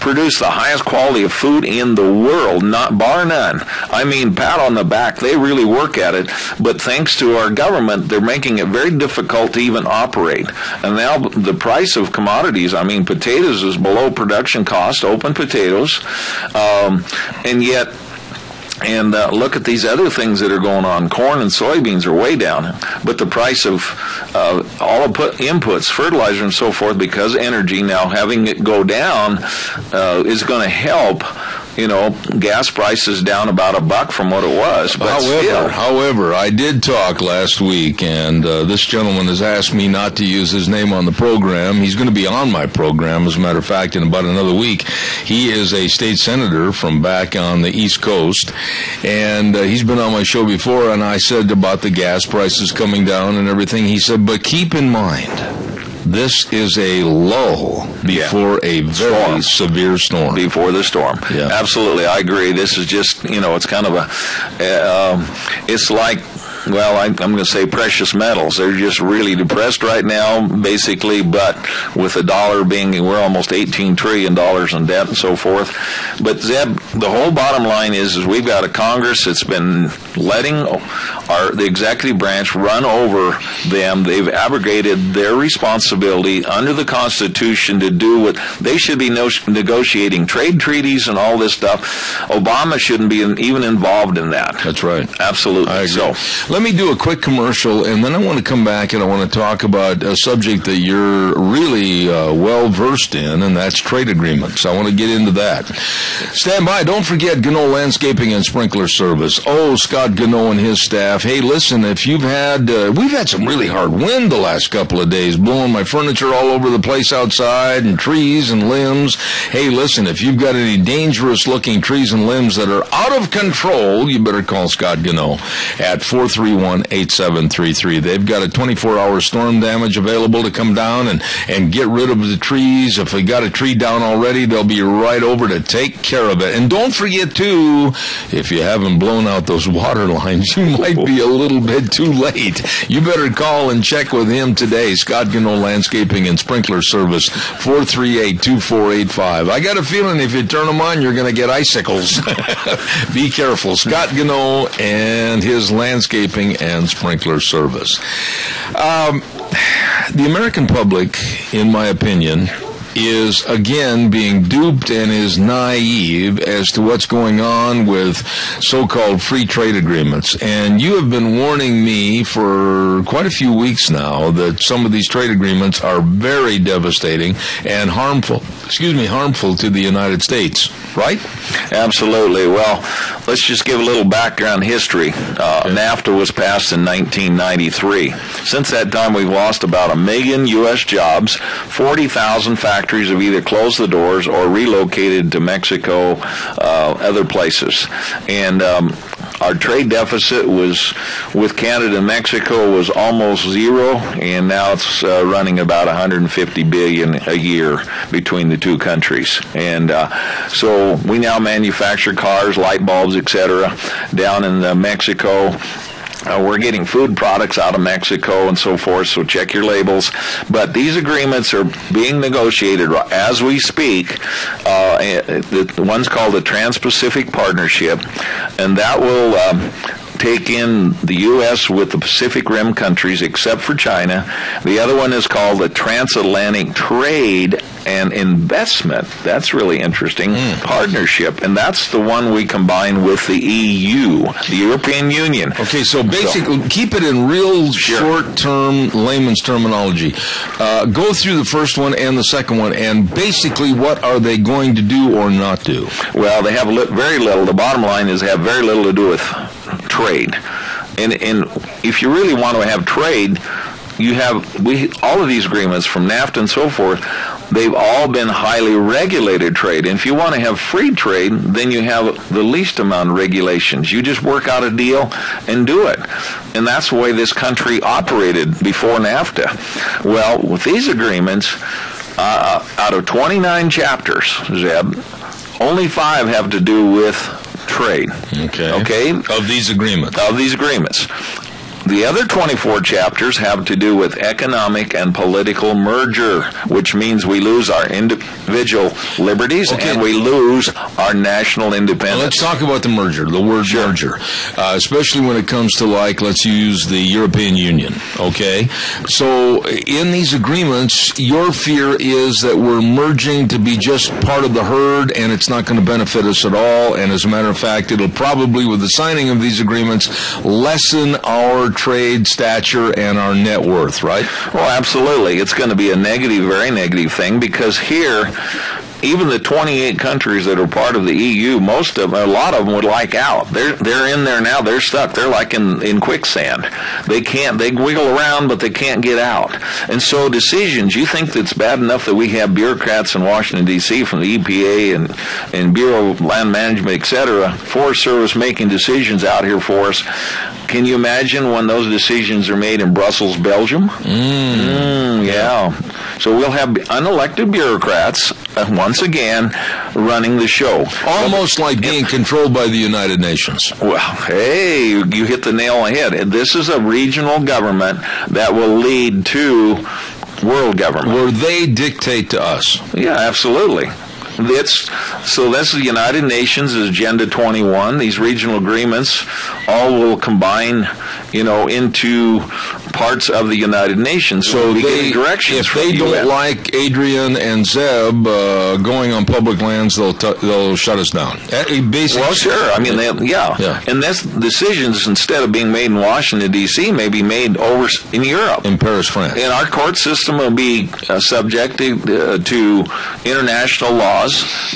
produce the highest quality of food in the world, not bar none. I mean, pat on the back. They really work at it. But thanks to our government, they're making it very difficult to even operate. And now the price of commodities, I mean, potatoes is below production cost, open potatoes, and yet, look at these other things that are going on. Corn and soybeans are way down, but the price of all inputs, fertilizer and so forth, because energy now having it go down is going to help. Gas prices down about $1 from what it was. But however, I did talk last week, and this gentleman has asked me not to use his name on the program. He's going to be on my program, as a matter of fact, in about another week. He is a state senator from back on the East Coast, and he's been on my show before, and I said about the gas prices coming down and everything. He said, but keep in mind, this is a lull before a very severe storm. Before the storm. Yeah. Absolutely, I agree. This is just, it's kind of it's like, I'm going to say precious metals. They're just really depressed right now, basically, but with the dollar we're almost $18 trillion in debt and so forth. But, Zeb, the whole bottom line is we've got a Congress that's been letting the executive branch run over them. They've abrogated their responsibility under the Constitution to do what they should be negotiating trade treaties and all this stuff. Obama shouldn't be even involved in that. That's right. Absolutely. I agree. Let me do a quick commercial, and then I want to come back and I want to talk about a subject that you're really well-versed in, and that's trade agreements. I want to get into that. Stand by. Don't forget Gano Landscaping and Sprinkler Service. Oh, Scott Gano and his staff. Hey, listen, if you've had, we've had some really hard wind the last couple of days, blowing my furniture all over the place outside, and trees and limbs. Hey, listen, if you've got any dangerous-looking trees and limbs that are out of control, you better call Scott Gano at 431-8733. They've got a 24-hour storm damage available to come down and get rid of the trees. If they got a tree down already, they'll be right over to take care of it. And don't forget, too, if you haven't blown out those water lines, you might be a little bit too late. You better call and check with him today. Scott Gano Landscaping and Sprinkler Service, 438-2485. I got a feeling if you turn them on, you're going to get icicles. Be careful. Scott Gano and his landscaping and sprinkler service. The American public, in my opinion, is again being duped and is naive as to what's going on with so-called free trade agreements. And you have been warning me for quite a few weeks now that some of these trade agreements are very devastating and harmful to the United States, right? Absolutely. Well, let's just give a little background history. NAFTA was passed in 1993. Since that time, we've lost about 1 million U.S. jobs. 40,000 factories have either closed the doors or relocated to Mexico, other places. And our trade deficit was with Canada and Mexico was almost zero, and now it's running about $150 billion a year between the two countries. And so we now manufacture cars, light bulbs, etc., down in Mexico. We're getting food products out of Mexico and so forth, so check your labels. But these agreements are being negotiated as we speak. The one's called the Trans-Pacific Partnership, and that will take in the U.S. with the Pacific Rim countries except for China. The other one is called the Transatlantic Trade and Investment. That's really interesting. Partnership, and that's the one we combine with the EU, the European Union. Okay, so basically, keep it in real short-term layman's terminology. Go through the first one and the second one, and basically, what are they going to do or not do? Well, they have very little. The bottom line is they have very little to do with trade. And if you really want to have trade, all of these agreements from NAFTA and so forth, they've all been highly regulated trade. And if you want to have free trade, then you have the least amount of regulations. You just work out a deal and do it. And that's the way this country operated before NAFTA. Well, with these agreements, out of 29 chapters, Zeb, only 5 have to do with trade. Okay? Of these agreements. The other 24 chapters have to do with economic and political merger, which means we lose our individual liberties and we lose our national independence. Let's talk about the merger, the word merger, especially when it comes to, let's use the European Union, okay? So in these agreements, your fear is that we're merging to be just part of the herd and it's not going to benefit us at all, and as a matter of fact, it'll probably, with the signing of these agreements, lessen our trade stature and our net worth, right? Well, absolutely. It's going to be a negative, very negative thing, because here, even the 28 countries that are part of the EU, a lot of them would like out. They're in there now. They're stuck. They're like in quicksand. They wiggle around, but they can't get out. And so decisions, you think it's bad enough that we have bureaucrats in Washington, D.C. from the EPA and Bureau of Land Management, et cetera, Forest Service making decisions out here for us. Can you imagine when those decisions are made in Brussels, Belgium? Yeah. So we'll have unelected bureaucrats, once again, running the show. Almost like being controlled by the United Nations. Well, hey, you hit the nail on the head. And this is a regional government that will lead to world government. Where they dictate to us. Yeah, absolutely. That's the United Nations Agenda 21. These regional agreements all will combine, into parts of the United Nations. So if they don't like Adrian and Zeb going on public lands, they'll shut us down. Well, sure. I mean, and that's decisions, instead of being made in Washington, D.C., may be made over in Europe. In Paris, France. And our court system will be subjected to international laws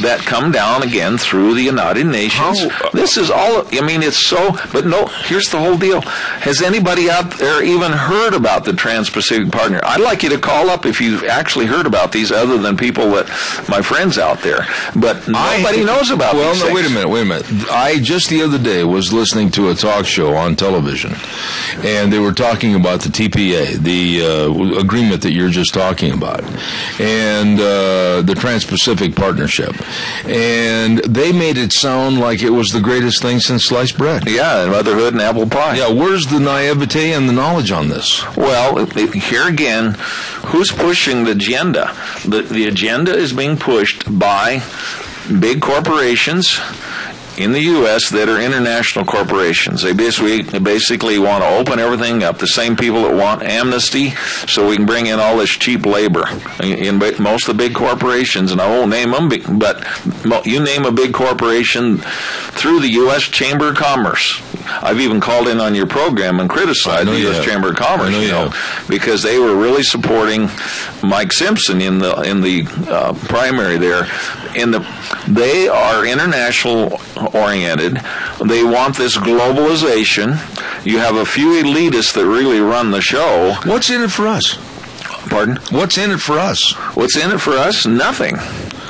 that come down again through the United Nations. This is all, but no, here's the whole deal. Has anybody out there even heard about the Trans-Pacific Partner? I'd like you to call up if you've actually heard about these, other than people that, my friends out there. But nobody knows about these things. Well, no, wait a minute. I just the other day was listening to a talk show on television, and they were talking about the TPA, the agreement that you're just talking about, and the Trans-Pacific Partnership. And they made it sound like it was the greatest thing since sliced bread. Yeah, and motherhood and apple pie. Yeah, where's the naivete and the knowledge on this? Well, here again, who's pushing the agenda? The agenda is being pushed by big corporations in the U.S. that are international corporations. They basically want to open everything up. The same people that want amnesty, so we can bring in all this cheap labor. In most of the big corporations, and I won't name them, but you name a big corporation through the U.S. Chamber of Commerce. I've even called in on your program and criticized the U.S. Chamber of Commerce, because they were really supporting Mike Simpson in the primary there. They are international oriented. They want this globalization. You have a few elitists that really run the show. What's in it for us? Pardon? What's in it for us? What's in it for us? Nothing.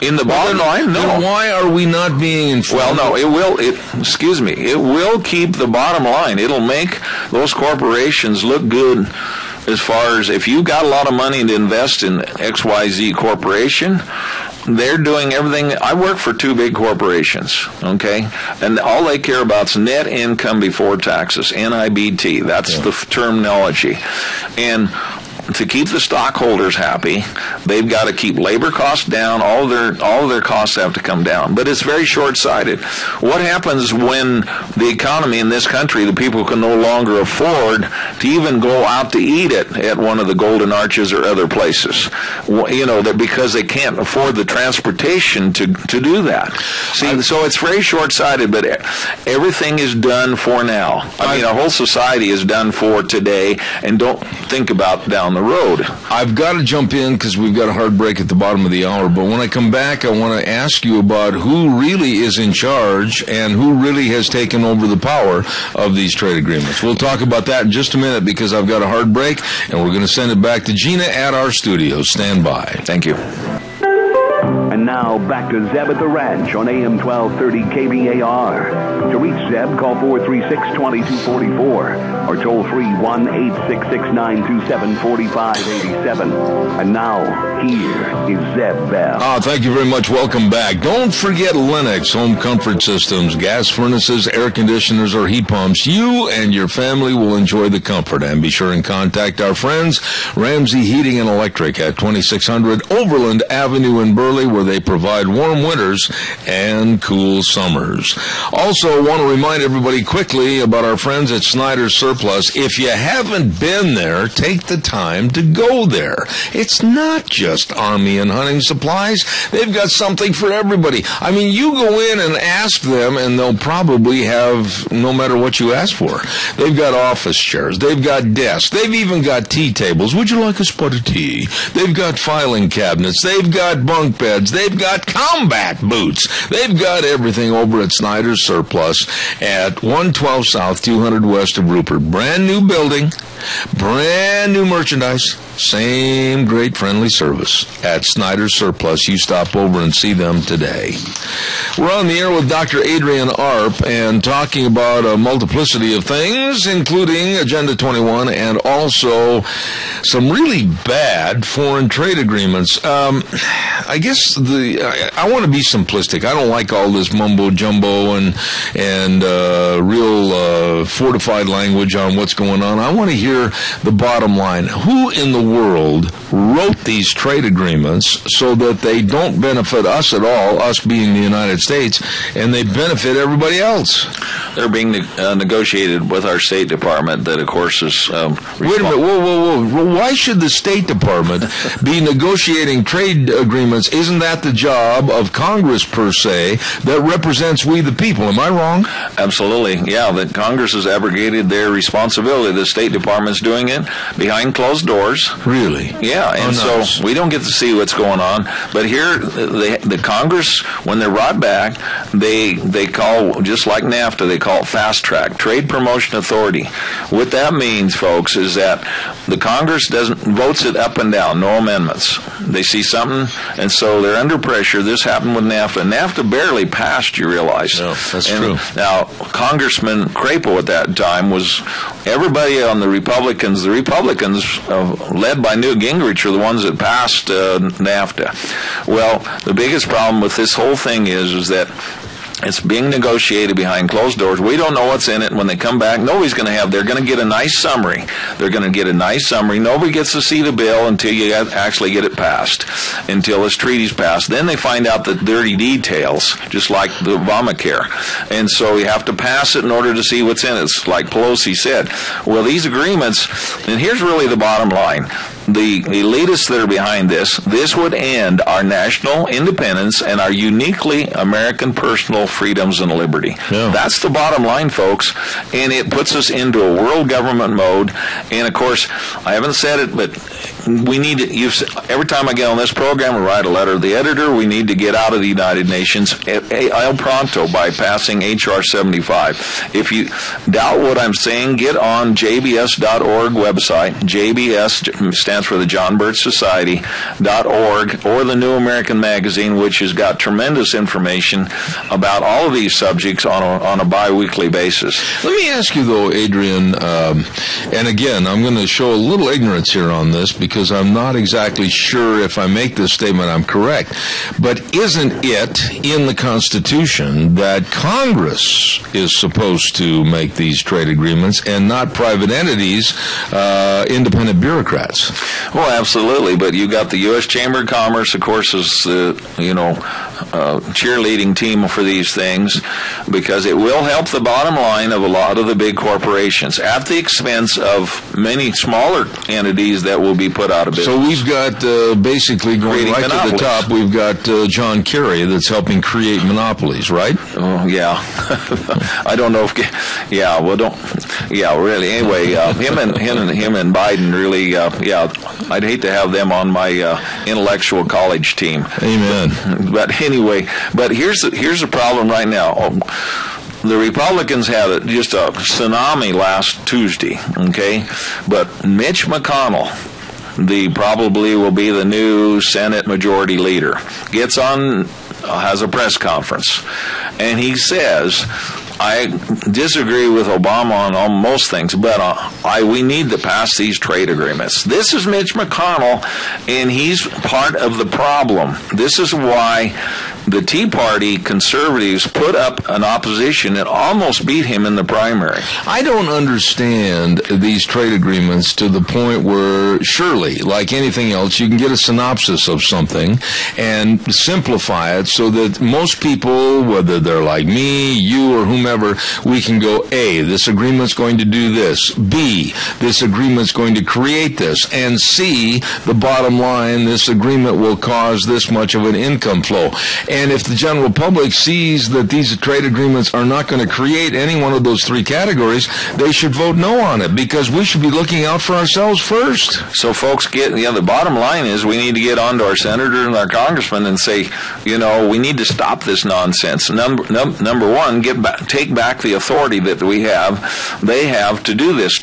In the bottom line, no. Then why are we not being informed? Well, no, it will keep the bottom line. It'll make those corporations look good as far as if you got a lot of money to invest in XYZ corporation, they're doing everything. I work for two big corporations, okay? And all they care about is net income before taxes, NIBT. That's the terminology. And to keep the stockholders happy, they've got to keep labor costs down. All of their costs have to come down. But it's very short-sighted. What happens when the economy in this country, the people can no longer afford to even go out to eat at one of the Golden Arches or other places? You know, that because they can't afford the transportation to do that. See, so it's very short-sighted, but everything is done for now. I mean, our whole society is done for today, and don't think about down the road. I've got to jump in because we've got a hard break at the bottom of the hour, but when I come back, I want to ask you about who really is in charge and who really has taken over the power of these trade agreements. We'll talk about that in just a minute because I've got a hard break, and we're going to send it back to Gina at our studio. Stand by. Thank you. And now back to Zeb at the Ranch on AM 1230 KBAR. To reach Zeb, call 436-2244 or toll free 1-866-927-4587. And now, here is Zeb Bell. Thank you very much. Welcome back. Don't forget Lennox Home Comfort Systems, gas furnaces, air conditioners, or heat pumps. You and your family will enjoy the comfort. And be sure and contact our friends, Ramsey Heating and Electric at 2600 Overland Avenue in Burley, where they provide warm winters and cool summers. Also, want to remind everybody quickly about our friends at Snyder's Surplus. If you haven't been there, take the time to go there. It's not just army and hunting supplies. They've got something for everybody. I mean, you go in and ask them, and they'll probably have no matter what you ask for. They've got office chairs. They've got desks. They've even got tea tables. Would you like a spot of tea? They've got filing cabinets. They've got bunk beds. They've got combat boots. They've got everything over at Snyder's Surplus at 112 South, 200 West of Rupert. Brand new building, brand new merchandise, same great friendly service at Snyder's Surplus. You stop over and see them today. We're on the air with Dr. Adrian Arp and talking about a multiplicity of things, including Agenda 21 and also some really bad foreign trade agreements. I guess I want to be simplistic. I don't like all this mumbo jumbo and real fortified language on what's going on. I want to hear the bottom line. Who in the world wrote these trade agreements so that they don't benefit us at all, us being the United States, and they benefit everybody else? They're being negotiated with our State Department that, of course, is... Wait a minute. Whoa. Why should the State Department be negotiating trade agreements? Isn't that the job of Congress, per se, that represents we the people? Am I wrong? Absolutely. Yeah, that Congress has abrogated their responsibility. The State Department's doing it behind closed doors. Really? Yeah, and so we don't get to see what's going on. But here, the Congress, when they're brought back, they call, just like NAFTA, they call it fast track, Trade Promotion Authority. What that means, folks, is that the Congress votes it up and down, no amendments. They see something, and so they're under pressure. This happened with NAFTA. NAFTA barely passed, you realize. No, that's true. Now, Congressman Crapo at that time was everybody on the Republicans. The Republicans, led by Newt Gingrich, are the ones that passed NAFTA. Well, the biggest problem with this whole thing is that it's being negotiated behind closed doors. We don't know what's in it. When they come back, nobody's going to have, they're going to get a nice summary. They're going to get a nice summary. Nobody gets to see the bill until you actually get it passed, until this treaty's passed. Then they find out the dirty details, just like the Obamacare. And so you have to pass it in order to see what's in it. It's like Pelosi said. Well, these agreements, and here's really the bottom line. The elitists that are behind this would end our national independence and our uniquely American personal freedoms and liberty. Yeah. That's the bottom line, folks, and it puts us into a world government mode. And of course, I haven't said it, but we need to, every time I get on this program, I write a letter to the editor. We need to get out of the United Nations el pronto by passing H.R. 75. If you doubt what I'm saying, get on jbs.org website. JBS stands stands for the JohnBirchSociety.org, or the New American Magazine, which has got tremendous information about all of these subjects on a bi-weekly basis. Let me ask you, though, Adrian, and again, I'm going to show a little ignorance here on this because I'm not exactly sure if I make this statement I'm correct, but isn't it in the Constitution that Congress is supposed to make these trade agreements and not private entities, independent bureaucrats? Well, absolutely, but you got the U.S. Chamber of Commerce, of course, is the, cheerleading team for these things, because it will help the bottom line of a lot of the big corporations at the expense of many smaller entities that will be put out of business. So we've got basically going right to the top, we've got John Kerry that's helping create monopolies, right? Oh, yeah. I don't know if, really. Anyway, him and Biden really, I'd hate to have them on my intellectual college team. Amen. But anyway, here's the problem right now. The Republicans had just a tsunami last Tuesday, okay? But Mitch McConnell, probably will be the new Senate Majority Leader, gets on, has a press conference, and he says, I disagree with Obama on most things, but we need to pass these trade agreements. This is Mitch McConnell, and he's part of the problem. This is why the Tea Party conservatives put up an opposition that almost beat him in the primary. I don't understand these trade agreements to the point where, surely, like anything else, you can get a synopsis of something and simplify it so that most people, whether they're like me, you, or whomever, we can go, A, this agreement's going to do this. B, this agreement's going to create this. And C, the bottom line, this agreement will cause this much of an income flow. And if the general public sees that these trade agreements are not going to create any one of those three categories, they should vote no on it, because we should be looking out for ourselves first. So folks, the bottom line is we need to get on to our senators and our congressmen and say, we need to stop this nonsense. Number one, take back the authority that they have to do these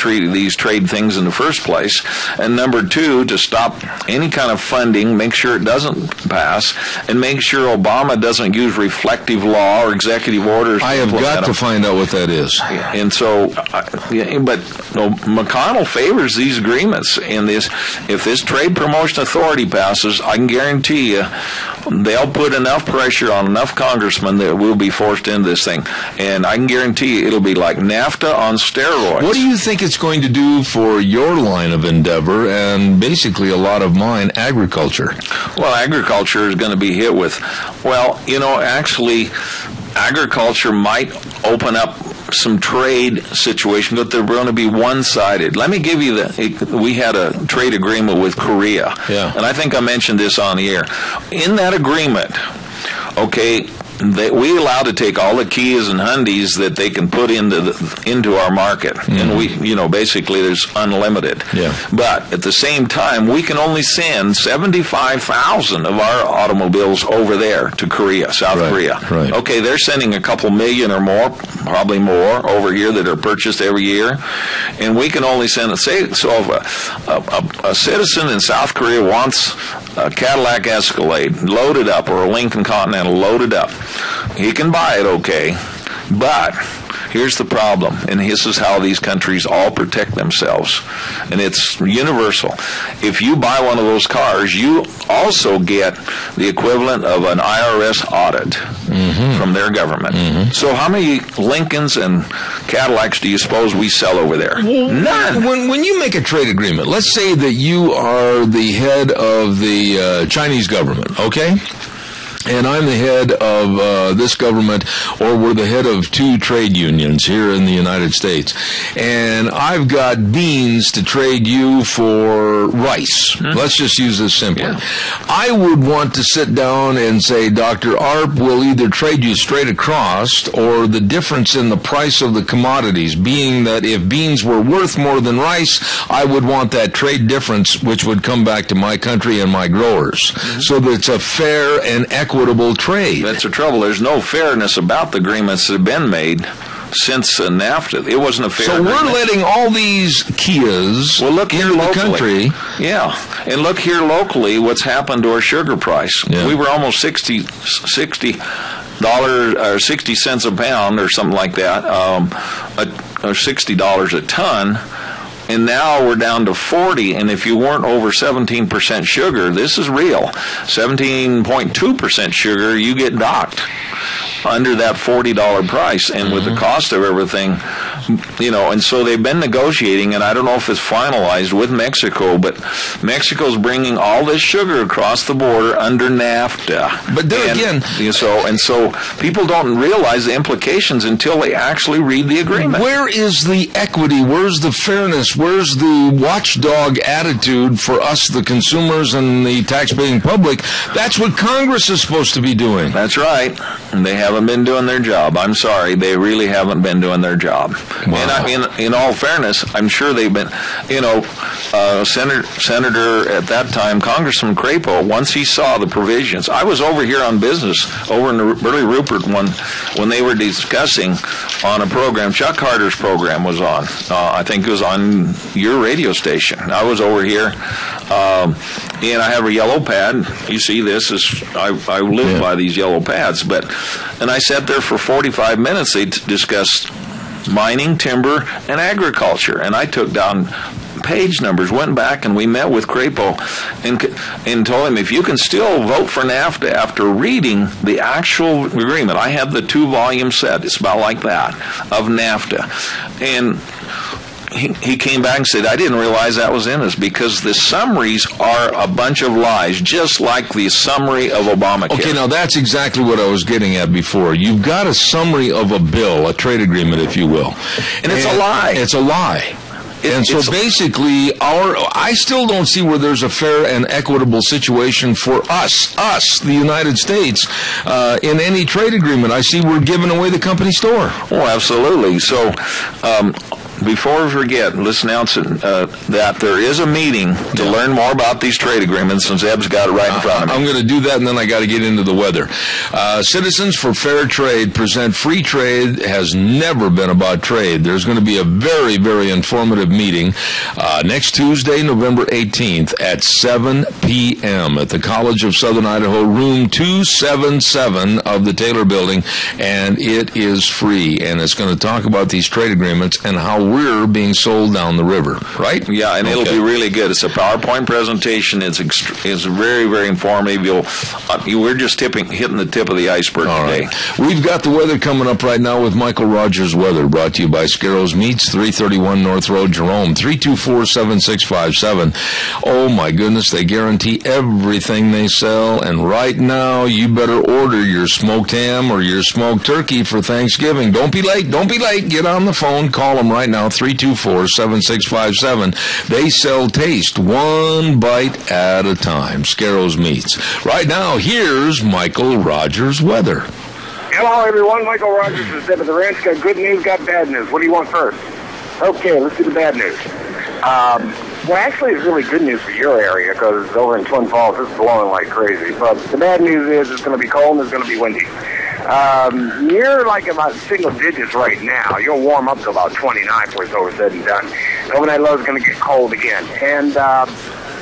trade things in the first place. And number two, to stop any kind of funding, make sure it doesn't pass, and make sure Obama doesn't use reflective law or executive orders. I have got to find out what that is. And so, but McConnell favors these agreements. And if this Trade Promotion Authority passes, I can guarantee you they'll put enough pressure on enough congressmen that we'll be forced into this thing. And I can guarantee you it'll be like NAFTA on steroids. What do you think it's going to do for your line of endeavor, and basically a lot of mine, agriculture? Well, agriculture is going to be hit with, actually, agriculture might open up some trade situation, but they're going to be one-sided. Let me give you we had a trade agreement with Korea, and I think I mentioned this on the air. In that agreement, we allowed to take all the Kias and Hyundais that they can put into our market, and we, basically there's unlimited. Yeah. But at the same time, we can only send 75,000 of our automobiles over there to Korea, South Korea. Right. Okay, they're sending a couple million or more, probably more, over here that are purchased every year, and we can only send. So if a citizen in South Korea wants a Cadillac Escalade loaded up, or a Lincoln Continental loaded up, he can buy it, okay, but here's the problem, and this is how these countries all protect themselves, and it's universal. If you buy one of those cars, you also get the equivalent of an IRS audit from their government. So how many Lincolns and Cadillacs do you suppose we sell over there? None. When you make a trade agreement, let's say that you are the head of the Chinese government, okay? And I'm the head of this government, or we're the head of two trade unions here in the United States. And I've got beans to trade you for rice. Let's just use this simply. I would want to sit down and say, Dr. Arp will either trade you straight across, or the difference in the price of the commodities, being that if beans were worth more than rice, I would want that trade difference, which would come back to my country and my growers. So that it's a fair and equitable trade. That's the trouble. There's no fairness about the agreements that have been made. since NAFTA. It wasn't a fair So agreement. we're letting all these Kias into the country. Yeah, and look here locally what's happened to our sugar price. Yeah. We were almost $60 or 60 cents a pound or something like that, or $60 a ton. And now we're down to 40, and if you weren't over 17% sugar, this is real. 17.2% sugar, you get docked under that $40 price, and with the cost of everything, and so they've been negotiating, and I don't know if it's finalized with Mexico, but Mexico's bringing all this sugar across the border under NAFTA. But there again, so people don't realize the implications until they actually read the agreement. Where is the equity? Where's the fairness? Where's the watchdog attitude for us, the consumers and the taxpaying public? That's what Congress is supposed to be doing. That's right. And they haven't been doing their job. I'm sorry. They really haven't been doing their job. Wow. And in all fairness, I'm sure they've been, Senator at that time, Congressman Crapo, once he saw the provisions, I was over here on business, over in the Burley Rupert when they were discussing on a program, Chuck Harder's program was on. I think it was on your radio station. I was over here, and I have a yellow pad. You see this, I live by these yellow pads, and I sat there for 45 minutes. They discussed mining, timber, and agriculture, and I took down page numbers, went back, and we met with Crapo and told him, if you can still vote for NAFTA after reading the actual agreement, I have the 2-volume set, it's about like that, of NAFTA, and he came back and said, I didn't realize that was in this, because the summaries are a bunch of lies, just like the summary of Obamacare. Okay, now that's exactly what I was getting at before. You've got a summary of a bill, a trade agreement, if you will. And it's a lie. It's a lie. And so basically, I still don't see where there's a fair and equitable situation for us, the United States, in any trade agreement. I see we're giving away the company store. Oh, absolutely. So, before we forget, let's announce that there is a meeting to learn more about these trade agreements, and Zeb's got it right in front of me. I'm going to do that, and then I got to get into the weather. Citizens for Fair Trade present Free Trade has never been about trade. There's going to be a very, very informative meeting next Tuesday, November 18th at 7 p.m. at the College of Southern Idaho, room 277 of the Taylor Building, and it is free, and it's going to talk about these trade agreements and how we're being sold down the river, right? Yeah, and it'll be really good. It's a PowerPoint presentation. It's very, very informative. We're just hitting the tip of the iceberg today. Right. We've got the weather coming up right now with Michael Rogers Weather, brought to you by Scarrows Meats, 331 North Road, Jerome, 324-7657. Oh, my goodness, they guarantee everything they sell, and right now, you better order your smoked ham or your smoked turkey for Thanksgiving. Don't be late. Get on the phone. Call them right now, 324-7657. They sell taste one bite at a time. Scarrows Meats. Right now, here's Michael Rogers Weather. Hello, everyone. Michael Rogers is Deb at the Ranch. Got good news, got bad news. What do you want first? Okay, let's do the bad news. Well, actually, it's really good news for your area, because over in Twin Falls, it's blowing like crazy. But the bad news is it's going to be cold and it's going to be windy. You're like about single digits right now. You'll warm up to about 29 before it's over said and done. Overnight low is going to get cold again. And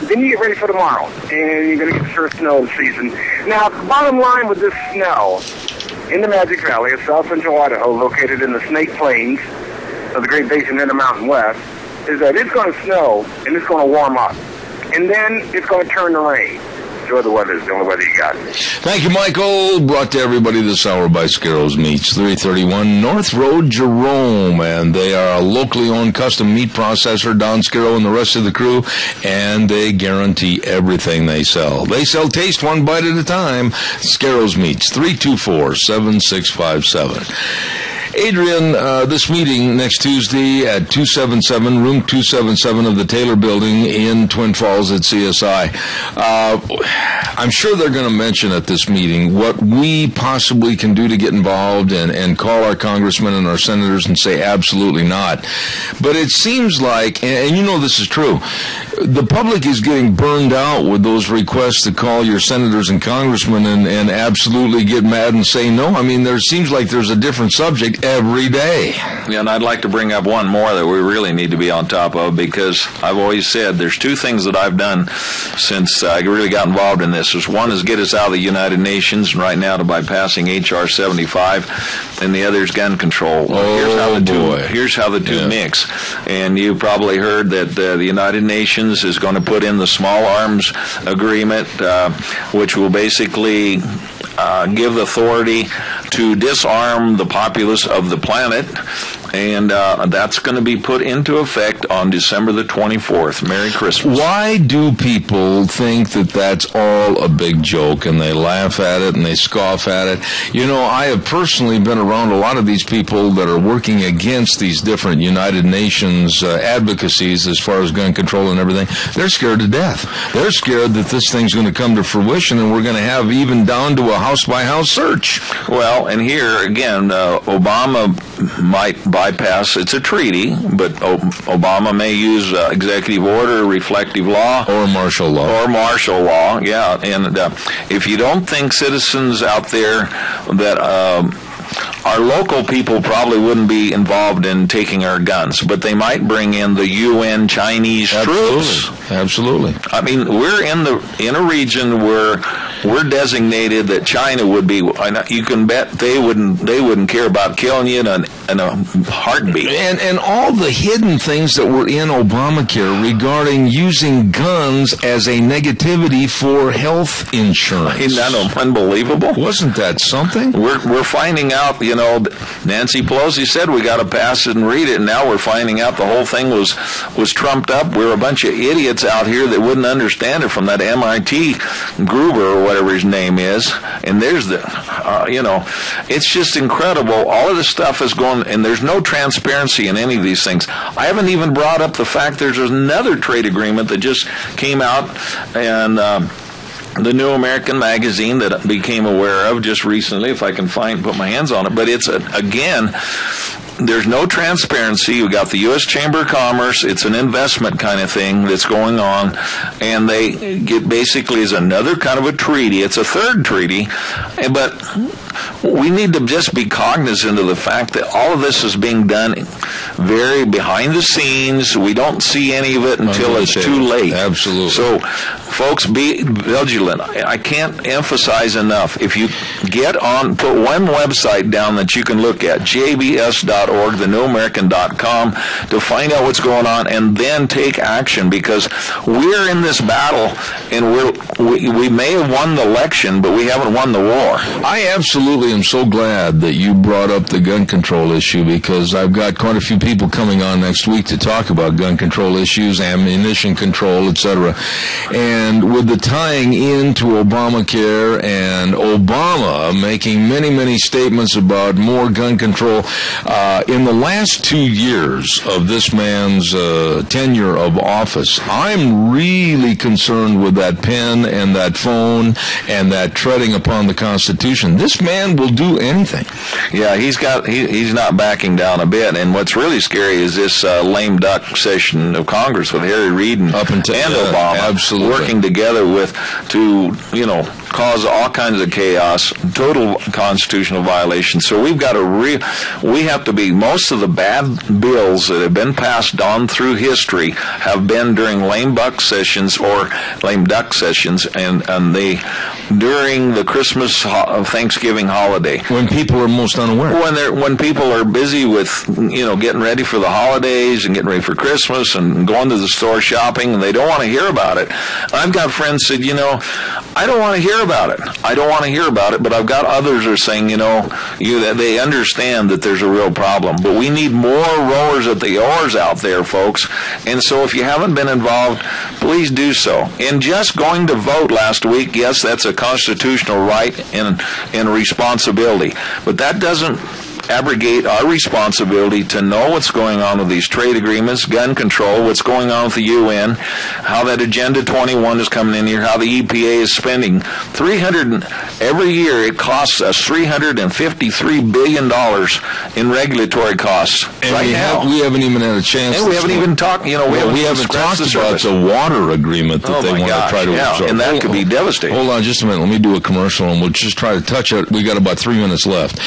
then you get ready for tomorrow, and you're going to get the first snow of the season. Now, bottom line with this snow, in the Magic Valley of south central Idaho, located in the Snake Plains of the Great Basin and the Mountain West, is that it's going to snow and it's going to warm up. And then it's going to turn to rain. Enjoy the weather. It's the only weather you got. Thank you, Michael. Brought to everybody this hour by Scarrows Meats, 331 North Road, Jerome. And they are a locally owned custom meat processor, Don Scarrow and the rest of the crew, and they guarantee everything they sell. They sell taste one bite at a time. Scarrows Meats, 324-7657. Adrian, this meeting next Tuesday at 277, room 277 of the Taylor Building in Twin Falls at CSI. I'm sure they're going to mention at this meeting what we possibly can do to get involved and call our congressmen and our senators and say absolutely not. But it seems like, and you know this is true, the public is getting burned out with those requests to call your senators and congressmen and absolutely get mad and say no. I mean, there seems like there's a different subject. every day. Yeah, and I'd like to bring up one more that we really need to be on top of, because I've always said there's two things that I've done since I really got involved in this. One is get us out of the United Nations, right now by passing H.R. 75, and the other is gun control. Here's how the two mix. And you probably heard that the United Nations is going to put in the Small Arms Agreement, which will basically give authority to disarm the populace of the planet, and that's going to be put into effect on December the 24th. Merry Christmas. Why do people think that that's all a big joke, and they laugh at it and they scoff at it? You know, I have personally been around a lot of these people that are working against these different United Nations advocacies as far as gun control and everything. They're scared to death. They're scared that this thing's going to come to fruition, and we're going to have even down to a house-by-house search. Well, and here, again, Obama might bypass, it's a treaty, but Obama may use executive order, reflective law. Or martial law. Or martial law, yeah. And if you don't think citizens out there that our local people probably wouldn't be involved in taking our guns, but they might bring in the UN Chinese troops. Absolutely. I mean, we're in a region where we're designated that China would be. You can bet they wouldn't care about killing you in a heartbeat. And all the hidden things that were in Obamacare regarding using guns as a negativity for health insurance. Isn't that unbelievable? Wasn't that something? We're finding out. You know, Nancy Pelosi said we got to pass it and read it, and now we're finding out the whole thing was trumped up. We're a bunch of idiots out here that wouldn't understand it, from that MIT Gruber or whatever his name is. And there's it's just incredible. All of this stuff is going, and there's no transparency in any of these things. I haven't even brought up the fact there's another trade agreement that just came out, and the New American Magazine that I became aware of just recently, if I can put my hands on it. But it's, again, there's no transparency. You got the U.S. Chamber of Commerce. It's an investment kind of thing that's going on, and they get basically is another kind of a treaty. It's a third treaty, but we need to just be cognizant of the fact that all of this is being done very behind the scenes. We don't see any of it until it's too late. Absolutely. So, folks, be vigilant. I can't emphasize enough. If you put one website down that you can look at, jbs.org, thenewamerican.com, to find out what's going on, and then take action, because we're in this battle, and we may have won the election, but we haven't won the war. I absolutely am so glad that you brought up the gun control issue, because I've got quite a few people coming on next week to talk about gun control issues, ammunition control, etc. And with the tying into Obamacare and Obama making many, many statements about more gun control, in the last 2 years of this man's tenure of office, I'm really concerned with that pen and that phone and that treading upon the Constitution. This man will do anything. Yeah, he's not backing down a bit. And what's really scary is this lame duck session of Congress with Harry Reid and Obama absolutely working together to cause all kinds of chaos, total constitutional violations. So we have to be, most of the bad bills that have been passed on through history have been during lame duck sessions, and they during the Christmas Thanksgiving holiday, when people are most unaware, when people are busy with getting ready for the holidays and getting ready for Christmas and going to the store shopping, and they don't want to hear about it. I've got friends said, I don't want to hear about it. I don't want to hear about it, but I've got others are saying, they understand that there's a real problem, but we need more rowers at the oars out there, folks. And so if you haven't been involved, please do so. And just going to vote last week, yes, that's a constitutional right and responsibility, but that doesn't abrogate our responsibility to know what's going on with these trade agreements, gun control, what's going on with the UN, how that Agenda 21 is coming in here, how the EPA is spending every year. It costs us $353 billion in regulatory costs. And right we haven't even had a chance. And we haven't even talked. We haven't talked about the water agreement that they want to try to absorb. And that could be devastating. Hold on just a minute. Let me do a commercial, and we'll just try to touch it. We got about 3 minutes left.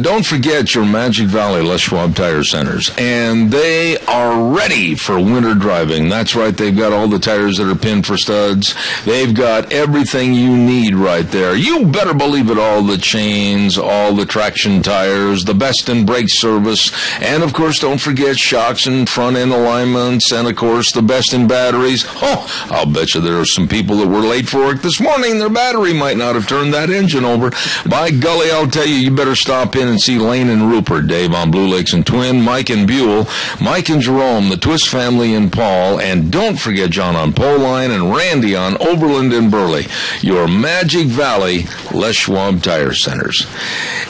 Don't forget forget your Magic Valley Les Schwab Tire Centers. And they are ready for winter driving. That's right. They've got all the tires that are pinned for studs. They've got everything you need right there. You better believe it. All the chains, all the traction tires, the best in brake service. And, of course, don't forget shocks and front end alignments. And, of course, the best in batteries. Oh, I'll bet you there are some people that were late for work this morning. Their battery might not have turned that engine over. By golly, I'll tell you, you better stop in and see Lane and Rupert, Dave on Blue Lakes and Twin, Mike and Buell, Mike and Jerome, the Twist family and Paul, and don't forget John on Poline and Randy on Oberlin and Burley. Your Magic Valley Les Schwab Tire Centers.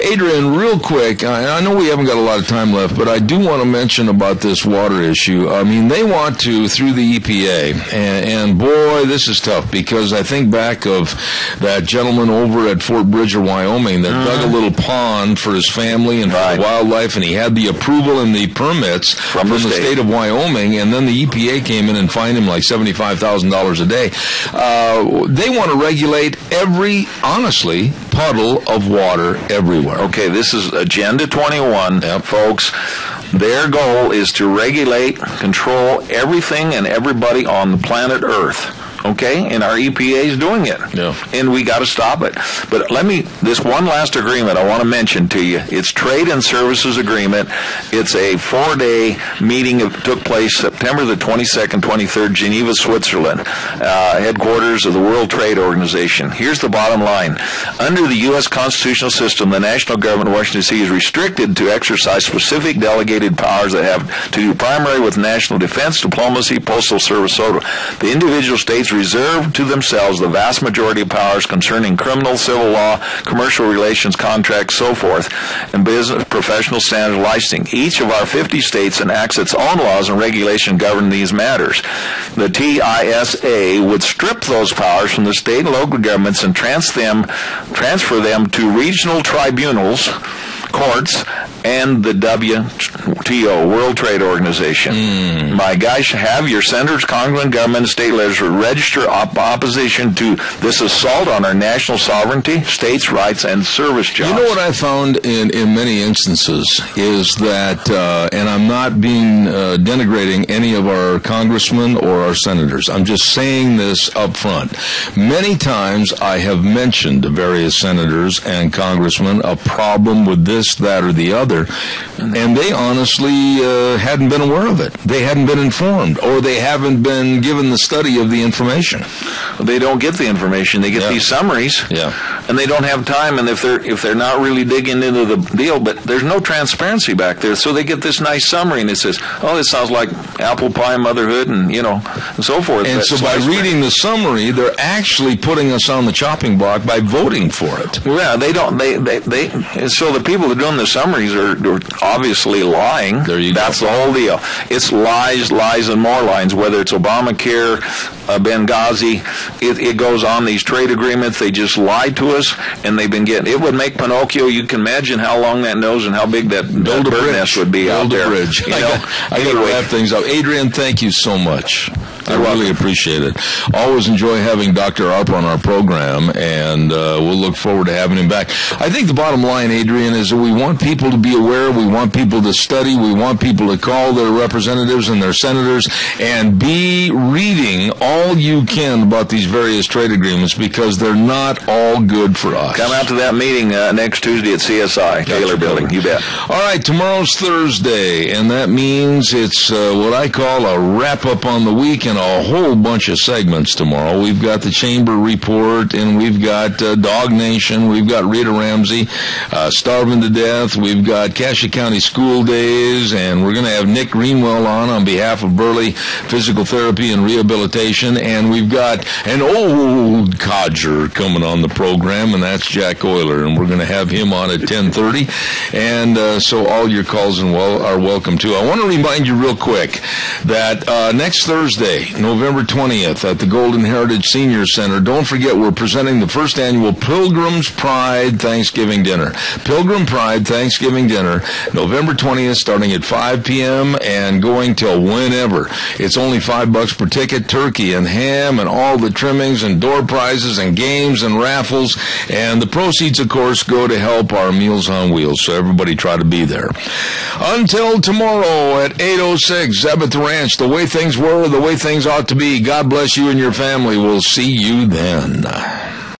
Adrian, real quick, I know we haven't got a lot of time left, but I do want to mention about this water issue. I mean, they want to, through the EPA, and boy, this is tough, because I think back of that gentleman over at Fort Bridger, Wyoming, that dug a little pond for his family and for the wildlife, and he had the approval and the permits from the state of Wyoming, and then the EPA came in and fined him like $75,000 a day. They want to regulate every, honestly, puddle of water everywhere. Okay, this is Agenda 21, folks. Their goal is to regulate, control everything and everybody on the planet Earth. Okay, and our EPA is doing it, and we got to stop it. But this one last agreement I want to mention to you. It's Trade and Services Agreement. It's a 4-day meeting that took place September the 22nd, 23rd, Geneva, Switzerland, headquarters of the World Trade Organization. Here's the bottom line. Under the U.S. constitutional system, the national government of Washington, D.C. is restricted to exercise specific delegated powers that have to do primary with national defense, diplomacy, postal service, the individual states reserve to themselves the vast majority of powers concerning criminal, civil law, commercial relations, contracts, so forth, and business professional standard licensing. Each of our 50 states enacts its own laws and regulations governing these matters. The TISA would strip those powers from the state and local governments and transfer them to regional tribunals, courts, and the WTO, World Trade Organization. My guys, have your senators, congressmen, government, state legislators register opposition to this assault on our national sovereignty, states' rights, and service jobs. You know what I found in many instances is that, and I'm not being denigrating any of our congressmen or our senators. I'm just saying this up front. Many times I have mentioned to various senators and congressmen a problem with this, that, or the other, and they honestly hadn't been aware of it. They hadn't been informed, or they haven't been given the study of the information. They don't get the information. They get these summaries, and they don't have time. And if they're not really digging into the deal, but there's no transparency back there, so they get this nice summary, and it says, "Oh, this sounds like apple pie motherhood," and and so forth. And so by reading the summary, they're actually putting us on the chopping block by voting for it. Yeah, they don't. They. So the people that are doing the summaries are obviously lying. There you go. That's the whole deal. It's lies, lies, and more lies. Whether it's Obamacare, Benghazi, it goes on. These trade agreements, they just lied to us, and they've been getting. It would make Pinocchio. You can imagine how long that nose and how big that bird nest would be out there. Bridge. I got to wrap things up. Adrian, thank you so much. I really appreciate it. Always enjoy having Dr. Arp on our program, and we'll look forward to having him back. I think the bottom line, Adrian, is that we want people to be aware, we want people to study, we want people to call their representatives and their senators and be reading all you can about these various trade agreements, because they're not all good for us. Come out to that meeting next Tuesday at CSI, Taylor Building. You bet. All right, tomorrow's Thursday, and that means it's what I call a wrap-up on the week and a whole bunch of segments tomorrow. We've got the Chamber Report, and we've got Dog Nation, we've got Rita Ramsey, Starving to Death, we've got Cassia County School Days, and we're going to have Nick Greenwell on behalf of Burley Physical Therapy and Rehabilitation, and we've got an old codger coming on the program, and that's Jack Euler, and we're going to have him on at 10:30, and so all your calls are welcome too. I want to remind you real quick that next Thursday, November 20th, at the Golden Heritage Senior Center, don't forget we're presenting the first annual Pilgrim's Pride Thanksgiving Dinner. Pilgrim Pride Thanksgiving Dinner, November 20th, starting at 5 p.m. and going till whenever. It's only $5 per ticket. turkey and ham and all the trimmings and door prizes and games and raffles. And the proceeds, of course, go to help our Meals on Wheels. So everybody try to be there. Until tomorrow at 8:06, Zebeth Ranch, the way things were, the way things ought to be. God bless you and your family. We'll see you then.